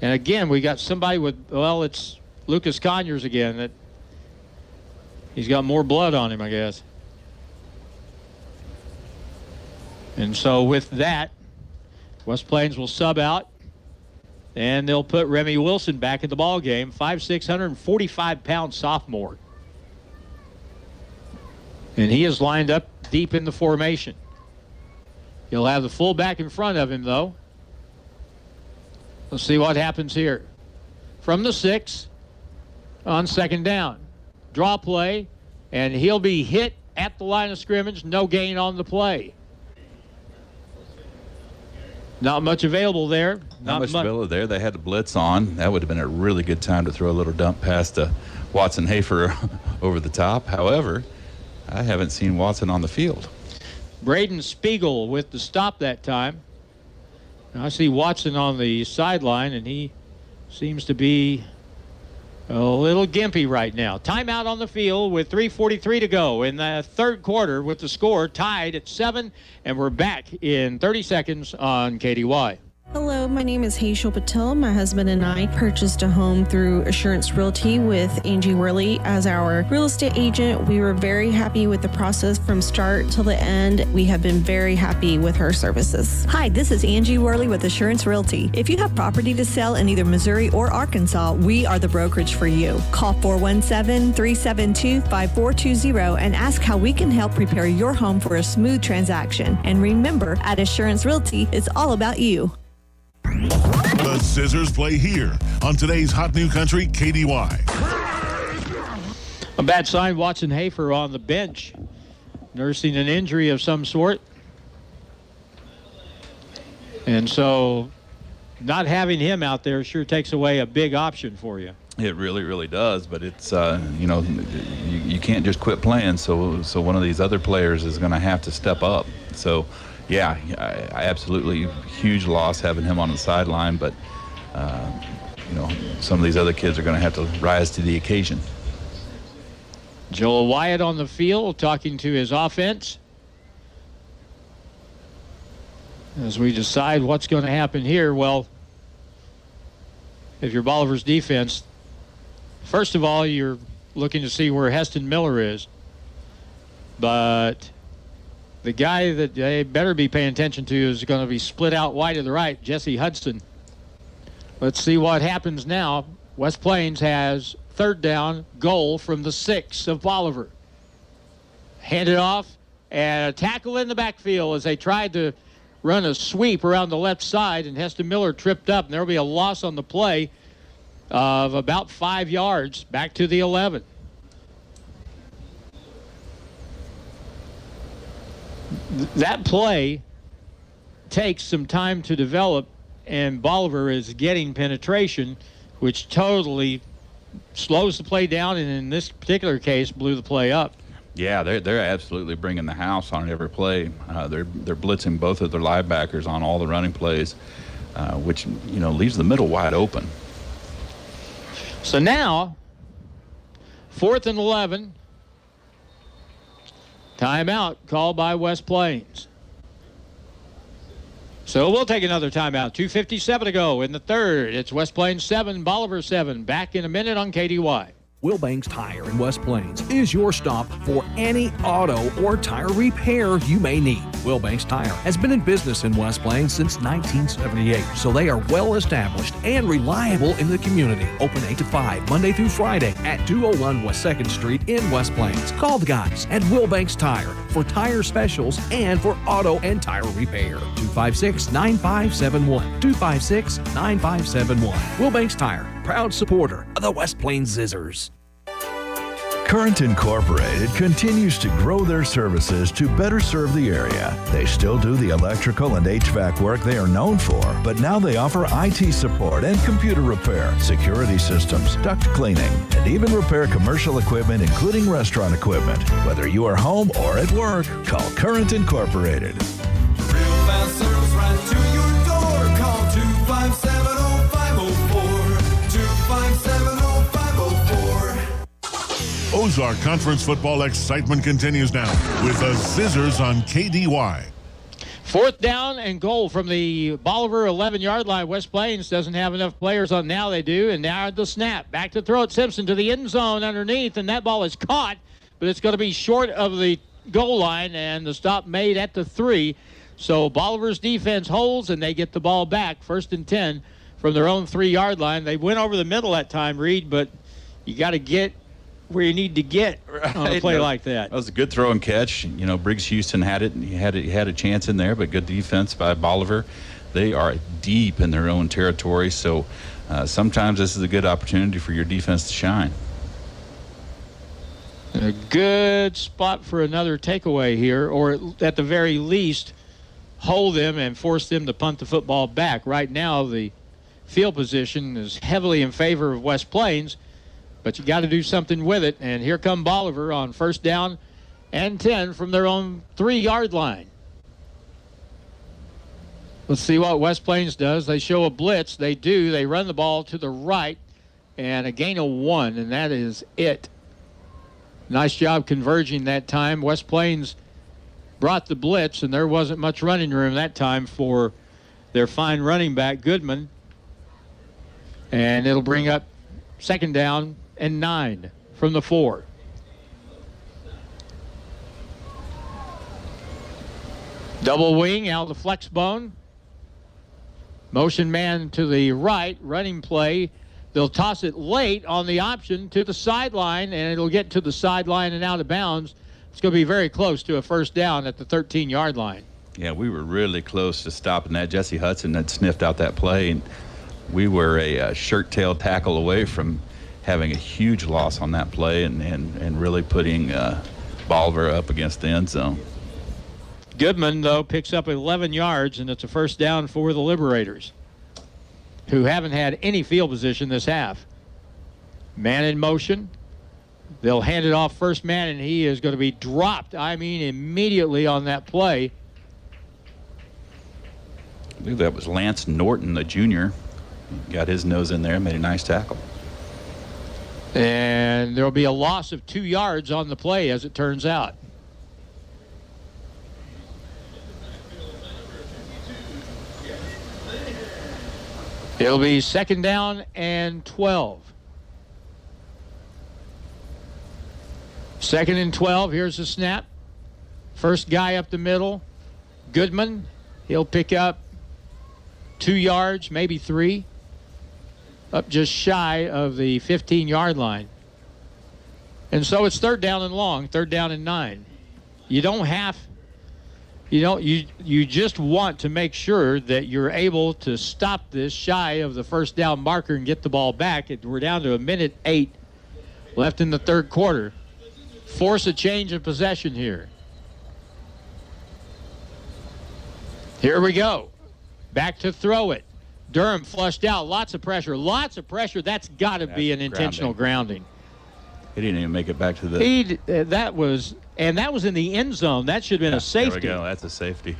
S7: And again, we got somebody with, it's Lucas Conyers again. That he's got more blood on him, I guess. And so with that, West Plains will sub out, and they'll put Remy Wilson back in the ball game, 5'6", 145-pound sophomore. And he is lined up deep in the formation. He'll have the fullback in front of him, though. Let's see what happens here. From the 6 on second down. Draw play, and he'll be hit at the line of scrimmage. No gain on the play. Not much available there.
S10: Not much available there. They had the blitz on. That would have been a really good time to throw a little dump pass to Watson Hafer over the top. However, I haven't seen Watson on the field.
S7: Braden Spiegel with the stop that time. I see Watson on the sideline, and he seems to be a little gimpy right now. Timeout on the field with 3:43 to go in the third quarter, with the score tied at 7, and we're back in 30 seconds on KDY.
S5: Hello, my name is Hazel Patel. My husband and I purchased a home through Assurance Realty with Angie Worley as our real estate agent. We were very happy with the process from start till the end. We have been very happy with her services.
S6: Hi, this is Angie Worley with Assurance Realty. If you have property to sell in either Missouri or Arkansas, we are the brokerage for you. Call 417-372-5420 and ask how we can help prepare your home for a smooth transaction. And remember, at Assurance Realty, it's all about you.
S1: The Zizzers play here on today's Hot New Country KDY.
S7: A bad sign, Watson Hafer on the bench, nursing an injury of some sort. And so not having him out there sure takes away a big option for you.
S10: It really, really does, but it's, you can't just quit playing, so one of these other players is going to have to step up. So, yeah, I absolutely huge loss having him on the sideline, but, some of these other kids are going to have to rise to the occasion.
S7: Joel Wyatt on the field talking to his offense as we decide what's going to happen here. Well, if you're Bolivar's defense, first of all, you're looking to see where Heston Miller is, but the guy that they better be paying attention to is going to be split out wide to the right, Jesse Hudson. Let's see what happens now. West Plains has third down, goal from the 6 of Bolivar. Handed off, and a tackle in the backfield as they tried to run a sweep around the left side, and Heston Miller tripped up, and there will be a loss on the play of about 5 yards back to the 11. that play takes some time to develop, and Bolivar is getting penetration, which totally slows the play down, and in this particular case, blew the play up.
S10: Yeah, they're absolutely bringing the house on every play. They're blitzing both of their linebackers on all the running plays, which leaves the middle wide open.
S7: So now, 4th and 11. Timeout called by West Plains. So we'll take another timeout. 2:57 to go in the third. It's West Plains 7, Bolivar 7. Back in a minute on KDY.
S19: Wilbanks Tire in West Plains is your stop for any auto or tire repair you may need. Wilbanks Tire has been in business in West Plains since 1978, so they are well established and reliable in the community. Open 8 to 5, Monday through Friday at 201 West 2nd Street in West Plains. Call the guys at Wilbanks Tire for tire specials and for auto and tire repair. 256-9571. 256-9571. Wilbanks Tire, proud supporter of the West Plains Zizzers.
S8: Current Incorporated continues to grow their services to better serve the area. They still do the electrical and HVAC work they are known for, but now they offer IT support and computer repair, security systems, duct cleaning, and even repair commercial equipment, including restaurant equipment. Whether you are home or at work, call Current Incorporated.
S4: Real fast service right to your door. Call 257-0504. 257-0504.
S1: Ozark Conference football excitement continues now with the Zizzers on KDY.
S7: 4th down and goal from the Bolivar 11-yard line. West Plains doesn't have enough players on. Now they do, and now the snap. Back to throw it. Simpson to the end zone underneath, and that ball is caught, but it's going to be short of the goal line, and the stop made at the 3. So Bolivar's defense holds, and they get the ball back. 1st and 10 from their own 3-yard line. They went over the middle that time, Reed, but you got to get where you need to get on a play like that.
S10: That was a good throw and catch. Briggs Houston had it. He had a chance in there, but good defense by Bolivar. They are deep in their own territory, so sometimes this is a good opportunity for your defense to shine.
S7: A good spot for another takeaway here, or at the very least, hold them and force them to punt the football back. Right now, the field position is heavily in favor of West Plains, but you got to do something with it. And here come Bolivar on 1st down and 10 from their own 3-yard line. Let's see what West Plains does. They show a blitz. They do. They run the ball to the right, and a gain of 1, and that is it. Nice job converging that time. West Plains brought the blitz, and there wasn't much running room that time for their fine running back, Goodman. And it'll bring up 2nd down and 9 from the 4. Double wing out of the flex bone. Motion man to the right, running play. They'll toss it late on the option to the sideline, and it'll get to the sideline and out of bounds. It's going to be very close to a 1st down at the 13-yard line.
S10: Yeah, we were really close to stopping that. Jesse Hudson had sniffed out that play, and we were a shirt-tail tackle away from having a huge loss on that play and really putting Bolivar up against the end zone.
S7: Goodman, though, picks up 11 yards, and it's a 1st down for the Liberators, who haven't had any field position this half. Man in motion. They'll hand it off first man, and he is going to be dropped, immediately on that play.
S10: I believe that was Lance Norton, the junior. Got his nose in there, made a nice tackle.
S7: And there'll be a loss of 2 yards on the play, as it turns out. It'll be 2nd down and 12. 2nd and 12. Here's the snap. First guy up the middle, Goodman. He'll pick up 2 yards, maybe 3. Up just shy of the 15-yard line. And so it's 3rd down and long, 3rd down and 9. You just want to make sure that you're able to stop this shy of the 1st down marker and get the ball back. We're down to 1:08 left in the 3rd quarter. Force a change of possession here. Here we go. Back to throw it. Durham flushed out. Lots of pressure. That's got to be an intentional grounding.
S10: He didn't even make it back to the...
S7: That was in the end zone. That should have been a safety.
S10: There we go. That's a safety.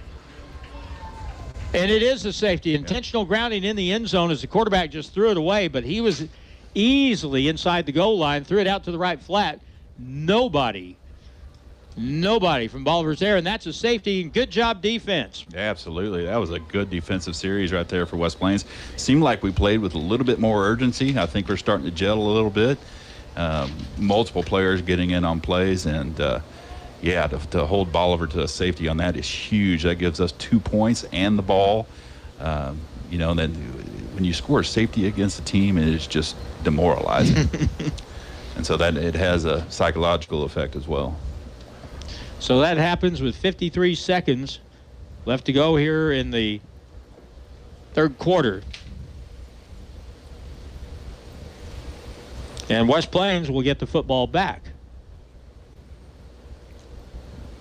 S7: And it is a safety. Intentional grounding in the end zone as the quarterback just threw it away, but he was easily inside the goal line, threw it out to the right flat. Nobody from Bolivar's there, and that's a safety. Good job defense.
S10: Yeah, absolutely. That was a good defensive series right there for West Plains. Seemed like we played with a little bit more urgency. I think we're starting to gel a little bit. Multiple players getting in on plays, and to hold Bolivar to a safety on that is huge. That gives us 2 points and the ball. Then when you score a safety against a team, it is just demoralizing. And so that it has a psychological effect as well.
S7: So that happens with 53 seconds left to go here in the third quarter. And West Plains will get the football back.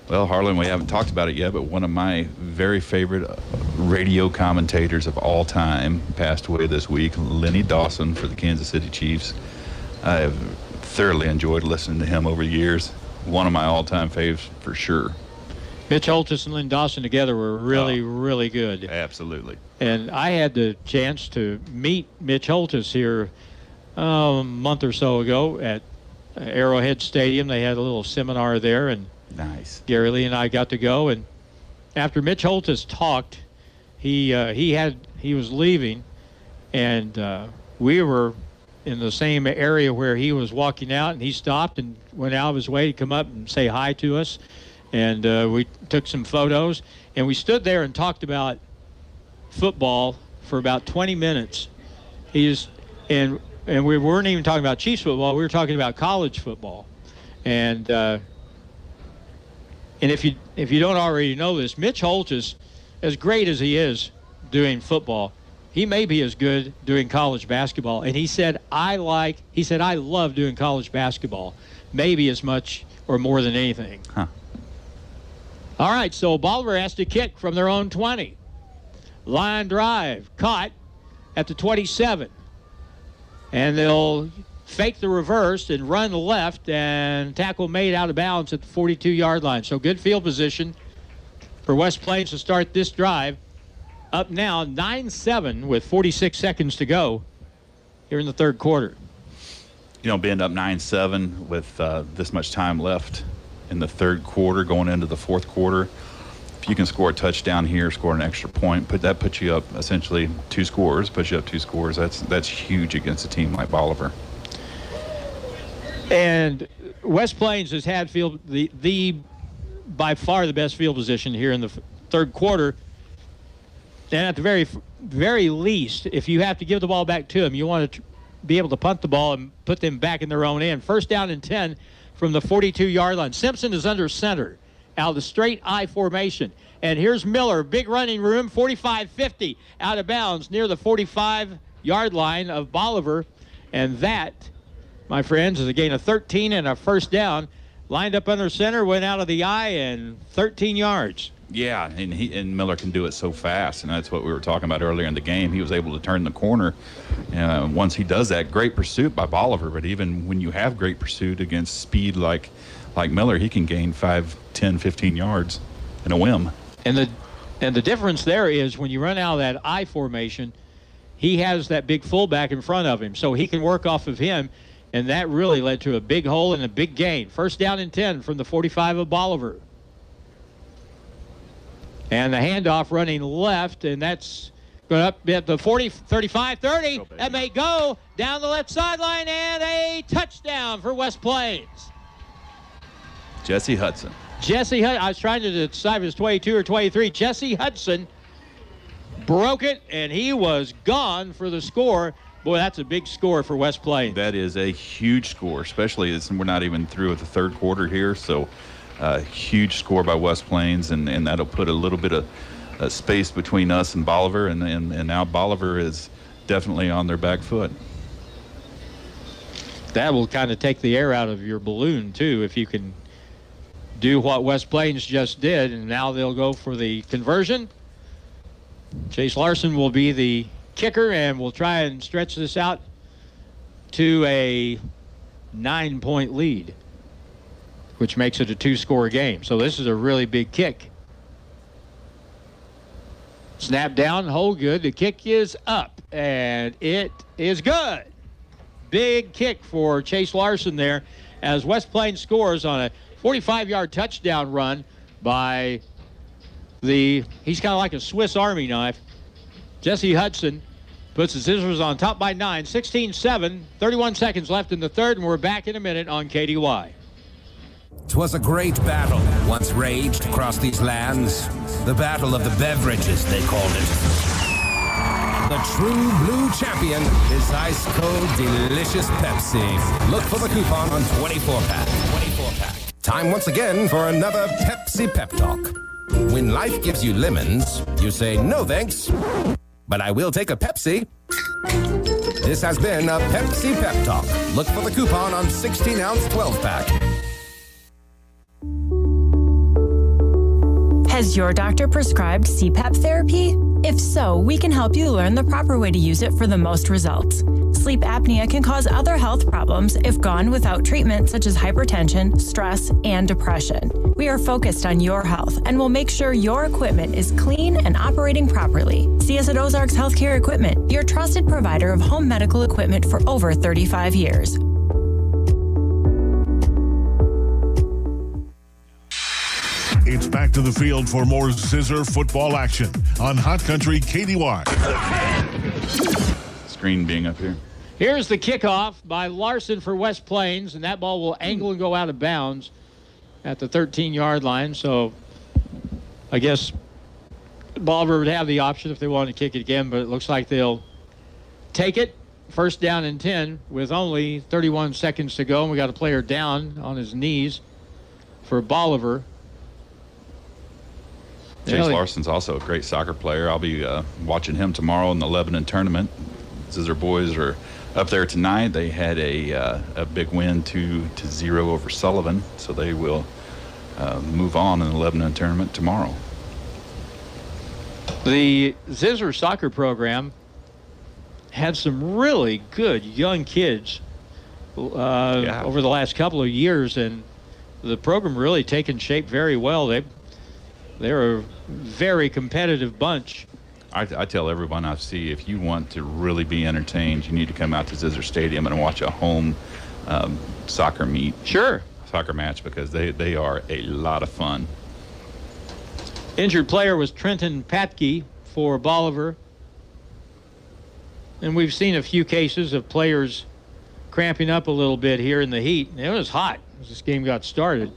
S10: Well, Harlan, we haven't talked about it yet, but one of my very favorite radio commentators of all time passed away this week, Lenny Dawson for the Kansas City Chiefs. I have thoroughly enjoyed listening to him over the years. One of my all-time faves for sure.
S7: Mitch Holtis and Lynn Dawson together were really good.
S10: Absolutely.
S7: And I had the chance to meet Mitch Holtis here a month or so ago at Arrowhead Stadium. They had a little seminar there, and
S10: nice.
S7: Gary Lee and I got to go. And after Mitch Holtis talked, he was leaving, and we were in the same area where he was walking out, and he stopped and went out of his way to come up and say hi to us. And we took some photos, and we stood there and talked about football for about 20 minutes. And we weren't even talking about Chiefs football. We were talking about college football. And if you don't already know this, Mitch Holtis, as great as he is doing football, he may be as good doing college basketball. And he said, I love doing college basketball, maybe as much or more than anything.
S10: Huh.
S7: All right, so Bolivar has to kick from their own 20. Line drive, caught at the 27. And they'll fake the reverse and run left, and tackle made out of bounds at the 42-yard line. So good field position for West Plains to start this drive. Up now 9-7 with 46 seconds to go here in the third quarter.
S10: Being up 9-7 with this much time left in the third quarter going into the fourth quarter, if you can score a touchdown here, score an extra point, that puts you up essentially 2 scores, That's huge against a team like Bolivar.
S7: And West Plains has had the by far the best field position here in the third quarter. And at the very, very least, if you have to give the ball back to them, you want to be able to punt the ball and put them back in their own end. First down and 10 from the 42-yard line. Simpson is under center out of the straight I formation. And here's Miller, big running room, 45-50, out of bounds near the 45-yard line of Bolivar. And that, my friends, is a gain of 13 and a first down. Lined up under center, went out of the I, and 13 yards.
S10: Yeah, and Miller can do it so fast, and that's what we were talking about earlier in the game. He was able to turn the corner. Once he does that, great pursuit by Bolivar, but even when you have great pursuit against speed like Miller, he can gain 5, 10, 15 yards in a whim.
S7: And the difference there is when you run out of that I formation, he has that big fullback in front of him, so he can work off of him, and that really led to a big hole and a big gain. First down and 10 from the 45 of Bolivar. And the handoff running left, and that's going up at the 40, 35, 30. That may go down the left sideline, and a touchdown for West Plains.
S10: Jesse Hudson.
S7: I was trying to decide if it was 22 or 23. Jesse Hudson broke it, and he was gone for the score. Boy, that's a big score for West Plains.
S10: That is a huge score, especially as we're not even through with the third quarter here, so huge score by West Plains, and that'll put a little bit of space between us and Bolivar, and now Bolivar is definitely on their back foot.
S7: That will kind of take the air out of your balloon, too, if you can do what West Plains just did, and now they'll go for the conversion. Chase Larson will be the kicker, and we'll try and stretch this out to a 9-point lead, which makes it a 2-score game. So this is a really big kick. Snap down, hold good. The kick is up, and it is good. Big kick for Chase Larson there as West Plains scores on a 45-yard touchdown run by he's kind of like a Swiss Army knife. Jesse Hudson puts the Zizzers on top by 9, 16-7, 31 seconds left in the third, and we're back in a minute on KDY.
S9: 'Twas a great battle once raged across these lands. The battle of the beverages, they called it. The true blue champion is ice-cold, delicious Pepsi. Look for the coupon on 24-pack. 24-pack. Time once again for another Pepsi Pep Talk. When life gives you lemons, you say, no thanks, but I will take a Pepsi. This has been a Pepsi Pep Talk. Look for the coupon on 16-ounce 12-pack.
S12: Has your doctor prescribed CPAP therapy? If so, we can help you learn the proper way to use it for the most results. Sleep apnea can cause other health problems if gone without treatment, such as hypertension, stress, and depression. We are focused on your health and will make sure your equipment is clean and operating properly. See us at Ozarks Healthcare Equipment, your trusted provider of home medical equipment for over 35 years.
S1: It's back to the field for more Zizzer football action on Hot Country KDY.
S10: Screen being up here.
S7: Here's the kickoff by Larson for West Plains, and that ball will angle and go out of bounds at the 13-yard line. So I guess Bolivar would have the option if they wanted to kick it again, but it looks like they'll take it. First down and 10 with only 31 seconds to go, and we got a player down on his knees for Bolivar.
S10: Chase Larson's also a great soccer player. I'll be watching him tomorrow in the Lebanon tournament. Zizzer boys are up there tonight. They had a big win 2-0 over Sullivan, so they will move on in the Lebanon tournament tomorrow.
S7: The Zizzer soccer program had some really good young kids over the last couple of years, and the program really taken shape very well. They're a very competitive bunch.
S10: I tell everyone I see, if you want to really be entertained, you need to come out to Zizzer Stadium and watch a home soccer meet.
S7: Sure.
S10: Soccer match, because they are a lot of fun.
S7: Injured player was Trenton Patke for Bolivar. And we've seen a few cases of players cramping up a little bit here in the heat. It was hot as this game got started.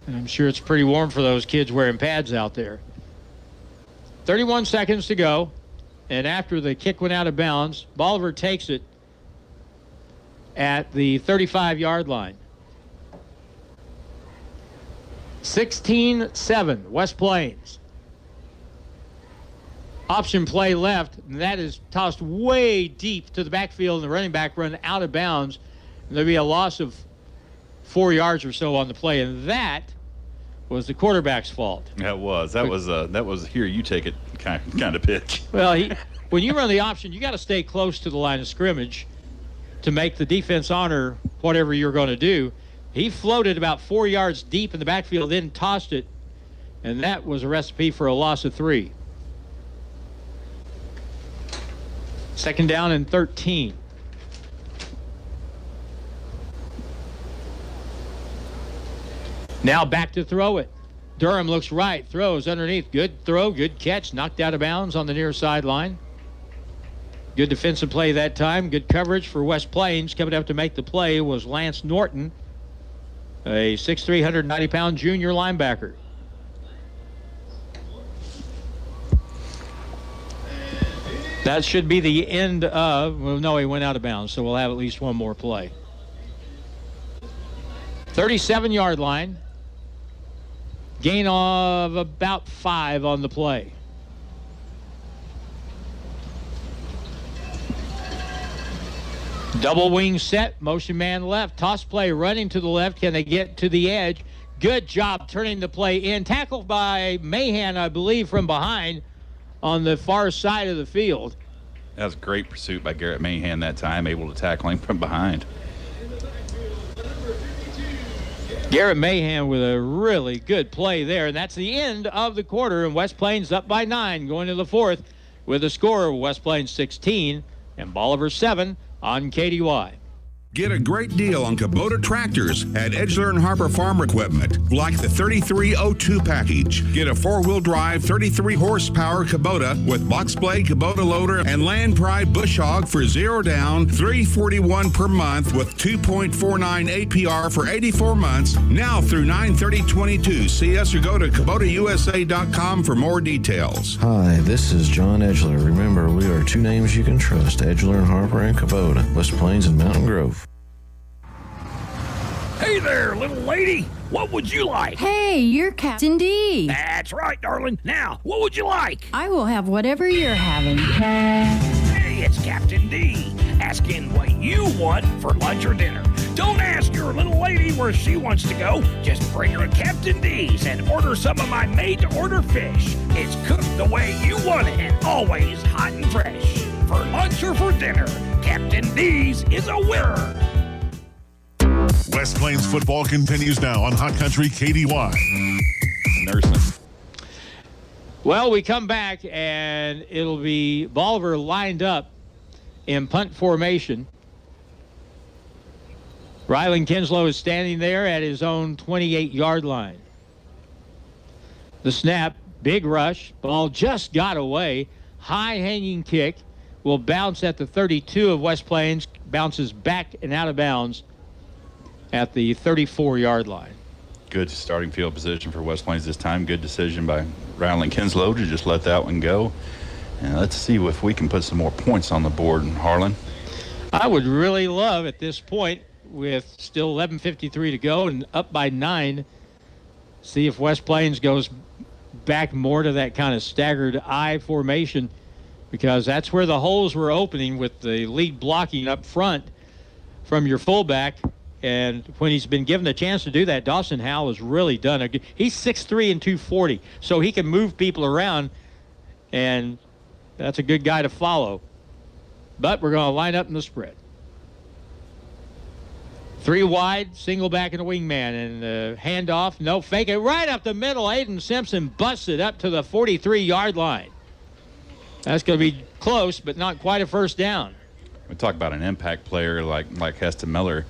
S7: And I'm sure it's pretty warm for those kids wearing pads out there. 31 seconds to go. And after the kick went out of bounds, Bolivar takes it at the 35-yard line. 16-7, West Plains. Option play left, and that is tossed way deep to the backfield, and the running back run out of bounds. And there'll be a loss of 4 yards or so on the play, and that was the quarterback's fault.
S10: That was here you take it kind of pitch.
S7: Well, when you run the option, you got to stay close to the line of scrimmage to make the defense honor whatever you're going to do. He floated about 4 yards deep in the backfield, then tossed it, and that was a recipe for a loss of 3. Second down and 13. Now back to throw it. Durham looks right, throws underneath. Good throw, good catch, knocked out of bounds on the near sideline. Good defensive play that time. Good coverage for West Plains. Coming up to make the play was Lance Norton, a 6'3", 190-pound junior linebacker. That should be the end of, well, no, he went out of bounds, so we'll have at least one more play. 37-yard line. Gain of about 5 on the play. Double wing set, motion man left, toss play running to the left. Can they get to the edge? Good job turning the play in. Tackled by Mahan, I believe, from behind on the far side of the field.
S10: That was a great pursuit by Garrett Mahan that time, able to tackle him from behind.
S7: Garrett Mahan with a really good play there, and that's the end of the quarter, and West Plains up by 9 going to the fourth with a score of West Plains 16 and Bolivar 7 on KDY.
S17: Get a great deal on Kubota tractors at Edgeler and Harper Farm Equipment, like the 3302 package. Get a 4-wheel drive 33 horsepower Kubota with box blade Kubota loader and Land Pride bush hog for 0 down, $341 per month with 2.49 APR for 84 months, now through 9/30/22. See us or go to KubotaUSA.com for more details.
S18: Hi, this is John Edgeler. Remember, we are 2 names you can trust, Edgeler and Harper and Kubota, West Plains and Mountain Grove.
S21: Hey there, little lady. What would you like?
S22: Hey, you're Captain D.
S21: That's right, darling. Now, what would you like?
S22: I will have whatever you're having.
S21: Hey, it's Captain D. Asking what you want for lunch or dinner. Don't ask your little lady where she wants to go. Just bring her to Captain D's and order some of my made-to-order fish. It's cooked the way you want it and always hot and fresh. For lunch or for dinner, Captain D's is a winner.
S1: West Plains football continues now on Hot Country KDY.
S10: Nursing.
S7: Well, we come back, and it'll be Bolivar lined up in punt formation. Rylan Kinslow is standing there at his own 28-yard line. The snap, big rush, ball just got away. High-hanging kick will bounce at the 32 of West Plains, bounces back and out of bounds at the 34-yard line.
S10: Good starting field position for West Plains this time. Good decision by Rylan Kinslow to just let that one go. And let's see if we can put some more points on the board, Harlan.
S7: I would really love at this point, with still 11:53 to go and up by 9, see if West Plains goes back more to that kind of staggered I formation, because that's where the holes were opening with the lead blocking up front from your fullback. And when he's been given the chance to do that, Dawson Howell has really done a good. He's 6'3" and 240, so he can move people around, and that's a good guy to follow. But we're going to line up in the spread. 3 wide, single back and a wingman, and the handoff, no, fake it right up the middle. Aiden Simpson busted up to the 43-yard line. That's going to be close, but not quite a first down.
S10: We talk about an impact player like Heston Miller.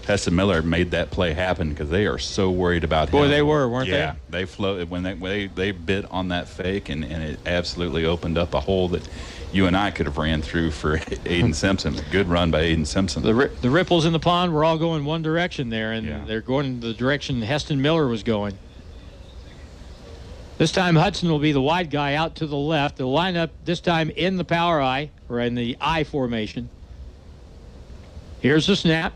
S10: Heston Miller made that play happen because they are so worried about him.
S7: Boy, they were, weren't they?
S10: Yeah, they floated when they bit on that fake, and it absolutely opened up a hole that you and I could have ran through for Aiden Simpson. Good run by Aiden Simpson.
S7: The ripples in the pond were all going one direction there, and they're going the direction Heston Miller was going. This time Hudson will be the wide guy out to the left. They'll line up this time in the power I, or in the I formation. Here's the snap.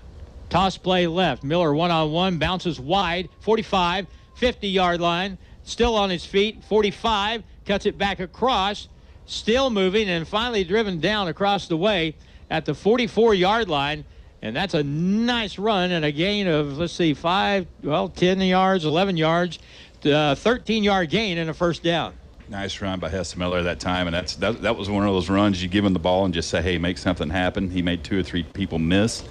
S7: Toss play left. Miller one-on-one, bounces wide, 45, 50-yard line. Still on his feet, 45, cuts it back across, still moving, and finally driven down across the way at the 44-yard line. And that's a nice run and a gain of, 10 yards, 11 yards, 13-yard gain and a first down.
S10: Nice run by Heston Miller that time, and that was one of those runs you give him the ball and just say, hey, make something happen. He made 2 or 3 people miss.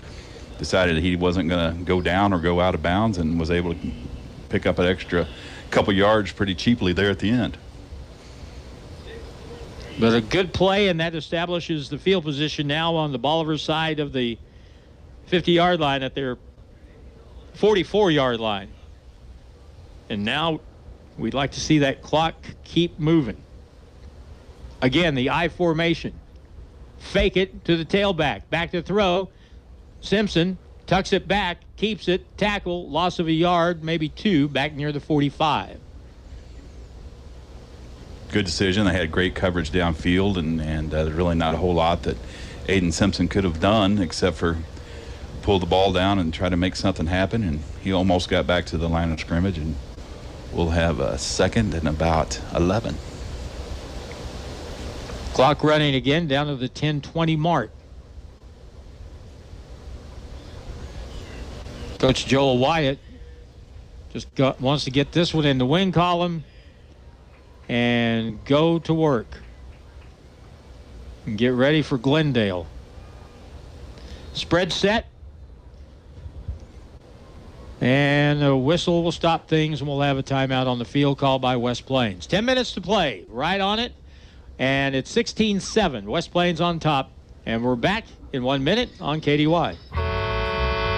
S10: Decided he wasn't going to go down or go out of bounds, and was able to pick up an extra couple yards pretty cheaply there at the end.
S7: But a good play, and that establishes the field position now on the Bolivar side of the 50-yard line at their 44-yard line. And now we'd like to see that clock keep moving. Again, the I formation. Fake it to the tailback. Back to throw. Simpson tucks it back, keeps it, tackle, loss of a yard, maybe 2, back near the 45.
S10: Good decision. They had great coverage downfield, and there's really not a whole lot that Aiden Simpson could have done except for pull the ball down and try to make something happen, and he almost got back to the line of scrimmage, and we'll have a second and about 11.
S7: Clock running again down to the 10:20 mark. Coach Joel Wyatt just wants to get this one in the win column and go to work. and get ready for Glendale. Spread set. And a whistle will stop things, and we'll have a timeout on the field called by West Plains. 10 minutes to play. Right on it. And it's 16-7. West Plains on top. And we're back in 1 minute on KDY.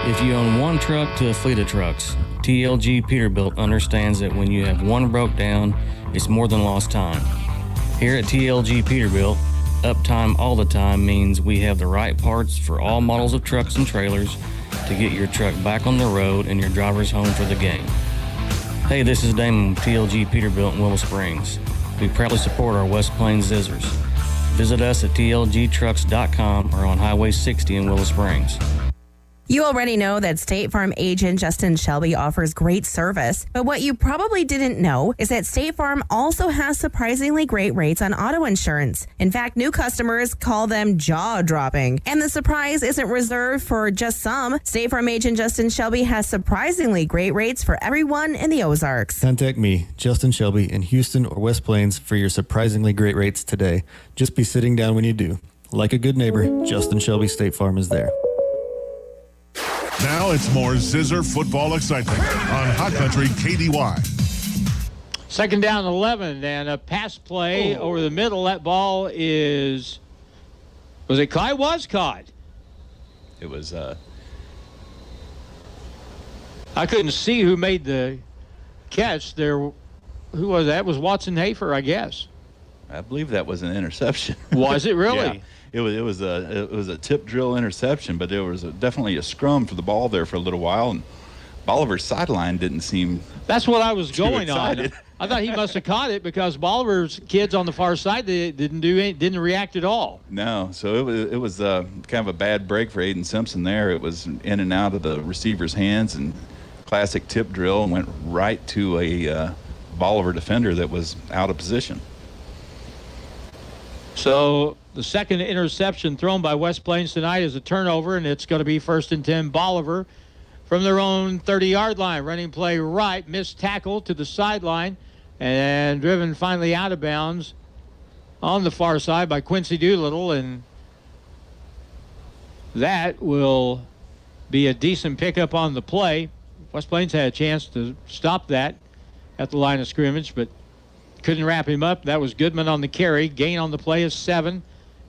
S11: If you own one truck to a fleet of trucks, TLG Peterbilt understands that when you have one broke down, it's more than lost time. Here at TLG Peterbilt, uptime all the time means we have the right parts for all models of trucks and trailers to get your truck back on the road and your drivers home for the game. Hey, this is Damon with TLG Peterbilt in Willow Springs. We proudly support our West Plains Zizzers. Visit us at tlgtrucks.com or on Highway 60 in Willow Springs.
S13: You already know that State Farm agent Justin Shelby offers great service, but what you probably didn't know is that State Farm also has surprisingly great rates on auto insurance. In fact, new customers call them jaw-dropping. And the surprise isn't reserved for just some. State Farm agent Justin Shelby has surprisingly great rates for everyone in the Ozarks.
S23: Contact me, Justin Shelby, in Houston or West Plains for your surprisingly great rates today. Just be sitting down when you do. Like a good neighbor, Justin Shelby State Farm is there.
S1: Now it's more Zizzer football excitement on Hot Country KDY.
S7: Second down 11 and a pass play over the middle. That ball was it caught? It was caught.
S10: It was,
S7: I couldn't see who made the catch there. Who was that? It was Watson Hafer, I guess.
S10: I believe that was an interception.
S7: Was it really?
S10: Yeah. It was a tip drill interception, but there was definitely a scrum for the ball there for a little while, and Bolivar's sideline didn't seem.
S7: That's what I was going
S10: excited.
S7: on. I thought he must have caught it because Bolivar's kids on the far side didn't react at all.
S10: No, so it was kind of a bad break for Aiden Simpson there. It was in and out of the receiver's hands, and classic tip drill, and went right to a Bolivar defender that was out of position.
S7: So the second interception thrown by West Plains tonight is a turnover, and it's going to be 1st and 10 Bolivar from their own 30-yard line. Running play right, missed tackle to the sideline, and driven finally out of bounds on the far side by Quincy Doolittle, and that will be a decent pickup on the play. West Plains had a chance to stop that at the line of scrimmage, but couldn't wrap him up. That was Goodman on the carry. Gain on the play is 7,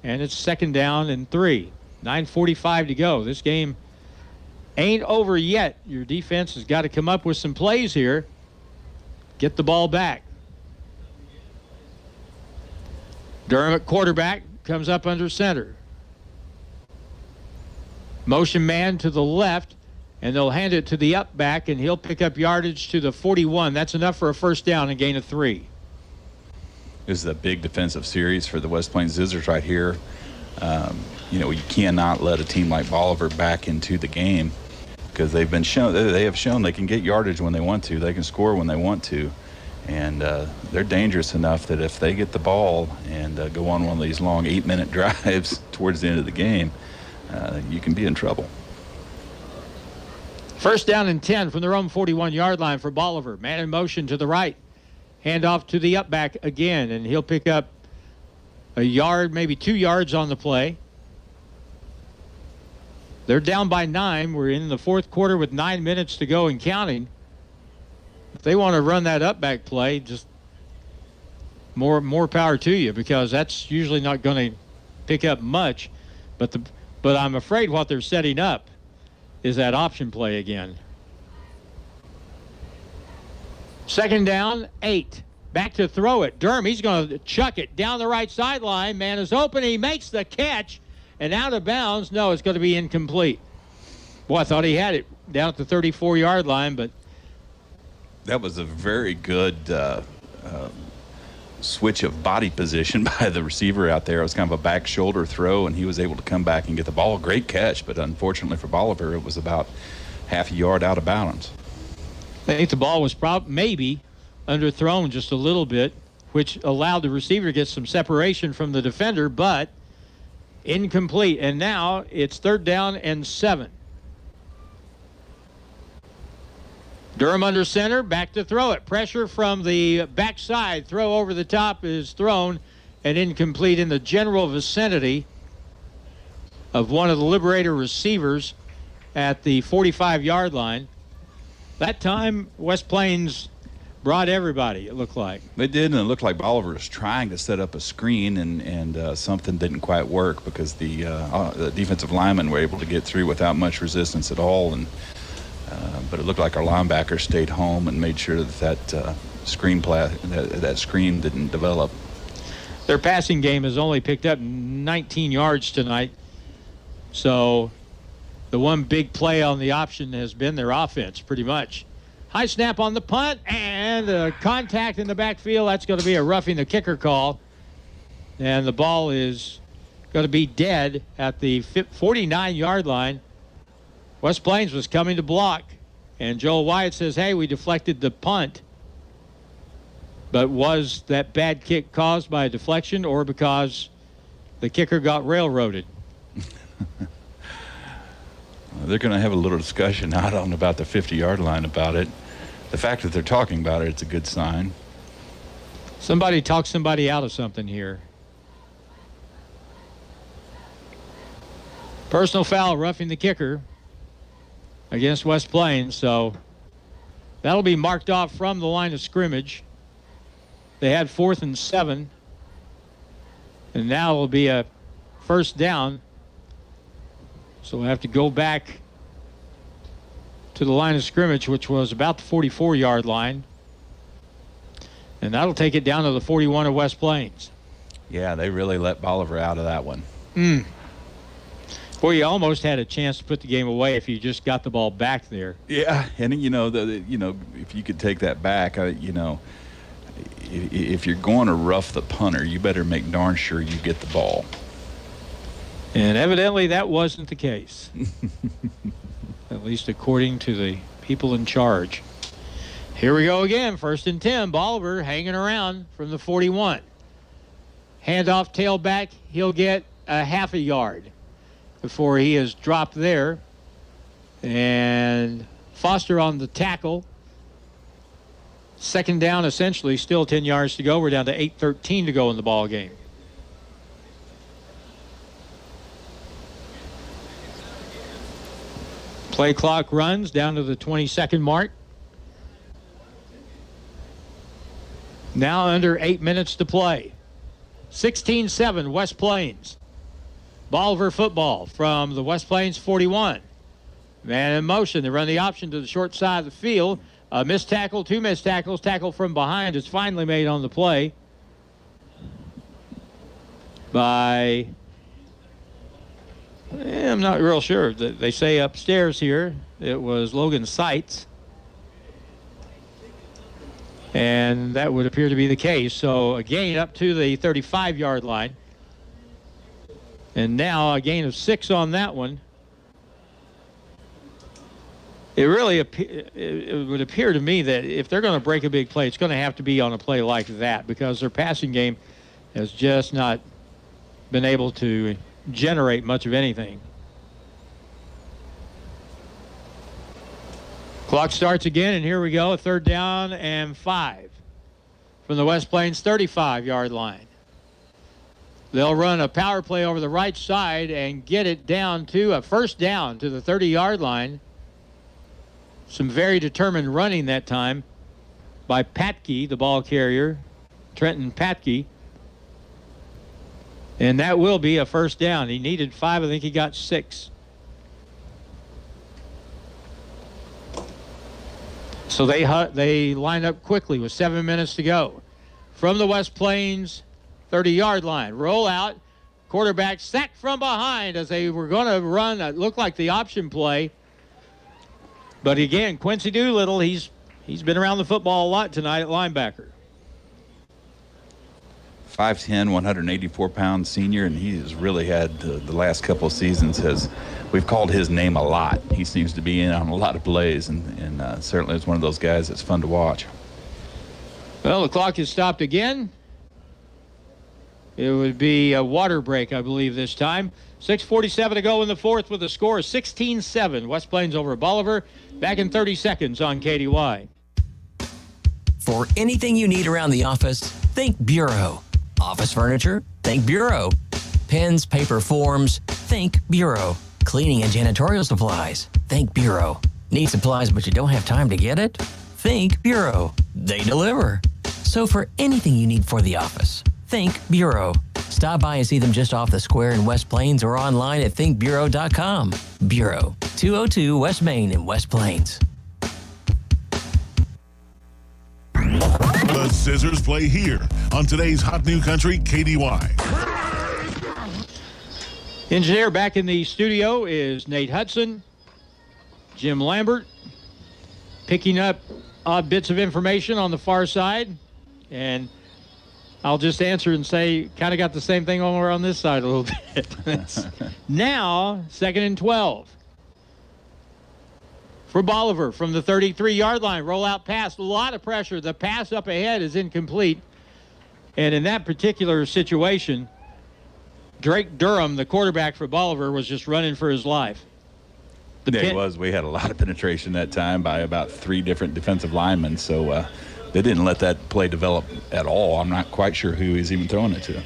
S7: and it's 2nd down and 3. 9:45 to go. This game ain't over yet. Your defense has got to come up with some plays here. Get the ball back. Durham at quarterback, comes up under center. Motion man to the left, and they'll hand it to the up back, and he'll pick up yardage to the 41. That's enough for a 1st down and gain of 3.
S10: This is a big defensive series for the West Plains Zizzers right here. You cannot let a team like Bolivar back into the game because they have shown they can get yardage when they want to. They can score when they want to. And they're dangerous enough that if they get the ball and go on one of these long 8-minute drives towards the end of the game, you can be in trouble.
S7: 1st down and 10 from their own 41-yard line for Bolivar. Man in motion to the right. Hand off to the up back again, and he'll pick up a yard, maybe 2 yards on the play. They're down by 9. We're in the 4th quarter with 9 minutes to go and counting. If they want to run that up back play, just more power to you, because that's usually not going to pick up much. But I'm afraid what they're setting up is that option play again. 2nd down, 8. Back to throw it. Durham, he's going to chuck it down the right sideline. Man is open. He makes the catch, and out of bounds. No, it's going to be incomplete. Boy, I thought he had it down at the 34-yard line, but
S10: that was a very good switch of body position by the receiver out there. It was kind of a back shoulder throw, and he was able to come back and get the ball. Great catch, but unfortunately for Bolivar, it was about half a yard out of bounds.
S7: I think the ball was maybe underthrown just a little bit, which allowed the receiver to get some separation from the defender, but incomplete. And now it's 3rd down and 7. Durham under center, back to throw it. Pressure from the backside. Throw over the top is thrown, and incomplete in the general vicinity of one of the Liberator receivers at the 45-yard line. That time, West Plains brought everybody, it looked like.
S10: They did, and it looked like Bolivar was trying to set up a screen, and something didn't quite work because the defensive linemen were able to get through without much resistance at all. But it looked like our linebackers stayed home and made sure that screen didn't develop.
S7: Their passing game has only picked up 19 yards tonight. So the one big play on the option has been their offense, pretty much. High snap on the punt, and contact in the backfield. That's going to be a roughing the kicker call. And the ball is going to be dead at the 49-yard line. West Plains was coming to block. And Joel Wyatt says, hey, we deflected the punt. But was that bad kick caused by a deflection or because the kicker got railroaded?
S10: They're going to have a little discussion out on about the 50-yard line about it. The fact that they're talking about it, it's a good sign.
S7: Somebody talk somebody out of something here. Personal foul, roughing the kicker against West Plains. So that'll be marked off from the line of scrimmage. They had 4th and 7. And now it'll be a first down. So we'll have to go back to the line of scrimmage, which was about the 44-yard line. And that'll take it down to the 41 of West Plains.
S10: Yeah, they really let Bolivar out of that one.
S7: Boy, you almost had a chance to put the game away if you just got the ball back there.
S10: Yeah, and if you could take that back, if you're going to rough the punter, you better make darn sure you get the ball.
S7: And evidently that wasn't the case. At least according to the people in charge. Here we go again. 1st and 10. Bolivar hanging around from the 41. Handoff tailback. He'll get a half a yard before he is dropped there. And Foster on the tackle. 2nd down essentially. Still 10 yards to go. We're down to 8:13 to go in the ball game. Play clock runs down to the 22nd mark. Now under 8 minutes to play. 16-7 West Plains. Bolivar football from the West Plains 41. Man in motion. They run the option to the short side of the field. A missed tackle, 2 missed tackles. Tackle from behind is finally made on the play by... I'm not real sure. They say upstairs here it was Logan Seitz. And that would appear to be the case. So a gain up to the 35-yard line. And now a gain of 6 on that one. It really it would appear to me that if they're going to break a big play, it's going to have to be on a play like that because their passing game has just not been able to generate much of anything. Clock starts again, and here we go. 3rd down and 5 from the West Plains 35-yard line. They'll run a power play over the right side and get it down to a first down to the 30-yard line. Some very determined running that time by Patke, the ball carrier, Trenton Patke. And that will be a first down. He needed 5. I think he got 6. So they line up quickly with 7 minutes to go. From the West Plains 30-yard line. Roll out. Quarterback sacked from behind as they were going to run. It looked like the option play. But again, Quincy Doolittle, he's been around the football a lot tonight at linebacker.
S10: 5'10", 184-pound senior, and he has really had the last couple of seasons. We've called his name a lot. He seems to be in on a lot of plays, and certainly is one of those guys that's fun to watch.
S7: Well, the clock is stopped again. It would be a water break, I believe, this time. 6:47 to go in the 4th with a score of 16-7. West Plains over Bolivar. Back in 30 seconds on KDY.
S3: For anything you need around the office, think Bureau. Office furniture? Think Bureau. Pens, paper, forms? Think Bureau. Cleaning and janitorial supplies? Think Bureau. Need supplies but you don't have time to get it? Think Bureau. They deliver. So for anything you need for the office, think Bureau. Stop by and see them just off the square in West Plains or online at thinkbureau.com. Bureau, 202 West Main in West Plains.
S1: The Zizzers play here on today's Hot New Country KDY.
S7: Engineer back in the studio is Nate Hudson, Jim Lambert, picking up odd bits of information on the far side. And I'll just answer and say, kind of got the same thing over on this side a little bit. Now, 2nd and 12. For Bolivar from the 33-yard line. Rollout pass, a lot of pressure. The pass up ahead is incomplete. And in that particular situation, Drake Durham, the quarterback for Bolivar, was just running for his life.
S10: It was. We had a lot of penetration that time by about 3 different defensive linemen, so they didn't let that play develop at all. I'm not quite sure who he's even throwing it to.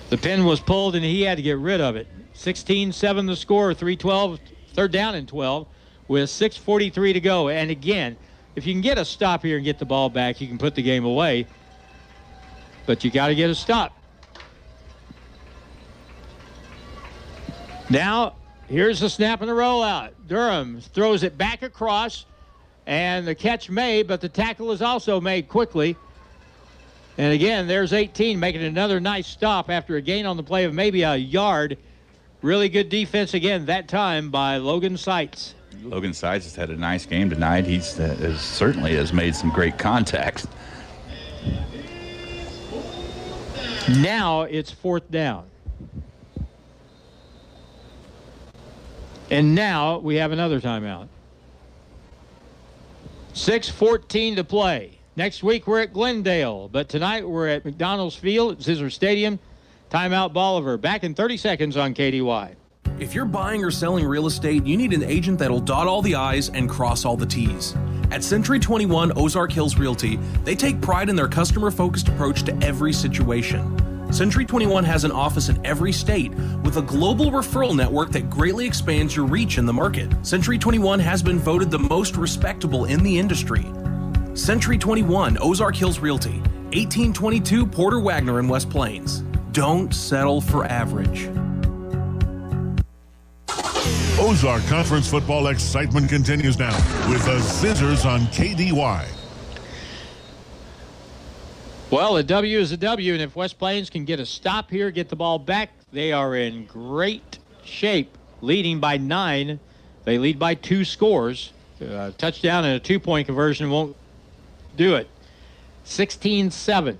S7: The pin was pulled, and he had to get rid of it. 16-7 the score, 3-12, 3rd down and 12, with 6:43 to go. And again, if you can get a stop here and get the ball back, you can put the game away. But you got to get a stop. Now, here's the snap and the rollout. Durham throws it back across, and the catch made, but the tackle is also made quickly. And again, there's 18 making another nice stop after a gain on the play of maybe a yard. Really good defense again that time by Logan Seitz.
S10: Logan Seitz has had a nice game tonight. He certainly has made some great contacts.
S7: Now it's 4th down. And now we have another timeout. 6:14 to play. Next week we're at Glendale, but tonight we're at McDonald's Field at Zizzer Stadium. Timeout Bolivar. Back in 30 seconds on KDY.
S14: If you're buying or selling real estate, you need an agent that'll dot all the I's and cross all the T's. At Century 21 Ozark Hills Realty, they take pride in their customer-focused approach to every situation. Century 21 has an office in every state with a global referral network that greatly expands your reach in the market. Century 21 has been voted the most respectable in the industry. Century 21 Ozark Hills Realty, 1822 Porter Wagner in West Plains. Don't settle for average.
S1: Ozark Conference football excitement continues now with the Zizzers on KDY.
S7: Well, a W is a W, and if West Plains can get a stop here, get the ball back, they are in great shape, leading by 9. They lead by 2 scores. Touchdown and a 2-point conversion won't do it. 16-7.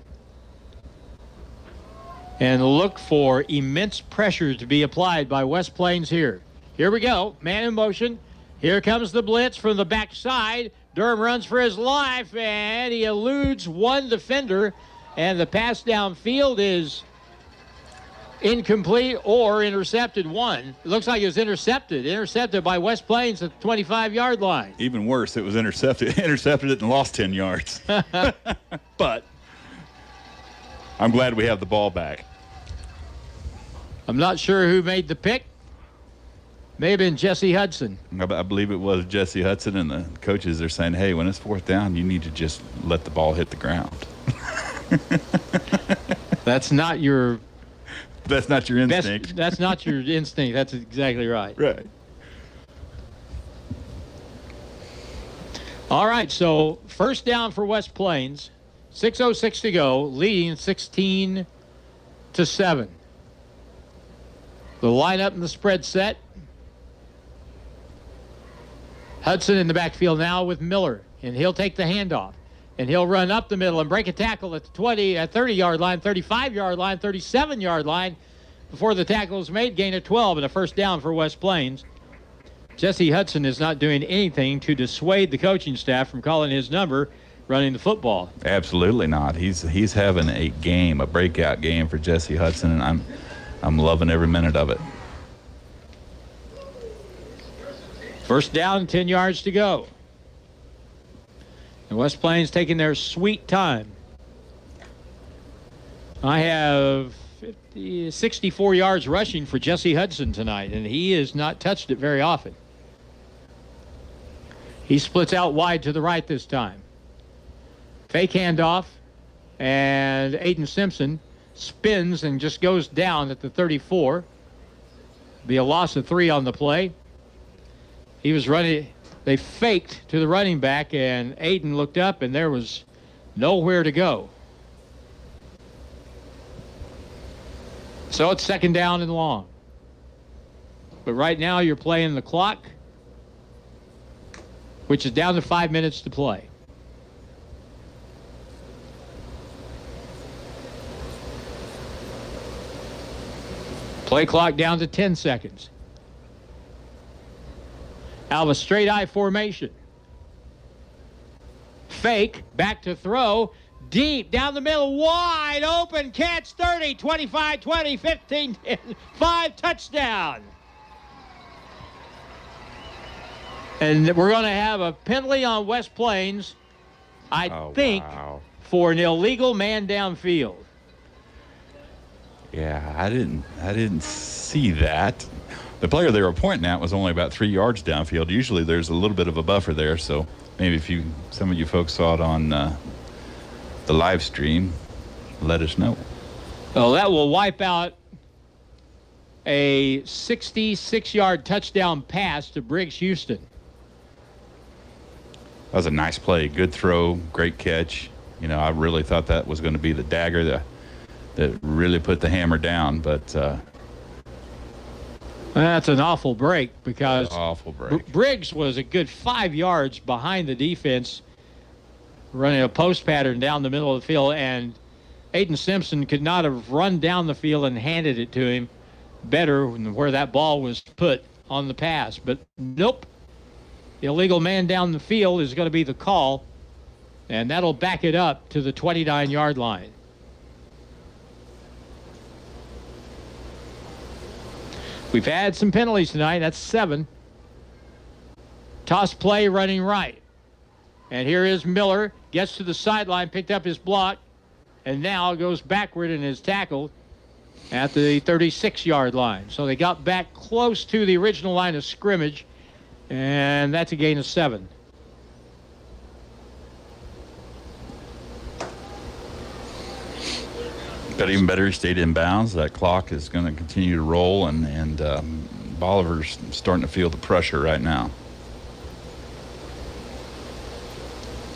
S7: And look for immense pressure to be applied by West Plains here. Here we go. Man in motion. Here comes the blitz from the backside. Durham runs for his life, and he eludes one defender. And the pass downfield is incomplete or intercepted one. It looks like it was intercepted. Intercepted by West Plains at the 25-yard line.
S10: Even worse, it was intercepted. Intercepted it and lost 10 yards. But I'm glad we have the ball back.
S7: I'm not sure who made the pick. May have been Jesse Hudson.
S10: I believe it was Jesse Hudson, and the coaches are saying, hey, when it's 4th down, you need to just let the ball hit the ground.
S7: That's not your
S10: instinct.
S7: That's not your instinct. That's exactly right.
S10: Right.
S7: All right, so 1st down for West Plains. 6:06 to go, leading 16-7. The lineup and the spread set. Hudson in the backfield now with Miller, and he'll take the handoff. And he'll run up the middle and break a tackle at the 30-yard line, 35-yard line, 37-yard line before the tackle is made. Gain of 12 and a 1st down for West Plains. Jesse Hudson is not doing anything to dissuade the coaching staff from calling his number running the football.
S10: Absolutely not. He's having a breakout game for Jesse Hudson, and I'm loving every minute of it.
S7: 1st down, 10 yards to go. And West Plains taking their sweet time. I have 64 yards rushing for Jesse Hudson tonight, and he has not touched it very often. He splits out wide to the right this time. Fake handoff, and Aiden Simpson spins and just goes down at the 34. Be a loss of 3 on the play. He was running. They faked to the running back, and Aiden looked up, and there was nowhere to go. So it's 2nd down and long. But right now you're playing the clock, which is down to 5 minutes to play. Play clock down to 10 seconds. Out of a straight eye formation. Fake, back to throw, deep, down the middle, wide open, catch, 30, 25, 20, 15, 10, 5, touchdown. And we're going to have a penalty on West Plains, I think, for an illegal man downfield.
S10: Yeah, I didn't see that. The player they were pointing at was only about 3 yards downfield. Usually there's a little bit of a buffer there, so maybe if some of you folks saw it on the live stream, let us know.
S7: Well, that will wipe out a 66-yard touchdown pass to Briggs Houston.
S10: That was a nice play. Good throw, great catch. You know, I really thought that was going to be the dagger that really put the hammer down, but
S7: that's an awful break because
S10: Briggs
S7: was a good 5 yards behind the defense, running a post pattern down the middle of the field, and Aiden Simpson could not have run down the field and handed it to him better than where that ball was put on the pass. But nope, the illegal man down the field is going to be the call, and that'll back it up to the 29-yard line. We've had some penalties tonight. That's 7. Toss play running right. And here is Miller. Gets to the sideline, picked up his block, and now goes backward in his tackle at the 36-yard line. So they got back close to the original line of scrimmage, and that's a gain of 7.
S10: But even better, he stayed in bounds. That clock is going to continue to roll, and Bolivar's starting to feel the pressure right now.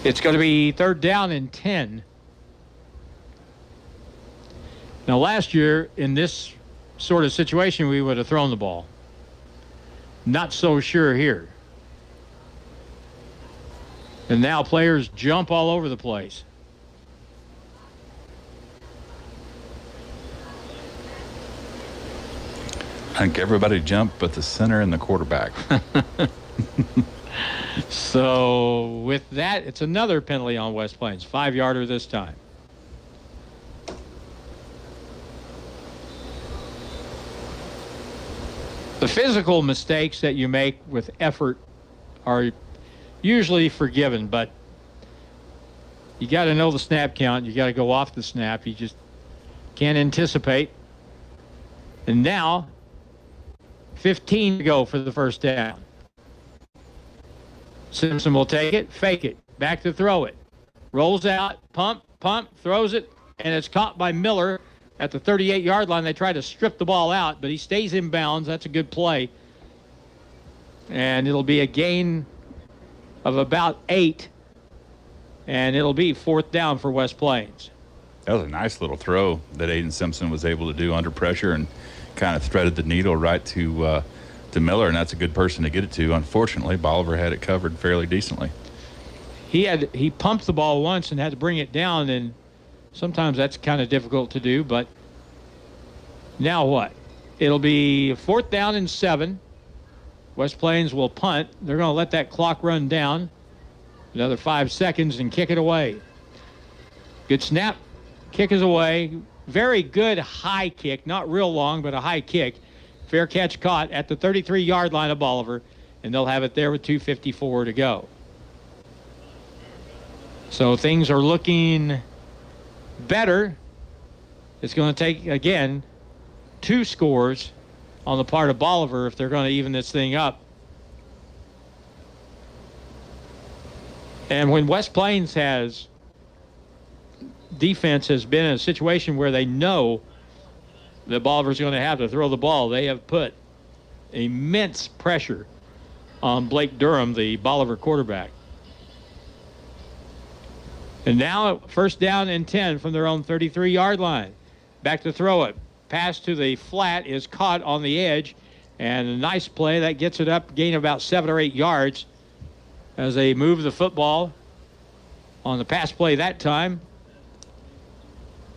S7: It's going to be 3rd down and 10. Now, last year, in this sort of situation, we would have thrown the ball. Not so sure here. And now players jump all over the place.
S10: I think everybody jumped but the center and the quarterback.
S7: So with that, it's another penalty on West Plains. 5-yarder this time. The physical mistakes that you make with effort are usually forgiven, but you got to know the snap count. You got to go off the snap. You just can't anticipate. And now 15 to go for the 1st down. Simpson will take it, fake it, back to throw it. Rolls out, pump, throws it, and it's caught by Miller at the 38-yard line. They try to strip the ball out, but he stays in bounds. That's a good play. And it'll be a gain of about 8, and it'll be 4th down for West Plains.
S10: That was a nice little throw that Aiden Simpson was able to do under pressure and kind of threaded the needle right to Miller, and that's a good person to get it to. Unfortunately, Bolivar had it covered fairly decently.
S7: He pumped the ball once and had to bring it down, and sometimes that's kind of difficult to do, but now what? It'll be 4th down and 7. West Plains will punt. They're going to let that clock run down. Another 5 seconds and kick it away. Good snap. Kick is away. Very good high kick. Not real long, but a high kick. Fair catch caught at the 33-yard line of Bolivar, and they'll have it there with 2:54 to go. So things are looking better It's going to take, again, 2 scores on the part of Bolivar if they're going to even this thing up. And when West Plains defense has been in a situation where they know that Bolivar's going to have to throw the ball, they have put immense pressure on Blake Durham, the Bolivar quarterback. And now first down and 10 from their own 33-yard line. Back to throw it. Pass to the flat is caught on the edge, and a nice play that gets it up, gain about 7 or 8 yards as they move the football on the pass play that time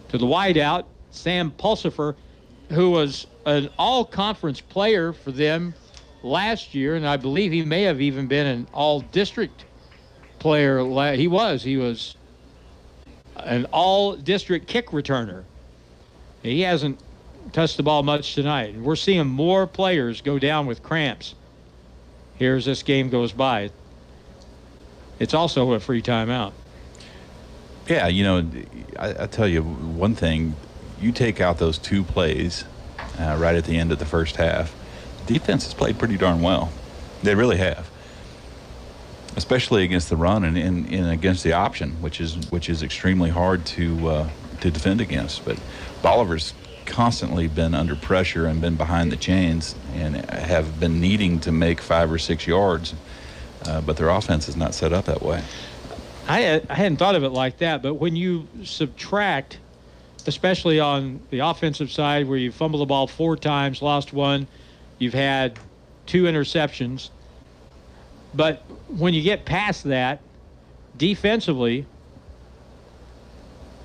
S7: to the wideout, Sam Pulsifer, who was an all-conference player for them last year, and I believe he may have even been an all-district player. He was an all-district kick returner. He hasn't touched the ball much tonight. And we're seeing more players go down with cramps here as this game goes by. It's also a free timeout.
S10: Yeah, I tell you one thing. You take out those 2 plays right at the end of the first half, defense has played pretty darn well. They really have, especially against the run and against the option, which is extremely hard to defend against. But Bolivar's constantly been under pressure and been behind the chains and have been needing to make 5 or 6 yards, but their offense is not set up that way.
S7: I hadn't thought of it like that, but when you subtract, especially on the offensive side where you fumbled the ball 4 times, lost 1, you've had 2 interceptions. But when you get past that, defensively,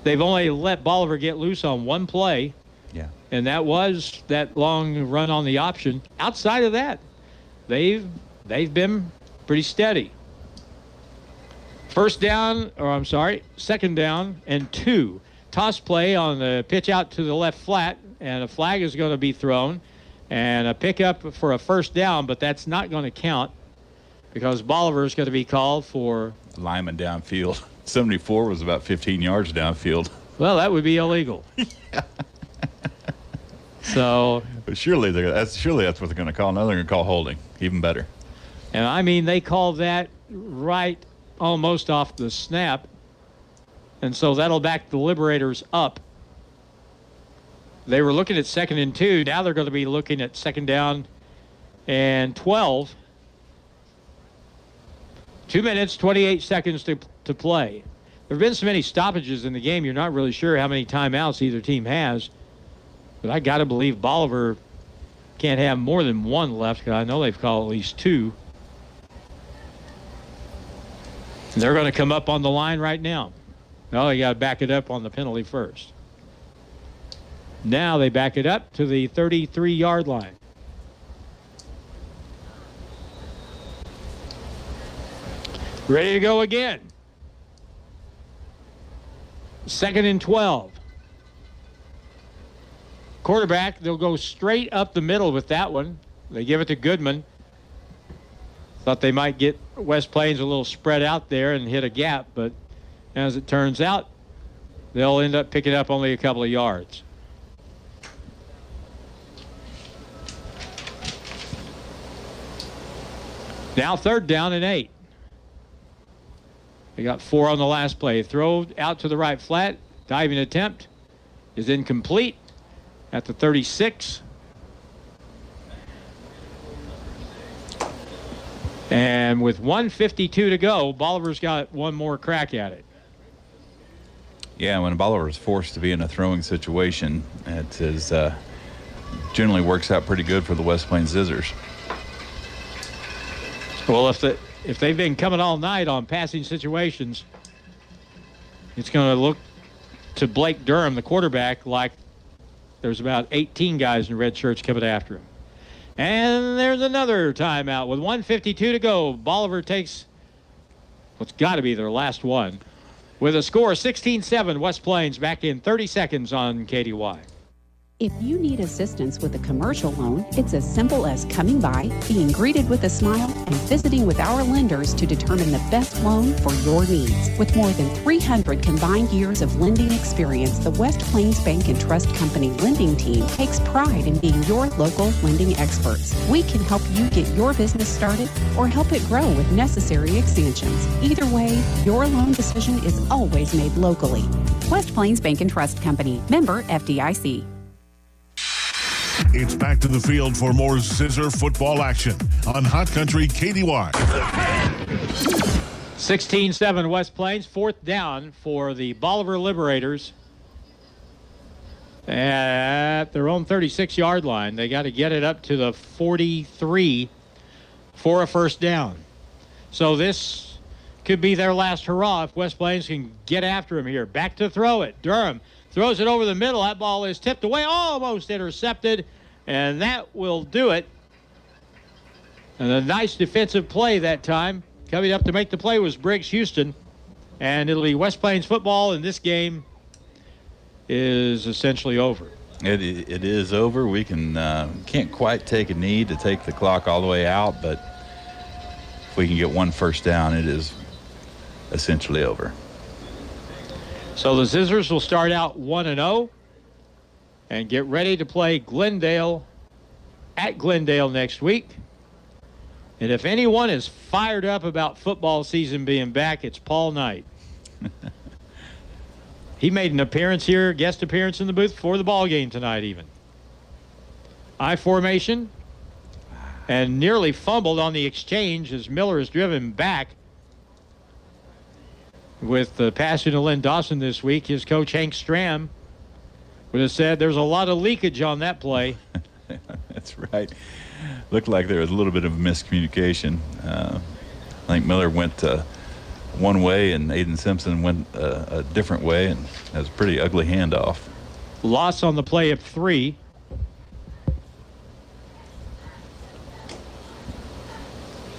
S7: they've only let Bolivar get loose on 1 play.
S10: Yeah.
S7: And that was that long run on the option. Outside of that, they've been pretty steady. Second down and 2. Toss play on the pitch out to the left flat, and a flag is going to be thrown, and a pickup for a first down, but that's not going to count because Bolivar is going to be called for
S10: lineman downfield. 74 was about 15 yards downfield.
S7: Well, that would be illegal. So,
S10: but surely that's what they're going to call. Now they're going to call holding. Even better.
S7: And I mean, they called that right almost off the snap. And so that'll back the Liberators up. They were looking at 2nd and 2. Now they're going to be looking at 2nd down and 12. 2 minutes, 28 seconds to play. There have been so many stoppages in the game, you're not really sure how many timeouts either team has. But I got to believe Bolivar can't have more than 1 left, because I know they've called at least 2. And they're going to come up on the line right now. No, you got to back it up on the penalty first. Now they back it up to the 33-yard line. Ready to go again. 2nd and 12. Quarterback, they'll go straight up the middle with that one. They give it to Goodman. Thought they might get West Plains a little spread out there and hit a gap, but as it turns out, they'll end up picking up only a couple of yards. Now 3rd down and 8. They got 4 on the last play. Throw out to the right flat. Diving attempt is incomplete at the 36. And with 1:52 to go, Bolivar's got 1 more crack at it.
S10: Yeah, when Bolivar is forced to be in a throwing situation, it is generally works out pretty good for the West Plains Zizzers.
S7: Well, if they've been coming all night on passing situations, it's going to look to Blake Durham, the quarterback, like there's about 18 guys in red shirts coming after him. And there's another timeout with 1:52 to go. Bolivar takes what's got to be their last one with a score 16-7. West Plains back in 30 seconds on KDY.
S15: If you need assistance with a commercial loan, it's as simple as coming by, being greeted with a smile, and visiting with our lenders to determine the best loan for your needs. With more than 300 combined years of lending experience, the West Plains Bank and Trust Company lending team takes pride in being your local lending experts. We can help you get your business started or help it grow with necessary extensions. Either way, your loan decision is always made locally. West Plains Bank and Trust Company, member FDIC.
S1: It's back to the field for more Zizzer football action on Hot Country KDY.
S7: 16-7 West Plains, 4th down for the Bolivar Liberators at their own 36-yard line. They got to get it up to the 43 for a first down. So this could be their last hurrah if West Plains can get after him here. Back to throw it. Durham throws it over the middle. That ball is tipped away, almost intercepted, and that will do it. And a nice defensive play that time. Coming up to make the play was Briggs Houston, and it'll be West Plains football, and this game is essentially over.
S10: It is over. We can't quite take a knee to take the clock all the way out, but if we can get one first down, it is essentially over.
S7: So the Zizzers will start out 1-0 and get ready to play Glendale at Glendale next week. And if anyone is fired up about football season being back, it's Paul Knight. He made an appearance here, guest appearance in the booth before the ball game tonight even. I formation and nearly fumbled on the exchange as Miller is driven back. With the passing to Lynn Dawson this week, his coach Hank Stram would have said there's a lot of leakage on that play.
S10: That's right. Looked like there was a little bit of miscommunication. I think Miller went one way and Aiden Simpson went a different way, and that was a pretty ugly handoff.
S7: Loss on the play of 3.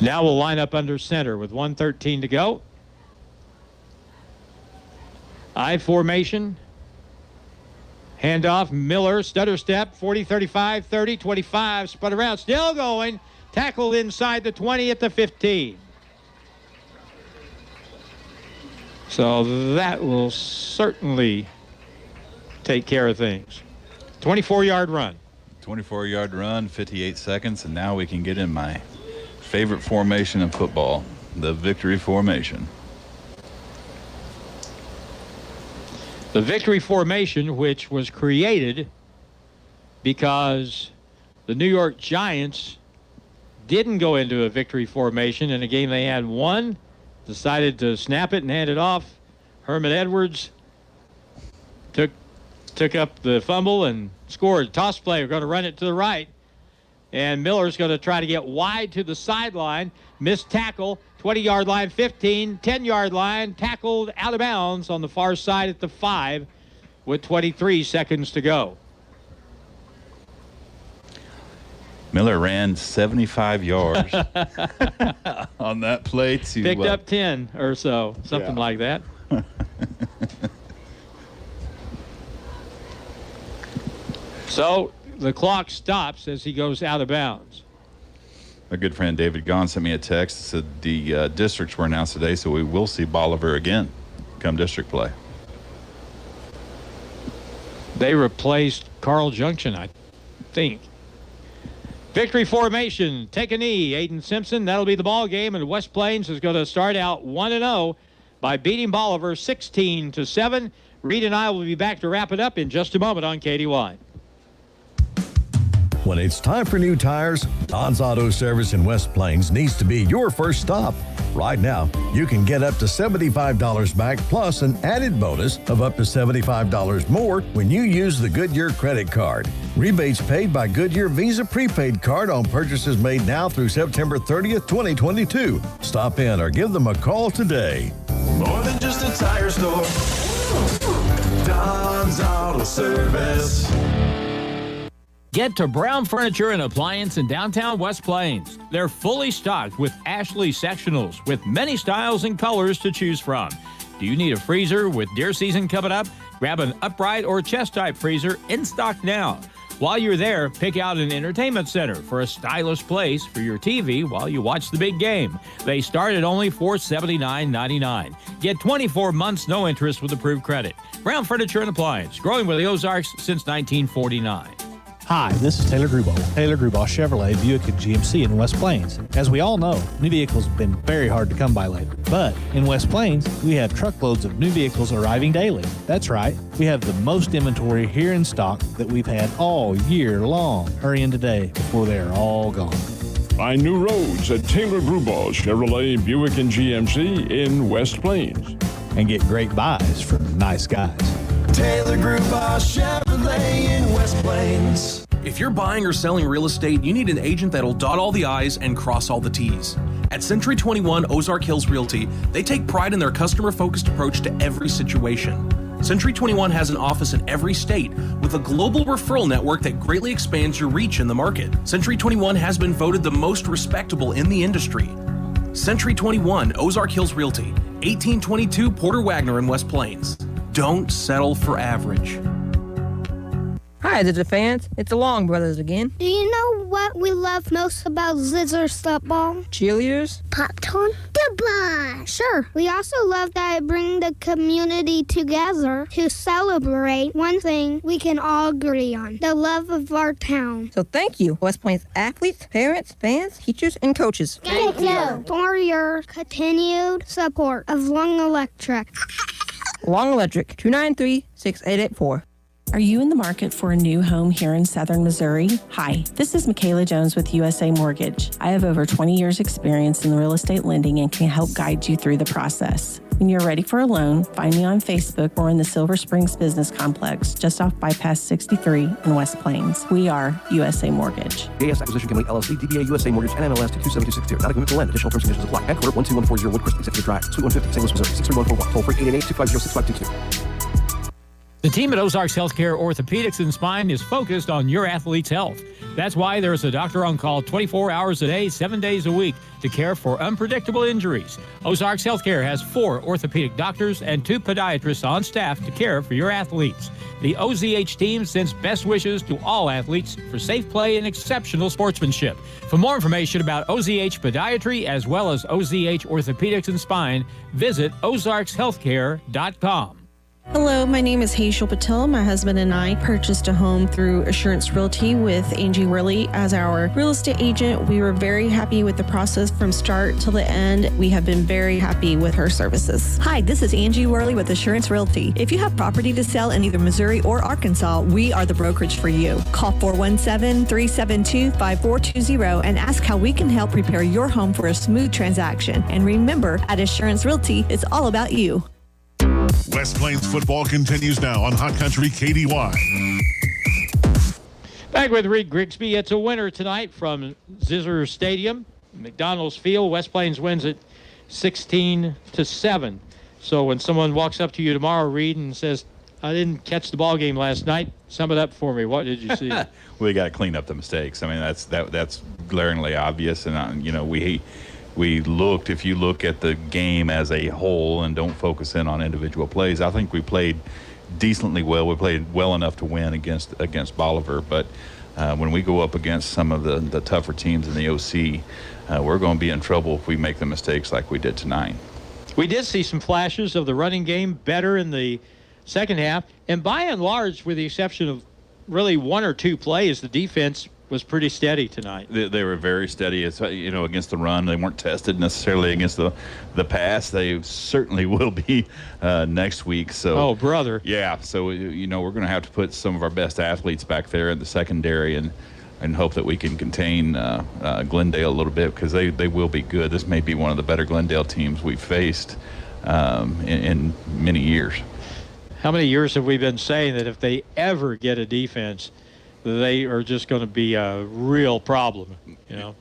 S7: Now we'll line up under center with 1:13 to go. I formation. Handoff, Miller, stutter step, 40, 35, 30, 25, spun around, still going. Tackled inside the 20 at the 15. So that will certainly take care of things. 24-yard run.
S10: 24-yard run, 58 seconds, and now we can get in my favorite formation in football, the victory formation.
S7: The victory formation, which was created because the New York Giants didn't go into a victory formation in a game they had won, decided to snap it and hand it off. Herman Edwards took up the fumble and scored. Toss play, we're going to run it to the right. And Miller's going to try to get wide to the sideline. Missed tackle, 20-yard line, 15, 10-yard line, tackled out of bounds on the far side at the 5 with 23 seconds to go.
S10: Miller ran 75 yards on that play to
S7: picked up 10 or so, something like that. So the clock stops as he goes out of bounds.
S10: My good friend David Gahn sent me a text that said the districts were announced today, so we will see Bolivar again come district play.
S7: They replaced Carl Junction, I think. Victory formation, take a knee. Aiden Simpson, that'll be the ball game, and West Plains is going to start out 1-0 by beating Bolivar 16-7. Reed and I will be back to wrap it up in just a moment on KDY.
S16: When it's time for new tires, Don's Auto Service in West Plains needs to be your first stop. Right now, you can get up to $75 back plus an added bonus of up to $75 more when you use the Goodyear credit card. Rebates paid by Goodyear Visa prepaid card on purchases made now through September 30th, 2022. Stop in or give them a call today.
S4: More than just a tire store. Don's Auto Service.
S2: Get to Brown Furniture and Appliance in downtown West Plains. They're fully stocked with Ashley sectionals with many styles and colors to choose from. Do you need a freezer with deer season coming up? Grab an upright or chest-type freezer in stock now. While you're there, pick out an entertainment center for a stylish place for your TV while you watch the big game. They start at only $479.99. Get 24 months no interest with approved credit. Brown Furniture and Appliance, growing with the Ozarks since 1949.
S5: Hi, this is Taylor Grubaugh. Taylor Grubaugh Chevrolet, Buick, and GMC in West Plains. As we all know, new vehicles have been very hard to come by lately. But in West Plains, we have truckloads of new vehicles arriving daily. That's right, we have the most inventory here in stock that we've had all year long. Hurry in today before they are all gone.
S6: Find new roads at Taylor Grubaugh Chevrolet, Buick, and GMC in West Plains.
S5: And get great buys from nice guys.
S4: Taylor Grubaugh Chevrolet in West Plains.
S14: If you're buying or selling real estate, you need an agent that'll dot all the I's and cross all the T's. At Century 21 Ozark Hills Realty, they take pride in their customer-focused approach to every situation. Century 21 has an office in every state with a global referral network that greatly expands your reach in the market. Century 21 has been voted the most respectable in the industry. Century 21 Ozark Hills Realty, 1822 Porter Wagner in West Plains. Don't settle for average.
S20: Hi, Zizzer fans. It's the Long Brothers again.
S24: Do you know what we love most about Zizzer's football?
S20: Cheerleaders?
S24: Popcorn? Goodbye. Sure. We also love that it brings the community together to celebrate one thing we can all agree on, the love of our town.
S20: So thank you, West Plains athletes, parents, fans, teachers, and coaches.
S24: Thank you for your continued support of Long Electric.
S20: Long Electric, 293-6884.
S12: Are you in the market for a new home here in Southern Missouri? Hi, this is Michaela Jones with USA Mortgage. I have over 20 years experience in real estate lending and can help guide you through the process. When you're ready for a loan, find me on Facebook or in the Silver Springs Business Complex, just off Bypass 63 in West Plains. We are USA Mortgage.
S25: AS Acquisition Company, LLC, DBA USA Mortgage, NMLS 27262. Not a commitment to lend. Additional terms and conditions apply. Headquartered 12140 Woodcrest Executive Drive, Suite 150, St. Louis, Missouri, 63141. Toll free 888-250-6522.
S2: The team at Ozarks Healthcare Orthopedics and Spine is focused on your athlete's health. That's why there's a doctor on call 24 hours a day, 7 days a week to care for unpredictable injuries. Ozarks Healthcare has 4 orthopedic doctors and 2 podiatrists on staff to care for your athletes. The OZH team sends best wishes to all athletes for safe play and exceptional sportsmanship. For more information about OZH Podiatry as well as OZH Orthopedics and Spine, visit ozarkshealthcare.com.
S26: Hello, my name is Hazel Patel. My husband and I purchased a home through Assurance Realty with Angie Worley as our real estate agent. We were very happy with the process from start till the end. We have been very happy with her services.
S27: Hi, this is Angie Worley with Assurance Realty. If you have property to sell in either Missouri or Arkansas, we are the brokerage for you. Call 417-372-5420 and ask how we can help prepare your home for a smooth transaction. And remember, at Assurance Realty, it's all about you.
S1: West Plains football continues now on Hot Country KDY.
S7: Back with Reed Grigsby. It's a winner tonight from Zizzer Stadium, McDonald's Field. West Plains wins it 16-7. So when someone walks up to you tomorrow, Reed, and says, I didn't catch the ball game last night, sum it up for me. What did you see?
S10: We got to clean up the mistakes. I mean, that's glaringly obvious. And, we looked, if you look at the game as a whole and don't focus in on individual plays, I think we played decently well. We played well enough to win against Bolivar. But when we go up against some of the tougher teams in the OC, we're going to be in trouble if we make the mistakes like we did tonight.
S7: We did see some flashes of the running game better in the second half. And by and large, with the exception of really 1 or 2 plays, the defense was pretty steady tonight.
S10: They were very steady. It's, against the run. They weren't tested necessarily against the pass. They certainly will be next week. So,
S7: oh, brother.
S10: Yeah. So, we're going to have to put some of our best athletes back there in the secondary and hope that we can contain Glendale a little bit because they will be good. This may be one of the better Glendale teams we've faced in many years.
S7: How many years have we been saying that if they ever get a defense, they are just going to be a real problem,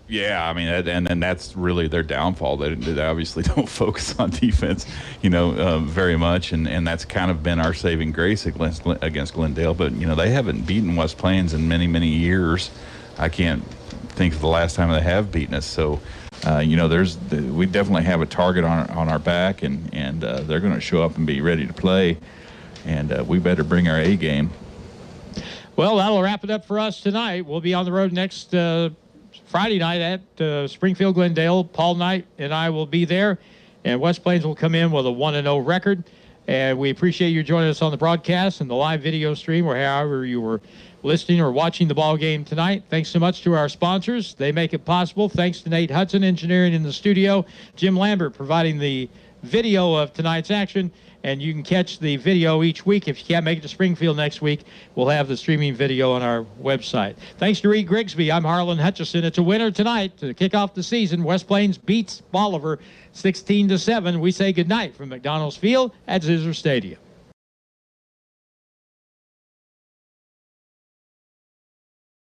S10: Yeah, I mean, and that's really their downfall. They obviously don't focus on defense, very much, and that's kind of been our saving grace against Glendale. But, they haven't beaten West Plains in many, many years. I can't think of the last time they have beaten us. So, we definitely have a target on our back, and they're going to show up and be ready to play. and we better bring our A game.
S7: Well, that'll wrap it up for us tonight. We'll be on the road next Friday night at Springfield Glendale. Paul Knight and I will be there, and West Plains will come in with a 1-0 record. And we appreciate you joining us on the broadcast and the live video stream, or however you were listening or watching the ball game tonight. Thanks so much to our sponsors. They make it possible. Thanks to Nate Hudson, engineering in the studio. Jim Lambert providing the video of tonight's action. And you can catch the video each week. If you can't make it to Springfield next week, we'll have the streaming video on our website. Thanks to Reed Grigsby. I'm Harlan Hutchison. It's a winner tonight to kick off the season. West Plains beats Bolivar 16-7. We say goodnight from McDonald's Field at Zizzer Stadium.